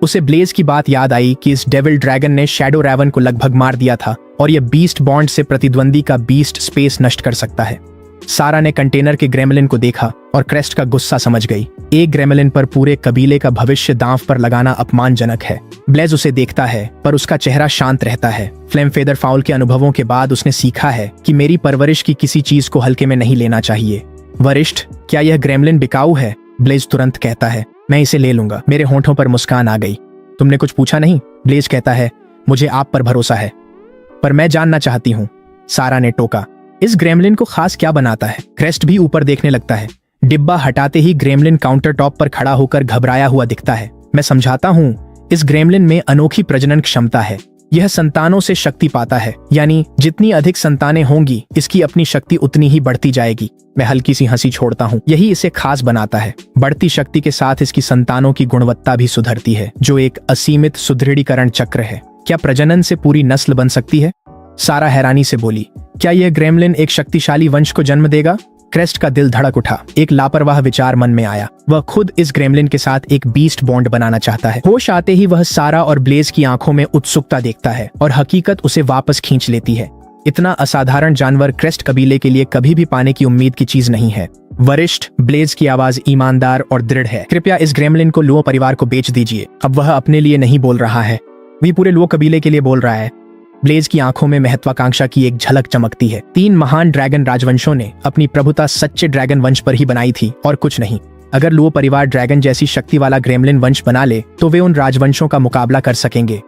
उसे ब्लेज की बात याद आई कि इस डेविल ड्रैगन ने शैडो रैवन को लगभग मार दिया था और यह बीस्ट बॉन्ड से प्रतिद्वंदी का बीस्ट स्पेस नष्ट कर सकता है। सारा ने कंटेनर के ग्रेमलिन को देखा और क्रेस्ट का गुस्सा समझ गई। एक ग्रेमलिन पर पूरे कबीले का भविष्य दांव पर लगाना अपमानजनक है। ब्लेज उसे देखता है, पर उसका चेहरा शांत रहता है। फ्लेम फेदर फाउल के अनुभवों के बाद उसने सीखा है कि मेरी परवरिश की किसी चीज को हल्के में नहीं लेना चाहिए। वरिष्ठ, क्या यह ग्रेमलिन बिकाऊ है? ब्लेज तुरंत कहता है, मैं इसे ले लूंगा। मेरे होंठों पर मुस्कान आ गई। तुमने कुछ पूछा नहीं? ब्लेज कहता है, मुझे आप पर भरोसा है, पर मैं जानना चाहती हूँ। सारा ने टोका, इस ग्रेमलिन को खास क्या बनाता है? क्रेस्ट भी ऊपर देखने लगता है। डिब्बा हटाते ही ग्रेमलिन काउंटर टॉप पर खड़ा होकर घबराया हुआ दिखता है। मैं समझाता हूँ, इस ग्रेमलिन में अनोखी प्रजनन क्षमता है। यह संतानों से शक्ति पाता है, यानी जितनी अधिक संतानें होंगी, इसकी अपनी शक्ति उतनी ही बढ़ती जाएगी। मैं हल्की सी हंसी छोड़ता हूँ। यही इसे खास बनाता है। बढ़ती शक्ति के साथ इसकी संतानों की गुणवत्ता भी सुधरती है, जो एक असीमित सुदृढ़ीकरण चक्र है। क्या प्रजनन से पूरी नस्ल बन सकती है? सारा हैरानी से बोली, क्या यह ग्रेमलिन एक शक्तिशाली वंश को जन्म देगा? क्रेस्ट का दिल धड़क उठा। एक लापरवाह विचार मन में आया। वह खुद इस ग्रेमलिन के साथ एक बीस्ट बॉन्ड बनाना चाहता है। होश आते ही वह सारा और ब्लेज की आंखों में उत्सुकता देखता है और हकीकत उसे वापस खींच लेती है। इतना असाधारण जानवर क्रेस्ट कबीले के लिए कभी भी पाने की उम्मीद की चीज नहीं है। वरिष्ठ, ब्लेज की आवाज ईमानदार और दृढ़ है। कृपया इस ग्रेमलिन को लुओ परिवार को बेच दीजिए। अब वह अपने लिए नहीं बोल रहा है, वह पूरे लुओ कबीले के लिए बोल रहा है। ब्लेज की आंखों में महत्वाकांक्षा की एक झलक चमकती है। 3 महान ड्रैगन राजवंशों ने अपनी प्रभुता सच्चे ड्रैगन वंश पर ही बनाई थी और कुछ नहीं। अगर लुओ परिवार ड्रैगन जैसी शक्ति वाला ग्रेमलिन वंश बना ले तो वे उन राजवंशों का मुकाबला कर सकेंगे।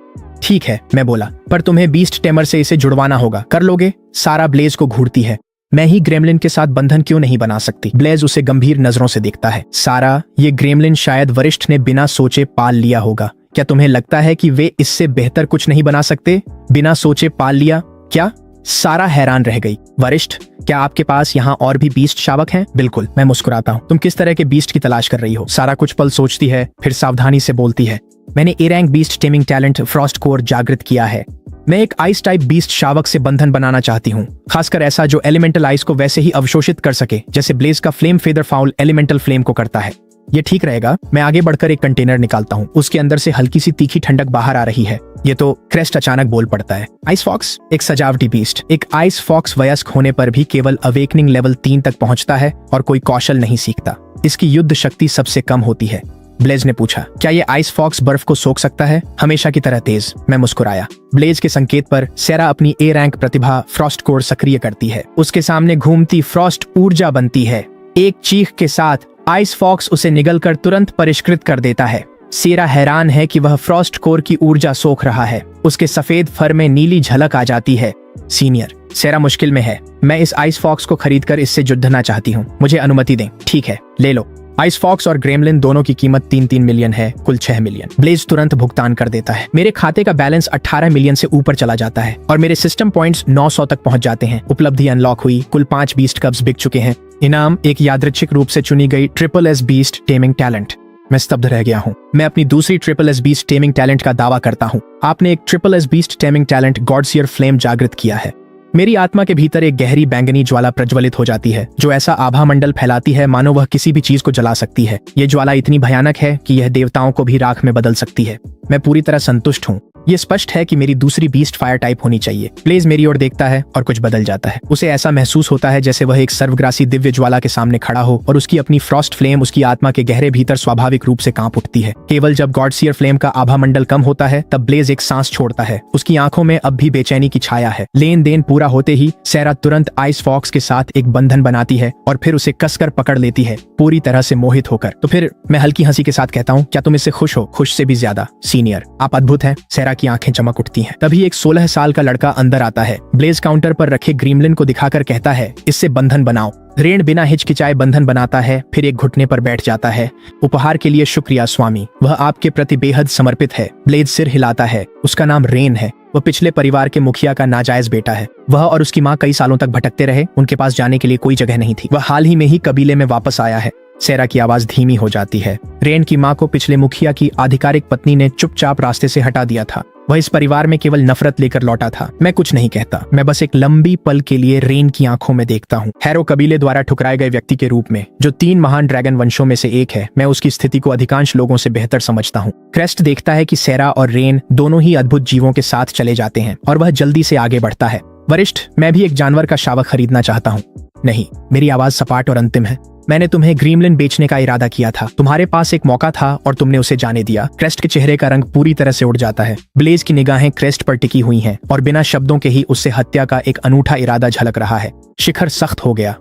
ठीक है, मैं बोला, पर तुम्हें बीस्ट टेमर से इसे जुड़वाना होगा। कर लोगे? सारा ब्लेज को घूरती है। मैं ही ग्रेमलिन के साथ बंधन क्यों नहीं बना सकती? ब्लेज उसे गंभीर नजरों से देखता है। सारा, ये ग्रेमलिन शायद वरिष्ठ ने बिना सोचे पाल लिया होगा। क्या तुम्हें लगता है कि वे इससे बेहतर कुछ नहीं बना सकते? बिना सोचे पाल लिया? क्या? सारा हैरान रह गई। वरिष्ठ, क्या आपके पास यहाँ और भी बीस्ट शावक हैं? बिल्कुल, मैं मुस्कुराता हूँ। तुम किस तरह के बीस्ट की तलाश कर रही हो? सारा कुछ पल सोचती है, फिर सावधानी से बोलती है, मैंने A rank beast taming talent frost core जागृत किया है। मैं एक आइस टाइप बीस्ट शावक से बंधन बनाना चाहती हूँ, खासकर ऐसा जो एलिमेंटल आइस को वैसे ही अवशोषित कर सके जैसे ब्लेज का flame feather foul elemental flame को करता है। ये ठीक रहेगा। मैं आगे बढ़कर एक कंटेनर निकालता हूँ। उसके अंदर से हल्की सी तीखी ठंडक बाहर आ रही है। ये तो क्रेस्ट अचानक बोल पड़ता है। आइस फॉक्स एक सजावटी बीस्ट। एक आइस फॉक्स वयस्क होने पर भी केवल अवेकनिंग लेवल 3 तक पहुंचता है और कोई कौशल नहीं सीखता। इसकी युद्ध शक्ति सबसे कम होती है। ब्लेज ने पूछा, क्या ये आइस फॉक्स बर्फ को सोख सकता है? हमेशा की तरह तेज। मैं मुस्कुराया। ब्लेज के संकेत पर सेरा अपनी A rank Pratibha Frost core सक्रिय करती है। उसके सामने घूमती फ्रॉस्ट ऊर्जा बनती है। एक चीख के साथ आइस फॉक्स उसे निगलकर तुरंत परिष्कृत कर देता है। सेरा हैरान है कि वह फ्रॉस्ट कोर की ऊर्जा सोख रहा है। उसके सफेद फर में नीली झलक आ जाती है। सीनियर, सेरा मुश्किल में है। मैं इस आइस फॉक्स को खरीदकर इससे जुद्धना चाहती हूँ। मुझे अनुमति दें। ठीक है, ले लो। आइस फॉक्स और ग्रेमलिन दोनों की कीमत 3-3 मिलियन है, कुल 6 मिलियन। ब्लेज तुरंत भुगतान कर देता है। मेरे खाते का बैलेंस 18 मिलियन से ऊपर चला जाता है और मेरे सिस्टम पॉइंट्स 900 तक पहुंच जाते हैं। उपलब्धि अनलॉक हुई। कुल 5 बीस्ट कब्स बिक चुके हैं। इनाम एक यादृच्छिक रूप से चुनी गई triple S beast taming talent. मैं स्तब्ध रह गया हूँ। मैं अपनी दूसरी triple S beast taming talent का दावा करता हूँ। आपने एक triple S beast taming talent godsire flame जागृत किया है। मेरी आत्मा के भीतर एक गहरी बैंगनी ज्वाला प्रज्वलित हो जाती है, जो ऐसा आभा मंडल फैलाती है मानो वह किसी भी चीज को जला सकती है। ये ज्वाला इतनी भयानक है कि यह देवताओं को भी राख में बदल सकती है। मैं पूरी तरह संतुष्ट हूँ। ये स्पष्ट है कि मेरी दूसरी बीस्ट फायर टाइप होनी चाहिए। ब्लेज मेरी ओर देखता है और कुछ बदल जाता है। उसे ऐसा महसूस होता है जैसे वह एक सर्वग्रासी दिव्य ज्वाला के सामने खड़ा हो और उसकी अपनी फ्रॉस्ट फ्लेम उसकी आत्मा के गहरे भीतर स्वाभाविक रूप से कांप उठती है। केवल जब गॉडसियर फ्लेम का आभा मंडल कम होता है तब ब्लेज एक सांस छोड़ता है। उसकी आंखों में अब भी बेचैनी की छाया है। लेन देन पूरा होते ही सैरा तुरंत आइस फॉक्स के साथ एक बंधन बनाती है और फिर उसे कसकर पकड़ लेती है, पूरी तरह से मोहित होकर। तो फिर मैं हल्की हंसी के साथ कहता हूँ, क्या तुम इससे खुश हो? खुश से भी ज्यादा सीनियर, आप अद्भुत हैं। सैरा की आंखें चमक उठती हैं। तभी एक 16 साल का लड़का अंदर आता है। ब्लेज काउंटर पर रखे ग्रीमलिन को दिखाकर कहता है, इससे बंधन बनाओ। रेन बिना हिचकिचाए बंधन बनाता है, फिर एक घुटने पर बैठ जाता है। उपहार के लिए शुक्रिया स्वामी, वह आपके प्रति बेहद समर्पित है। ब्लेज सिर हिलाता है। उसका नाम रेन है। वह पिछले परिवार के मुखिया का नाजायज बेटा है। वह और उसकी माँ कई सालों तक भटकते रहे। उनके पास जाने के लिए कोई जगह नहीं थी। वह हाल ही में ही कबीले में वापस आया है। सैरा की आवाज धीमी हो जाती है। रेन की माँ को पिछले मुखिया की आधिकारिक पत्नी ने चुपचाप रास्ते से हटा दिया था। वह इस परिवार में केवल नफरत लेकर लौटा था। मैं कुछ नहीं कहता। मैं बस एक लंबी पल के लिए रेन की आंखों में देखता हूँ। हैरो कबीले द्वारा ठुकराए गए व्यक्ति के रूप में, जो 3 महान ड्रैगन वंशों में से एक है, मैं उसकी स्थिति को अधिकांश लोगों से बेहतर समझता हूँ। क्रेस्ट देखता है कि सैरा और रेन दोनों ही अद्भुत जीवों के साथ चले जाते हैं और वह जल्दी से आगे बढ़ता है। वरिष्ठ, मैं भी एक जानवर का शावक खरीदना चाहता हूँ। नहीं, मेरी आवाज सपाट और अंतिम है। मैंने तुम्हें ग्रीमलिन बेचने का इरादा किया था। तुम्हारे पास एक मौका था और तुमने उसे जाने दिया। क्रेस्ट के चेहरे का रंग पूरी तरह से उड़ जाता है। ब्लेज की निगाहें क्रेस्ट पर टिकी हुई हैं और बिना शब्दों के ही उससे हत्या का एक अनूठा इरादा झलक रहा है। शिखर सख्त हो गया।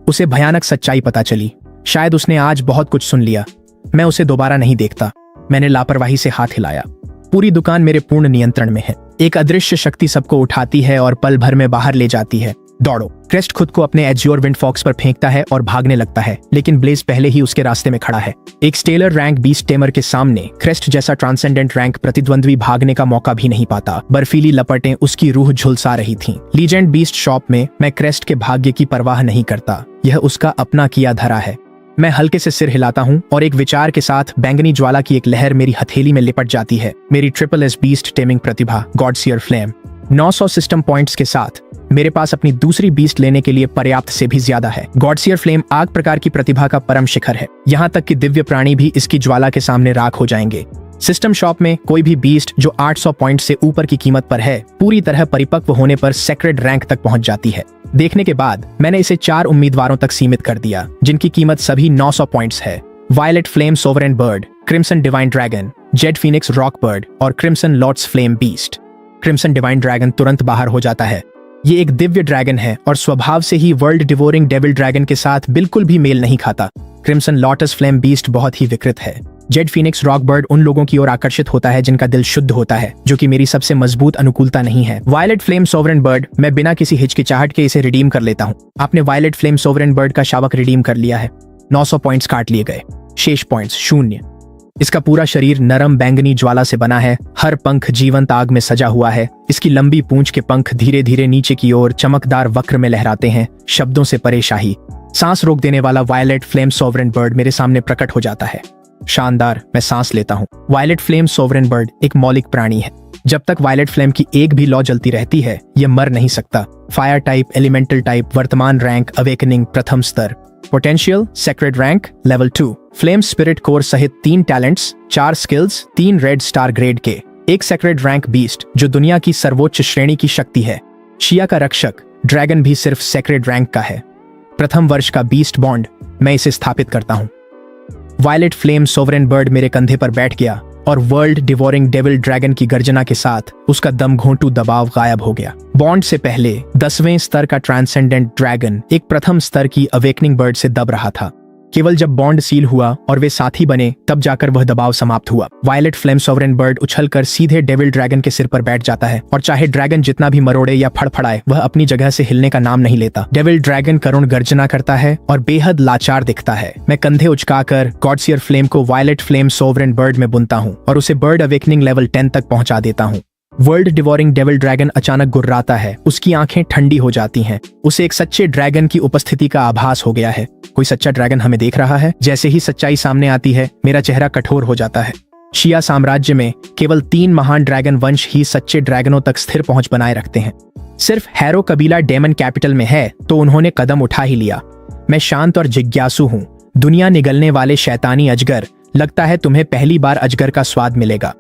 उसे भयानक सच्चाई पता चली। शायद उसने आज बहुत कुछ सुन लिया। मैं उसे दोबारा नहीं देखता। मैंने लापरवाही से हाथ हिलाया। पूरी दुकान मेरे पूर्ण नियंत्रण में है। एक अदृश्य शक्ति सबको उठाती है और पल भर में बाहर ले जाती है। दौड़ो। क्रेस्ट खुद को अपने एज्योर विंड फॉक्स पर फेंकता है और भागने लगता है, लेकिन ब्लेज पहले ही उसके रास्ते में खड़ा है। एक स्टेलर रैंक बीस्ट टेमर के सामने क्रेस्ट जैसा ट्रांसेंडेंट रैंक प्रतिद्वंद्वी भागने का मौका भी नहीं पाता। बर्फीली लपटें उसकी रूह झुलसा रही थीं। लीजेंड बीस्ट शॉप में मैं क्रेस्ट के भाग्य की परवाह नहीं करता। यह उसका अपना किया धरा है। मैं हल्के से सिर हिलाता हूँ और एक विचार के साथ बैंगनी ज्वाला की एक लहर मेरी हथेली में लिपट जाती है। मेरी ट्रिपल एस बीस्ट टेमिंग प्रतिभा गॉडसियर फ्लेम 900 सिस्टम पॉइंट्स के साथ मेरे पास अपनी दूसरी बीस्ट लेने के लिए पर्याप्त से भी ज्यादा है। गॉडसियर फ्लेम आग प्रकार की प्रतिभा का परम शिखर है। यहाँ तक कि दिव्य प्राणी भी इसकी ज्वाला के सामने राख हो जाएंगे। सिस्टम शॉप में कोई भी बीस्ट जो 800 पॉइंट से ऊपर की कीमत पर है, पूरी तरह परिपक्व होने पर सेक्रेड रैंक तक पहुंच जाती है। देखने के बाद मैंने इसे 4 उम्मीदवारों तक सीमित कर दिया, जिनकी कीमत सभी 900 पॉइंट्स है। Violet flame sovereign bird, crimson divine dragon, jade phoenix roc bird और crimson lord's flame beast. Crimson divine dragon तुरंत बाहर हो जाता है। ये एक दिव्य ड्रैगन है और स्वभाव से ही वर्ल्ड डिवोरिंग डेविल ड्रैगन के साथ बिल्कुल भी मेल नहीं खाता। क्रिम्सन लॉटस फ्लेम बीस्ट बहुत ही विकृत है। जेड फीनिक्स रॉक बर्ड उन लोगों की ओर आकर्षित होता है जिनका दिल शुद्ध होता है, जो कि मेरी सबसे मजबूत अनुकूलता नहीं है। वायलेट फ्लेम सोवरेन बर्ड, मैं बिना किसी हिचकिचाहट के इसे रिडीम कर लेता हूँ। आपने वायलेट फ्लेम सोवरेन बर्ड का शावक रिडीम कर लिया है। 900 पॉइंट्स काट लिए गए। शेष पॉइंट्स 0। इसका पूरा शरीर नरम बैंगनी ज्वाला से बना है। हर पंख जीवंत आग में सजा हुआ है। इसकी लंबी पूंछ के पंख धीरे धीरे नीचे की ओर चमकदार वक्र में लहराते हैं, शब्दों से परे शाही। सांस रोक देने वाला वायलेट फ्लेम सोवरेन बर्ड मेरे सामने प्रकट हो जाता है। शानदार, मैं सांस लेता हूँ। वायलेट फ्लेम सोवरेन बर्ड एक मौलिक प्राणी है। जब तक वायलेट फ्लेम की एक भी लॉ जलती रहती है, यह मर नहीं सकता। फायर टाइप, एलिमेंटल टाइप, वर्तमान रैंक, अवेकनिंग प्रथम स्तर, potential sacred rank level 2, flame spirit core सहित 3 talents, 4 skills, 3 red star grade के, एक सेक्रेड रैंक बीस्ट जो दुनिया की सर्वोच्च श्रेणी की शक्ति है। शिया का रक्षक ड्रैगन भी सिर्फ सेक्रेड रैंक का है। प्रथम वर्ष का बीस्ट बॉन्ड, मैं इसे स्थापित करता हूँ। वायलेट फ्लेम सोवरेन बर्ड मेरे कंधे पर बैठ गया और वर्ल्ड डिवोरिंग डेविल ड्रैगन की गर्जना के साथ उसका दम घोंटू दबाव गायब हो गया। बॉन्ड से पहले 10वें स्तर का ट्रांसेंडेंट ड्रैगन एक प्रथम स्तर की अवेकनिंग बर्ड से दब रहा था। केवल जब बॉन्ड सील हुआ और वे साथी बने, तब जाकर वह दबाव समाप्त हुआ। वायलेट फ्लेम सोवरेन बर्ड उछलकर सीधे डेविल ड्रैगन के सिर पर बैठ जाता है और चाहे ड्रैगन जितना भी मरोड़े या फड़फड़ाए, वह अपनी जगह से हिलने का नाम नहीं लेता। डेविल ड्रैगन करुण गर्जना करता है और बेहद लाचार दिखता है। मैं कंधे उचकाकर गॉडसियर फ्लेम को वायलेट फ्लेम सोवरेन बर्ड में बुनता हूँ और उसे बर्ड अवेकनिंग लेवल 10 तक पहुंचा देता हूँ। वर्ल्ड डिवोरिंग डेविल ड्रैगन अचानक गुर्राता है। उसकी आंखें ठंडी हो जाती हैं। उसे एक सच्चे ड्रैगन की उपस्थिति का आभास हो गया है। कोई सच्चा ड्रैगन हमें देख रहा है। जैसे ही सच्चाई सामने आती है, मेरा चेहरा कठोर हो जाता है। शिया साम्राज्य में केवल 3 महान ड्रैगन वंश ही सच्चे ड्रैगनों तक स्थिर पहुंच बनाए रखते हैं। सिर्फ हैरो कबीला डेमन कैपिटल में है, तो उन्होंने कदम उठा ही लिया। मैं शांत और जिज्ञासु हूँ। दुनिया निगलने वाले शैतानी अजगर, लगता है तुम्हें पहली बार अजगर का स्वाद मिलेगा।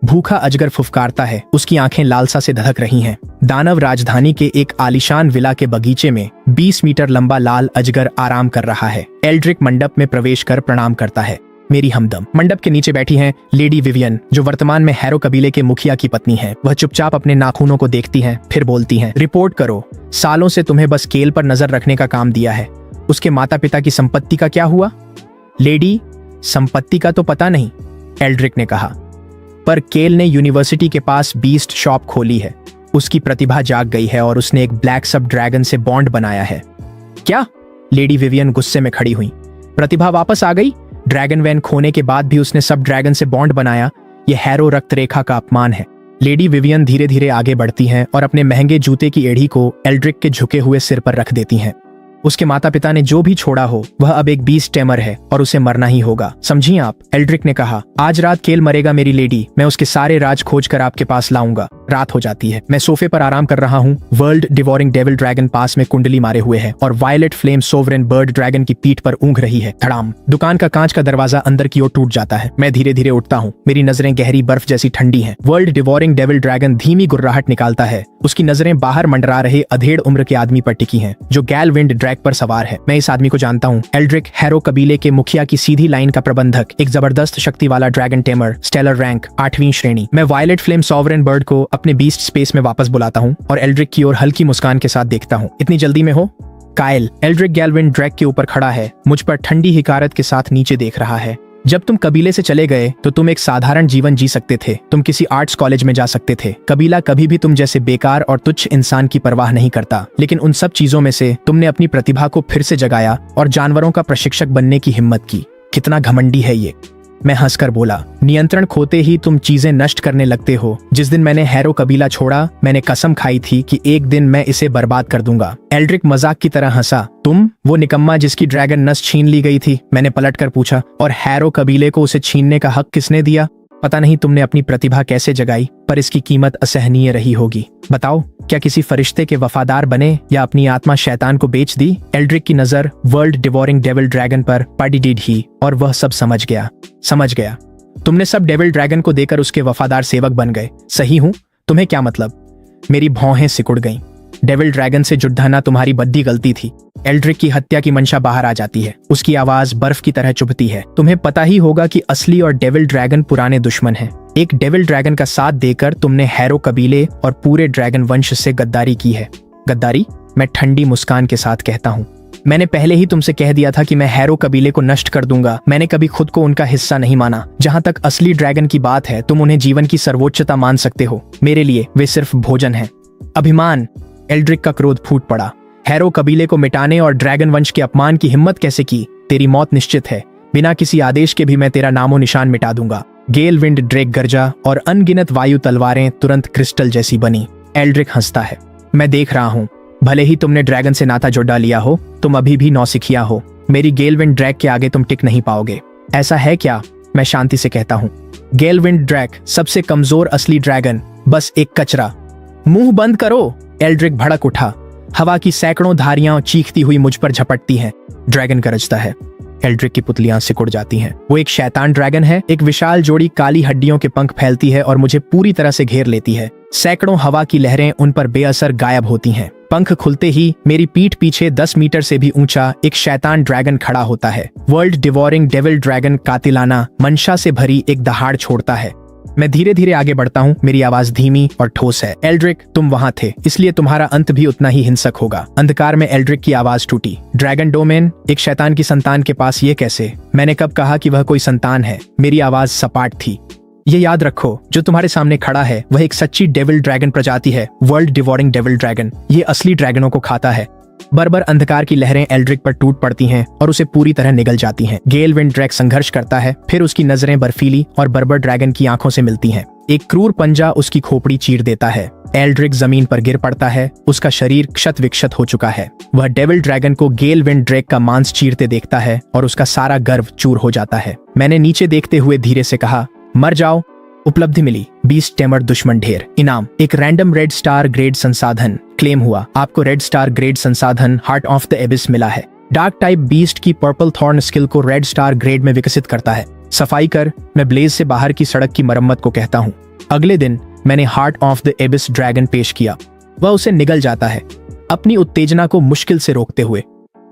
भूखा अजगर फुफकारता है। उसकी आंखें लालसा से धधक रही हैं। दानव राजधानी के एक आलीशान विला के बगीचे में 20 मीटर लंबा लाल अजगर आराम कर रहा है। एल्ड्रिक मंडप में प्रवेश कर प्रणाम करता है। मेरी हमदम। मंडप के नीचे बैठी हैं लेडी विवियन, जो वर्तमान में हैरो कबीले के मुखिया की पत्नी है। वह चुपचाप अपने नाखूनों को देखती हैं, फिर बोलती हैं, रिपोर्ट करो। सालों से तुम्हें बस केल पर नजर रखने का काम दिया है। उसके माता पिता की संपत्ति का क्या हुआ? लेडी, संपत्ति का तो पता नहीं, एल्ड्रिक ने कहा, पर केल ने यूनिवर्सिटी के पास बीस्ट शॉप खोली है। उसकी प्रतिभा जाग गई है और उसने एक ब्लैक सब ड्रैगन से बॉन्ड बनाया है। क्या? लेडी विवियन गुस्से में खड़ी हुई। प्रतिभा वापस आ गई? ड्रैगन वैन खोने के बाद भी उसने सब ड्रैगन से बॉन्ड बनाया? यह हैरो रक्त रेखा का अपमान है। लेडी विवियन धीरे धीरे आगे बढ़ती हैं और अपने महंगे जूते की एड़ी को एल्ड्रिक के झुके हुए सिर पर रख देती हैं। उसके माता पिता ने जो भी छोड़ा हो, वह अब एक बीस्ट टेमर है और उसे मरना ही होगा, समझिए आप? एल्ड्रिक ने कहा, आज रात केल मरेगा मेरी लेडी। मैं उसके सारे राज खोज कर आपके पास लाऊंगा। रात हो जाती है। मैं सोफे पर आराम कर रहा हूँ। वर्ल्ड डिवोरिंग डेविल ड्रैगन पास में कुंडली मारे हुए है और violet flame sovereign bird dragon की पीठ पर ऊँघ रही है। धड़ाम! दुकान का कांच का दरवाजा अंदर की ओर टूट जाता है। मैं धीरे धीरे उठता हूँ। मेरी नजरें गहरी बर्फ जैसी ठंडी हैं। वर्ल्ड डिवोरिंग डेविल ड्रैगन धीमी गुर्राहट निकालता है। उसकी नजरें बाहर मंडरा रहे अधेड़ उम्र के आदमी पर टिकी हैं, जो गैलविंड ड्रैग पर सवार है। मैं इस आदमी को जानता हूँ। एल्ड्रिक, हैरो कबीले के मुखिया की सीधी लाइन का प्रबंधक, एक जबरदस्त शक्ति वाला ड्रैगन टेमर, स्टेलर रैंक 8वीं श्रेणी। मैं वायलेट फ्लेम सॉवरेन बर्ड को अपने बीस्ट स्पेस में वापस बुलाता हूँ और एल्ड्रिक की ओर हल्की मुस्कान के साथ देखता हूँ। इतनी जल्दी में हो? कायल। एल्ड्रिक गैलविंड ड्रैग के ऊपर खड़ा है, मुझ पर ठंडी हिकारत के साथ नीचे देख रहा है। जब तुम कबीले से चले गए तो तुम एक साधारण जीवन जी सकते थे। तुम किसी आर्ट्स कॉलेज में जा सकते थे। कबीला कभी भी तुम जैसे बेकार और तुच्छ इंसान की परवाह नहीं करता। लेकिन उन सब चीजों में से तुमने अपनी प्रतिभा को फिर से जगाया और जानवरों का प्रशिक्षक बनने की हिम्मत की। कितना घमंडी है ये! मैं हंसकर बोला, नियंत्रण खोते ही तुम चीजें नष्ट करने लगते हो। जिस दिन मैंने हैरो कबीला छोड़ा, मैंने कसम खाई थी कि एक दिन मैं इसे बर्बाद कर दूंगा। एल्ड्रिक मजाक की तरह हंसा। तुम? वो निकम्मा जिसकी ड्रैगन नस छीन ली गई थी? मैंने पलटकर पूछा। और हैरो कबीले को उसे छीनने का हक किसने दिया? पता नहीं तुमने अपनी प्रतिभा कैसे जगाई, पर इसकी कीमत असहनीय रही होगी। बताओ, क्या किसी फरिश्ते के वफादार बने या अपनी आत्मा शैतान को बेच दी? एल्ड्रिक की नजर वर्ल्ड डिवोरिंग डेविल ड्रैगन पर पड़ी ही और वह सब समझ गया। समझ गया। तुमने सब डेविल ड्रैगन को देकर उसके वफादार सेवक बन गए, सही हूं? तुम्हें क्या मतलब? मेरी भौहें सिकुड़ गईं। डेविल ड्रैगन से जुड़ना तुम्हारी बद्दी गलती थी। एल्ड्रिक की हत्या की मंशा बाहर आ जाती है। उसकी आवाज बर्फ की तरह चुभती है। तुम्हें पता ही होगा कि असली और डेविल ड्रैगन पुराने दुश्मन हैं। एक डेविल ड्रैगन का साथ देकर तुमने हैरो कबीले और पूरे ड्रैगन वंश से गद्दारी की है। गद्दारी? मैं ठंडी मुस्कान के साथ कहता हूँ। मैंने पहले ही तुमसे कह दिया था कि मैं हैरो कबीले को नष्ट कर दूंगा। मैंने कभी खुद को उनका हिस्सा नहीं माना। जहां तक असली ड्रैगन की बात है, तुम उन्हें जीवन की सर्वोच्चता मान सकते हो। मेरे लिए वे सिर्फ भोजन है। अभिमान! एल्ड्रिक का क्रोध फूट पड़ा। हैरो कबीले को मिटाने और ड्रैगन वंश के अपमान की हिम्मत कैसे की? तेरी मौत निश्चित है। बिना किसी आदेश के भी मैं तेरा नामो निशान मिटा दूंगा। गेल विंड ड्रैग गरजा और अनगिनत वायु तलवारें तुरंत क्रिस्टल जैसी बनी। एल्ड्रिक हंसता है। मैं देख रहा हूँ। भले ही तुमने ड्रैगन से नाता जोड़ा लिया हो, तुम अभी भी नौसिखिया हो। मेरी गेलविंड ड्रैग के आगे तुम टिक नहीं पाओगे। ऐसा है क्या? मैं शांति से कहता हूँ। गेलविंड ड्रैग, सबसे कमजोर असली ड्रैगन, बस एक कचरा। मुंह बंद करो! एल्ड्रिक भड़क उठा। हवा की सैकड़ों धारियां चीखती हुई मुझ पर झपटती हैं। ड्रैगन गरजता है। एल्ड्रिक की पुतलियां सिकुड़ जाती हैं। वो एक शैतान ड्रैगन है। एक विशाल जोड़ी काली हड्डियों के पंख फैलती है और मुझे पूरी तरह से घेर लेती है। सैकड़ों हवा की लहरें उन पर बेअसर गायब होती हैं। पंख खुलते ही मेरी पीठ पीछे 10 मीटर से भी ऊंचा एक शैतान ड्रैगन खड़ा होता है। वर्ल्ड डिवोरिंग डेविल ड्रैगन कातिलाना मंशा से भरी एक दहाड़ छोड़ता है। मैं धीरे धीरे आगे बढ़ता हूँ। मेरी आवाज धीमी और ठोस है। एल्ड्रिक, तुम वहां थे, इसलिए तुम्हारा अंत भी उतना ही हिंसक होगा। अंधकार में एल्ड्रिक की आवाज टूटी। ड्रैगन डोमेन, एक शैतान की संतान के पास ये कैसे? मैंने कब कहा कि वह कोई संतान है? मेरी आवाज सपाट थी। ये याद रखो, जो तुम्हारे सामने खड़ा है वह एक सच्ची डेविल ड्रैगन प्रजाति है। World devouring devil dragon. ये असली ड्रैगनों को खाता है। बर्बर अंधकार की लहरें एल्ड्रिक पर टूट पड़ती हैं और उसे पूरी तरह निगल जाती हैं। गेल विंड ड्रैग संघर्ष करता है, फिर उसकी नजरें बर्फीली और बर्बर ड्रैगन की आंखों से मिलती हैं। एक क्रूर पंजा उसकी खोपड़ी चीर देता है। एल्ड्रिक जमीन पर गिर पड़ता है, उसका शरीर क्षत विक्षत हो चुका है। वह डेविल ड्रैगन को गेल विंड ड्रैग का मांस चीरते देखता है और उसका सारा गर्व चूर हो जाता है। मैंने नीचे देखते हुए धीरे से कहा, मर जाओ। उपलब्धि मिली, बीस्ट टेमर दुश्मन ढेर। इनाम, एक रैंडम रेड स्टार ग्रेड संसाधन। क्लेम हुआ, आपको रेड स्टार ग्रेड संसाधन हार्ट ऑफ द एबिस मिला है। डार्क टाइप बीस्ट की पर्पल थॉर्न स्किल को रेड स्टार ग्रेड में विकसित करता है। सफाई कर, मैं ब्लेज से बाहर की सड़क की मरम्मत को कहता हूँ। अगले दिन मैंने हार्ट ऑफ द एबिस ड्रैगन पेश किया। वह उसे निगल जाता है, अपनी उत्तेजना को मुश्किल से रोकते हुए।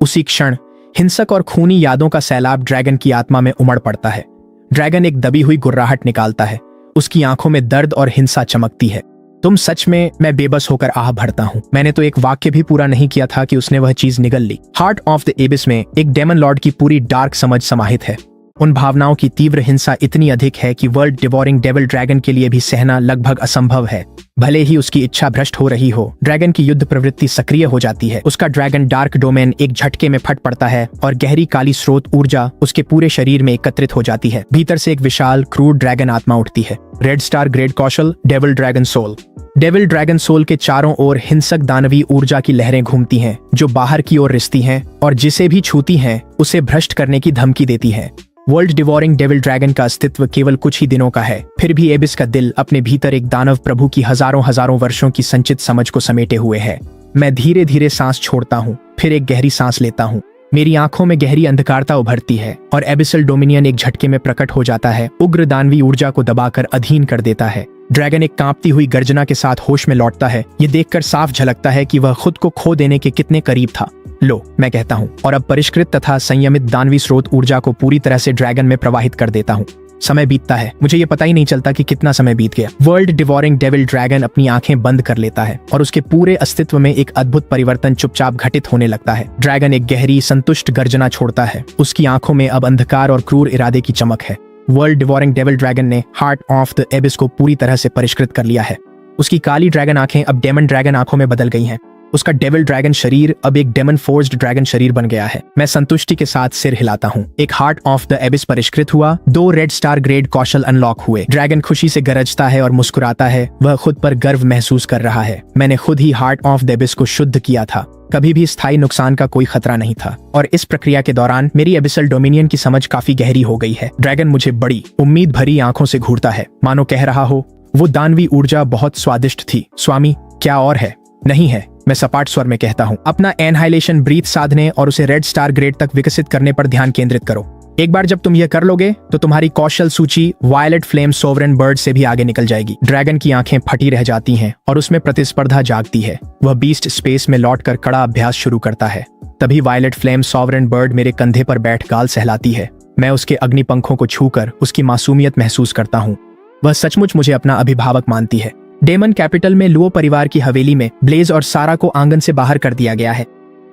उसी क्षण हिंसक और खूनी यादों का सैलाब ड्रैगन की आत्मा में उमड़ पड़ता है। ड्रैगन एक दबी हुई गुर्राहट निकालता है, उसकी आंखों में दर्द और हिंसा चमकती है। तुम सच में, मैं बेबस होकर आह भरता हूँ। मैंने तो एक वाक्य भी पूरा नहीं किया था कि उसने वह चीज निगल ली। हार्ट ऑफ द एबिस में एक डेमन लॉर्ड की पूरी डार्क समझ समाहित है। उन भावनाओं की तीव्र हिंसा इतनी अधिक है कि वर्ल्ड डिवोरिंग डेविल ड्रैगन के लिए भी सहना लगभग असंभव है। भले ही उसकी इच्छा भ्रष्ट हो रही हो, ड्रैगन की युद्ध प्रवृत्ति सक्रिय हो जाती है। उसका ड्रैगन डार्क डोमेन एक झटके में फट पड़ता है और गहरी काली स्रोत ऊर्जा उसके पूरे शरीर में एकत्रित हो जाती है। भीतर से एक विशाल क्रूर ड्रैगन आत्मा उठती है। रेड स्टार ग्रेड कौशल, devil dragon soul. Devil dragon soul के चारों ओर हिंसक दानवी ऊर्जा की लहरें घूमती हैं, जो बाहर की ओर रिसती हैं और जिसे भी छूती हैं उसे भ्रष्ट करने की धमकी देती हैं। वर्ल्ड डिवोरिंग डेविल ड्रैगन का अस्तित्व केवल कुछ ही दिनों का है, फिर भी एबिस का दिल अपने भीतर एक दानव प्रभु की हजारों हजारों वर्षों की संचित समझ को समेटे हुए है। मैं धीरे धीरे सांस छोड़ता हूँ, फिर एक गहरी सांस लेता हूँ। मेरी आंखों में गहरी अंधकारता उभरती है और एबिसल डोमिनियन एक झटके में प्रकट हो जाता है, उग्र दानवी ऊर्जा को दबाकर अधीन कर देता है। ड्रैगन एक कांपती हुई गर्जना के साथ होश में लौटता है। ये देखकर साफ झलकता है कि वह खुद को खो देने के कितने करीब था। लो, मैं कहता हूँ, और अब परिष्कृत तथा संयमित दानवी स्रोत ऊर्जा को पूरी तरह से ड्रैगन में प्रवाहित कर देता हूँ। समय बीतता है, मुझे ये पता ही नहीं चलता कि कितना समय बीत गया। वर्ल्ड डिवोरिंग डेविल ड्रैगन अपनी आंखें बंद कर लेता है और उसके पूरे अस्तित्व में एक अद्भुत परिवर्तन चुपचाप घटित होने लगता है। ड्रैगन एक गहरी संतुष्ट गर्जना छोड़ता है। उसकी आंखों में अब अंधकार और क्रूर इरादे की चमक है। वर्ल्ड डिवोरिंग डेविल ड्रैगन ने हार्ट ऑफ द एबिस को पूरी तरह से परिष्कृत कर लिया है। उसकी काली ड्रैगन आंखें अब डेमन ड्रैगन आंखों में बदल गई हैं। उसका डेविल ड्रैगन शरीर अब एक डेमन फोर्स्ड ड्रैगन शरीर बन गया है। मैं संतुष्टि के साथ सिर हिलाता हूँ। एक हार्ट ऑफ द एबिस परिष्कृत हुआ, 2 रेड स्टार ग्रेड कौशल अनलॉक हुए। ड्रैगन खुशी से गरजता है और मुस्कुराता है। वह खुद पर गर्व महसूस कर रहा है। मैंने खुद ही हार्ट ऑफ द एबिस को शुद्ध किया था। कभी भी स्थायी नुकसान का कोई खतरा नहीं था और इस प्रक्रिया के दौरान मेरी एबिसल डोमिनियन की समझ काफी गहरी हो गई है। ड्रैगन मुझे बड़ी उम्मीद भरी आंखों से घूरता है, मानो कह रहा हो, वो दानवी ऊर्जा बहुत स्वादिष्ट थी स्वामी। क्या और है? नहीं है, मैं सपाट स्वर में कहता हूँ। अपना एनहाइलेशन ब्रीथ साधने और उसे रेड स्टार ग्रेड तक विकसित करने पर ध्यान केंद्रित करो। एक बार जब तुम यह कर लोगे तो तुम्हारी कौशल सूची वायलेट फ्लेम सोवरेन बर्ड से भी आगे निकल जाएगी। ड्रैगन की आंखें फटी रह जाती हैं और उसमें प्रतिस्पर्धा जागती है। वह बीस्ट स्पेस में लौटकर कड़ा अभ्यास शुरू करता है। तभी वायलेट फ्लेम सोवरेन बर्ड मेरे कंधे पर बैठ गाल सहलाती है। मैं उसके अग्नि पंखों को छूकर उसकी मासूमियत महसूस करता हूँ। वह सचमुच मुझे अपना अभिभावक मानती है। डेमन कैपिटल में लुओ परिवार की हवेली में ब्लेज और सारा को आंगन से बाहर कर दिया गया है।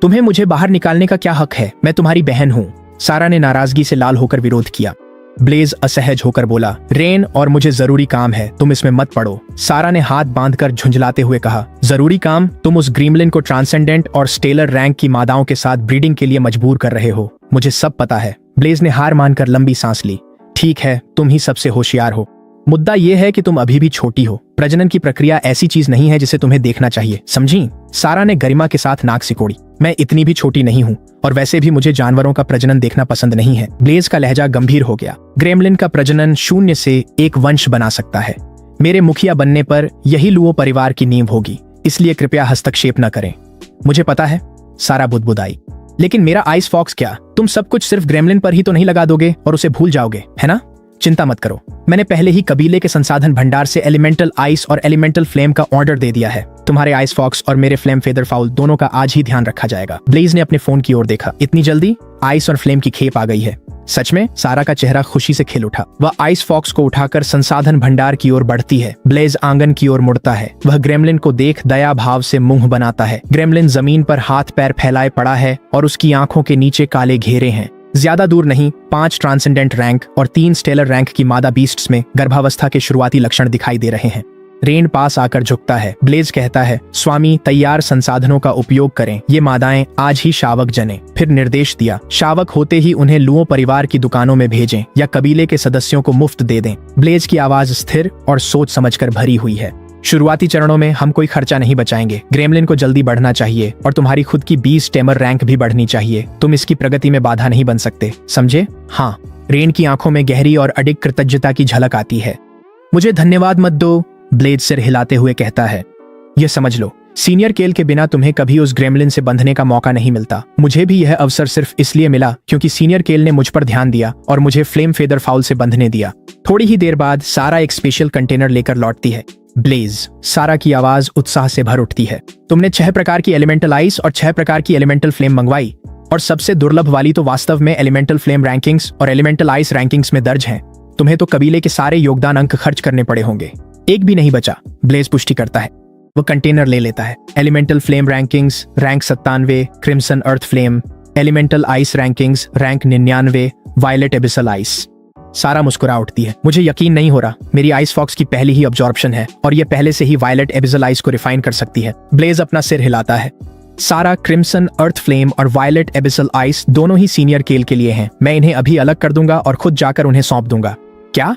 तुम्हें मुझे बाहर निकालने का क्या हक है? मैं तुम्हारी बहन हूँ। सारा ने नाराजगी से लाल होकर विरोध किया। ब्लेज असहज होकर बोला, रेन, और मुझे जरूरी काम है, तुम इसमें मत पड़ो। सारा ने हाथ बांधकर झुंझलाते हुए कहा, जरूरी काम? तुम उस ग्रीमलिन को ट्रांसेंडेंट और स्टेलर रैंक की मादाओं के साथ ब्रीडिंग के लिए मजबूर कर रहे हो। मुझे सब पता है। ब्लेज ने हार मानकर लंबी सांस ली। ठीक है, तुम ही सबसे होशियार हो। मुद्दा यह है कि तुम अभी भी छोटी हो। प्रजनन की प्रक्रिया ऐसी चीज नहीं है जिसे तुम्हें देखना चाहिए, समझी? सारा ने गरिमा के साथ नाक सिकोड़ी। मैं इतनी भी छोटी नहीं हूँ और वैसे भी मुझे जानवरों का प्रजनन देखना पसंद नहीं है। ब्लेज का लहजा गंभीर हो गया। ग्रेमलिन का प्रजनन 0 से एक वंश बना सकता है। मेरे मुखिया बनने पर यही लुओ परिवार की नींव होगी, इसलिए कृपया हस्तक्षेप न करें। मुझे पता है, सारा बुदबुदाई। लेकिन मेरा आइस फॉक्स क्या? तुम सब कुछ सिर्फ ग्रेमलिन पर ही तो नहीं लगा दोगे और उसे भूल जाओगे, है ना? चिंता मत करो, मैंने पहले ही कबीले के संसाधन भंडार से एलिमेंटल आइस और एलिमेंटल फ्लेम का ऑर्डर दे दिया है। तुम्हारे आइस फॉक्स और मेरे फ्लेम फेदर फाउल दोनों का आज ही ध्यान रखा जाएगा। ब्लेज ने अपने फोन की ओर देखा। इतनी जल्दी? आइस और फ्लेम की खेप आ गई है। सच में? सारा का चेहरा खुशी से खिल उठा। वह आइस फॉक्स को उठाकर संसाधन भंडार की ओर बढ़ती है। ब्लेज आंगन की ओर मुड़ता है। वह ग्रेमलिन को देख दया भाव से मुंह बनाता है। ग्रेमलिन जमीन पर हाथ पैर फैलाए पड़ा है और उसकी आंखों के नीचे काले घेरे हैं। ज्यादा दूर नहीं, 5 ट्रांसेंडेंट रैंक और 3 स्टेलर रैंक की मादा बीस्ट्स में गर्भावस्था के शुरुआती लक्षण दिखाई दे रहे हैं। रेन पास आकर झुकता है। ब्लेज कहता है, स्वामी तैयार संसाधनों का उपयोग करें, ये मादाएं आज ही शावक जने। फिर निर्देश दिया, शावक होते ही उन्हें लुओ परिवार की दुकानों में भेजें या कबीले के सदस्यों को मुफ्त दे दें। ब्लेज की आवाज स्थिर और सोच समझकर भरी हुई है। शुरुआती चरणों में हम कोई खर्चा नहीं बचाएंगे। ग्रेमलिन को जल्दी बढ़ना चाहिए और तुम्हारी खुद की बीस्ट टेमर रैंक भी बढ़नी चाहिए। तुम इसकी प्रगति में बाधा नहीं बन सकते, समझे? हाँ। रेन की आंखों में गहरी और अडिग कृतज्ञता की झलक आती है। मुझे धन्यवाद मत दो, ब्लेज सिर हिलाते हुए कहता है। यह समझ लो, सीनियर केल के बिना तुम्हें कभी उस ग्रेमलिन से बंधने का मौका नहीं मिलता। मुझे भी यह अवसर सिर्फ इसलिए मिला क्योंकि सीनियर केल ने मुझ पर ध्यान दिया और मुझे फ्लेम फेदर फाउल से बंधने दिया। थोड़ी ही देर बाद सारा एक स्पेशल कंटेनर लेकर लौटती है। ब्लेज, सारा की आवाज उत्साह से भर उठती है। तुमने 6 प्रकार की एलिमेंटल आइस और 6 प्रकार की एलिमेंटल फ्लेम मंगवाई, और सबसे दुर्लभ वाली तो वास्तव में एलिमेंटल फ्लेम रैंकिंग्स और एलिमेंटल आइस रैंकिंग्स में दर्ज हैं। तुम्हें तो कबीले के सारे योगदान अंक खर्च करने पड़े होंगे। एक भी नहीं बचा, ब्लेज पुष्टि करता है। वो कंटेनर ले लेता है। Elemental flame rankings rank 97, crimson earth flame. Elemental ice rankings rank 99, violet abyssal ice. Sara मुस्कुरा उठती है। मुझे यकीन नहीं हो रहा, मेरी आइस फॉक्स की पहली ही अब्जॉर्प्शन है और ये पहले से ही वायलेट एबिसल आइस को रिफाइन कर सकती है। ब्लेज अपना सिर हिलाता है। सारा, क्रिम्सन अर्थ फ्लेम और वायलेट एबिसल आइस दोनों ही सीनियर केल के लिए हैं। मैं इन्हें अभी अलग कर दूंगा और खुद जाकर उन्हें सौंप दूंगा। क्या?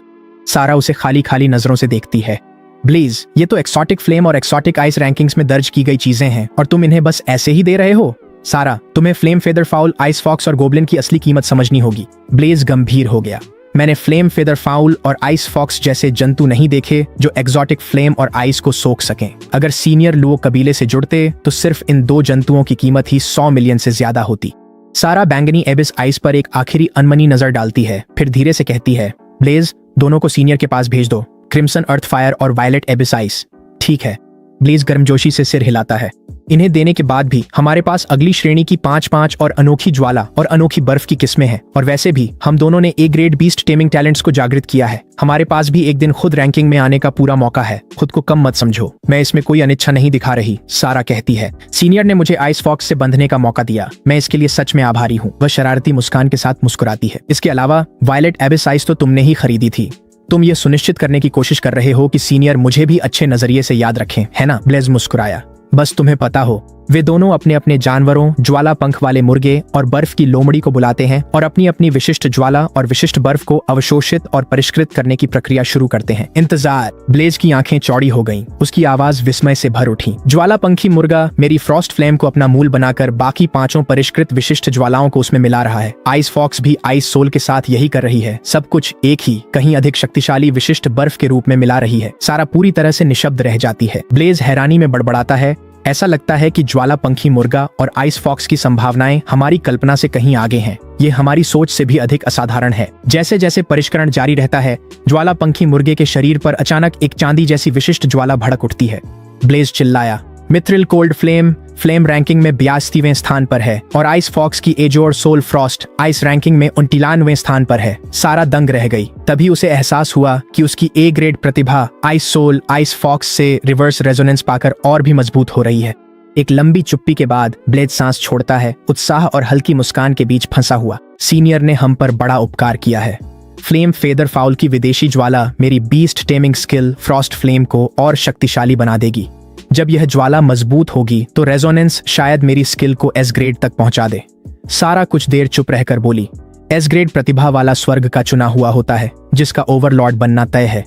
सारा उसे खाली खाली नजरों से देखती है। ब्लेज, ये तो एक्सोटिक फ्लेम और एक्सोटिक आइस रैंकिंग्स में दर्ज की गई चीजें हैं और तुम इन्हें बस ऐसे ही दे रहे हो। सारा, तुम्हें flame feather fowl, ice fox और गोब्लिन की असली कीमत समझनी होगी। ब्लेज गंभीर हो गया। मैंने फ्लेम फेदर फाउल और आइस फॉक्स जैसे जंतु नहीं देखे जो एक्सोटिक फ्लेम और आइस को सोख सकें। अगर सीनियर लुओ कबीले से जुड़ते तो सिर्फ इन 2 जंतुओं की कीमत ही 100 मिलियन से ज्यादा होती। सारा बैंगनी एबिस आइस पर एक आखिरी अनमनी नजर डालती है, फिर धीरे से कहती है, ब्लेज, दोनों को सीनियर के पास भेज दो, क्रिम्सन अर्थ फायर और वायलेट एबिस आइस। ठीक है। ब्लेज गर्मजोशी से सिर हिलाता है। इन्हें देने के बाद भी हमारे पास अगली श्रेणी की 5-5 और अनोखी ज्वाला और अनोखी बर्फ की किस्में हैं। और वैसे भी हम दोनों ने A grade beast taming talents को जागृत किया है। हमारे पास भी एक दिन खुद रैंकिंग में आने का पूरा मौका है। खुद को कम मत समझो। मैं इसमें कोई अनिच्छा नहीं दिखा रही, सारा कहती है। सीनियर ने मुझे आइस फॉक्स से बंधने का मौका दिया, मैं इसके लिए सच में आभारी हूँ। वह शरारती मुस्कान के साथ मुस्कुराती है। इसके अलावा वायलेट एबिस आइस तो तुमने ही खरीदी थी। तुम ये सुनिश्चित करने की कोशिश कर रहे हो कि सीनियर मुझे भी अच्छे नजरिए से याद रखें, है ना? ब्लेज मुस्कुराया। बस तुम्हें पता हो, वे दोनों अपने अपने जानवरों, ज्वाला पंख वाले मुर्गे और बर्फ की लोमड़ी को बुलाते हैं और अपनी अपनी विशिष्ट ज्वाला और विशिष्ट बर्फ को अवशोषित और परिष्कृत करने की प्रक्रिया शुरू करते हैं। इंतजार। ब्लेज की आंखें चौड़ी हो गईं, उसकी आवाज विस्मय से भर उठी। ज्वाला पंखी मुर्गा मेरी फ्रॉस्ट फ्लेम को अपना मूल बनाकर बाकी 5 परिष्कृत विशिष्ट ज्वालाओं को उसमें मिला रहा है। आइस फॉक्स भी आइस सोल के साथ यही कर रही है। सब कुछ एक ही, कहीं अधिक शक्तिशाली विशिष्ट बर्फ के रूप में मिला रही है। सारा पूरी तरह से निशब्द रह जाती है। ब्लेज हैरानी में बड़बड़ाता है। ऐसा लगता है कि ज्वाला पंखी मुर्गा और आइस फॉक्स की संभावनाएं हमारी कल्पना से कहीं आगे हैं। ये हमारी सोच से भी अधिक असाधारण है। जैसे जैसे परिष्करण जारी रहता है, ज्वाला पंखी मुर्गे के शरीर पर अचानक एक चांदी जैसी विशिष्ट ज्वाला भड़क उठती है। ब्लेज चिल्लाया। मिथ्रिल कोल्ड फ्लेम रैंकिंग में 82वें स्थान पर है और आइस फॉक्स की azure soul frost ice ranking में 59वें स्थान पर है। सारा दंग रह गई। तभी उसे एहसास हुआ कि उसकी ए ग्रेड प्रतिभा आइस सोल आइस फॉक्स से रिवर्स रेजोनेंस पाकर और भी मजबूत हो रही है। एक लंबी चुप्पी के बाद ब्लेज सांस छोड़ता है, उत्साह और हल्की मुस्कान के बीच फंसा हुआ। सीनियर ने हम पर बड़ा उपकार किया है। फ्लेम फेदर फाउल की विदेशी ज्वाला मेरी beast taming skill Frost flame को और शक्तिशाली बना देगी। जब यह ज्वाला मजबूत होगी तो रेजोनेंस शायद मेरी स्किल को एस ग्रेड तक पहुंचा दे। सारा कुछ देर चुप रहकर बोली, एस ग्रेड प्रतिभा वाला स्वर्ग का चुना हुआ होता है जिसका ओवरलॉर्ड बनना तय है।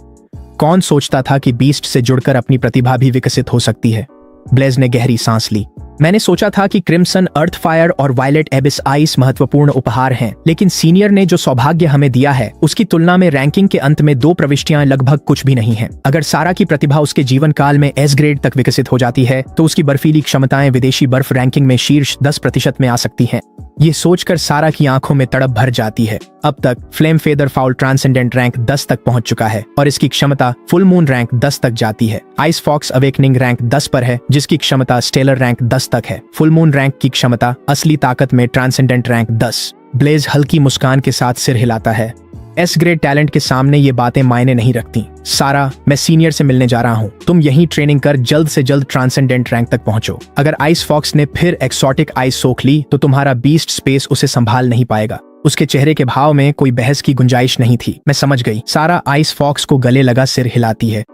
कौन सोचता था कि बीस्ट से जुड़कर अपनी प्रतिभा भी विकसित हो सकती है। ब्लेज ने गहरी सांस ली। मैंने सोचा था कि क्रिम्सन अर्थ फायर और वायलेट एबिस आइस महत्वपूर्ण उपहार हैं, लेकिन सीनियर ने जो सौभाग्य हमें दिया है उसकी तुलना में रैंकिंग के अंत में 2 प्रविष्टियां लगभग कुछ भी नहीं हैं। अगर सारा की प्रतिभा उसके जीवन काल में एस ग्रेड तक विकसित हो जाती है तो उसकी बर्फीली क्षमताएं विदेशी बर्फ रैंकिंग में शीर्ष 10% में आ सकती हैं। ये सोचकर सारा की आंखों में तड़प भर जाती है। अब तक flame feather foul transcendent rank 10 तक पहुंच चुका है और इसकी क्षमता फुल मून रैंक 10 तक जाती है। आइस फॉक्स अवेकनिंग रैंक 10 पर है जिसकी क्षमता स्टेलर रैंक 10 तक है। फुल मून रैंक की क्षमता असली ताकत में ट्रांसेंडेंट रैंक 10। ब्लेज हल्की मुस्कान के साथ सिर हिलाता है। एस ग्रेड टैलेंट के सामने ये बातें मायने नहीं रखती। सारा, मैं सीनियर से मिलने जा रहा हूँ। तुम यहीं ट्रेनिंग कर जल्द से जल्द ट्रांसेंडेंट रैंक तक पहुंचो। अगर आइस फॉक्स ने फिर एक्सोटिक आइस सोख ली तो तुम्हारा बीस्ट स्पेस उसे संभाल नहीं पाएगा। उसके चेहरे के भाव में कोई बहस की गुंजाइश नहीं थी। मैं समझ गई। सारा आइस फॉक्स को गले लगा सिर हिलाती है।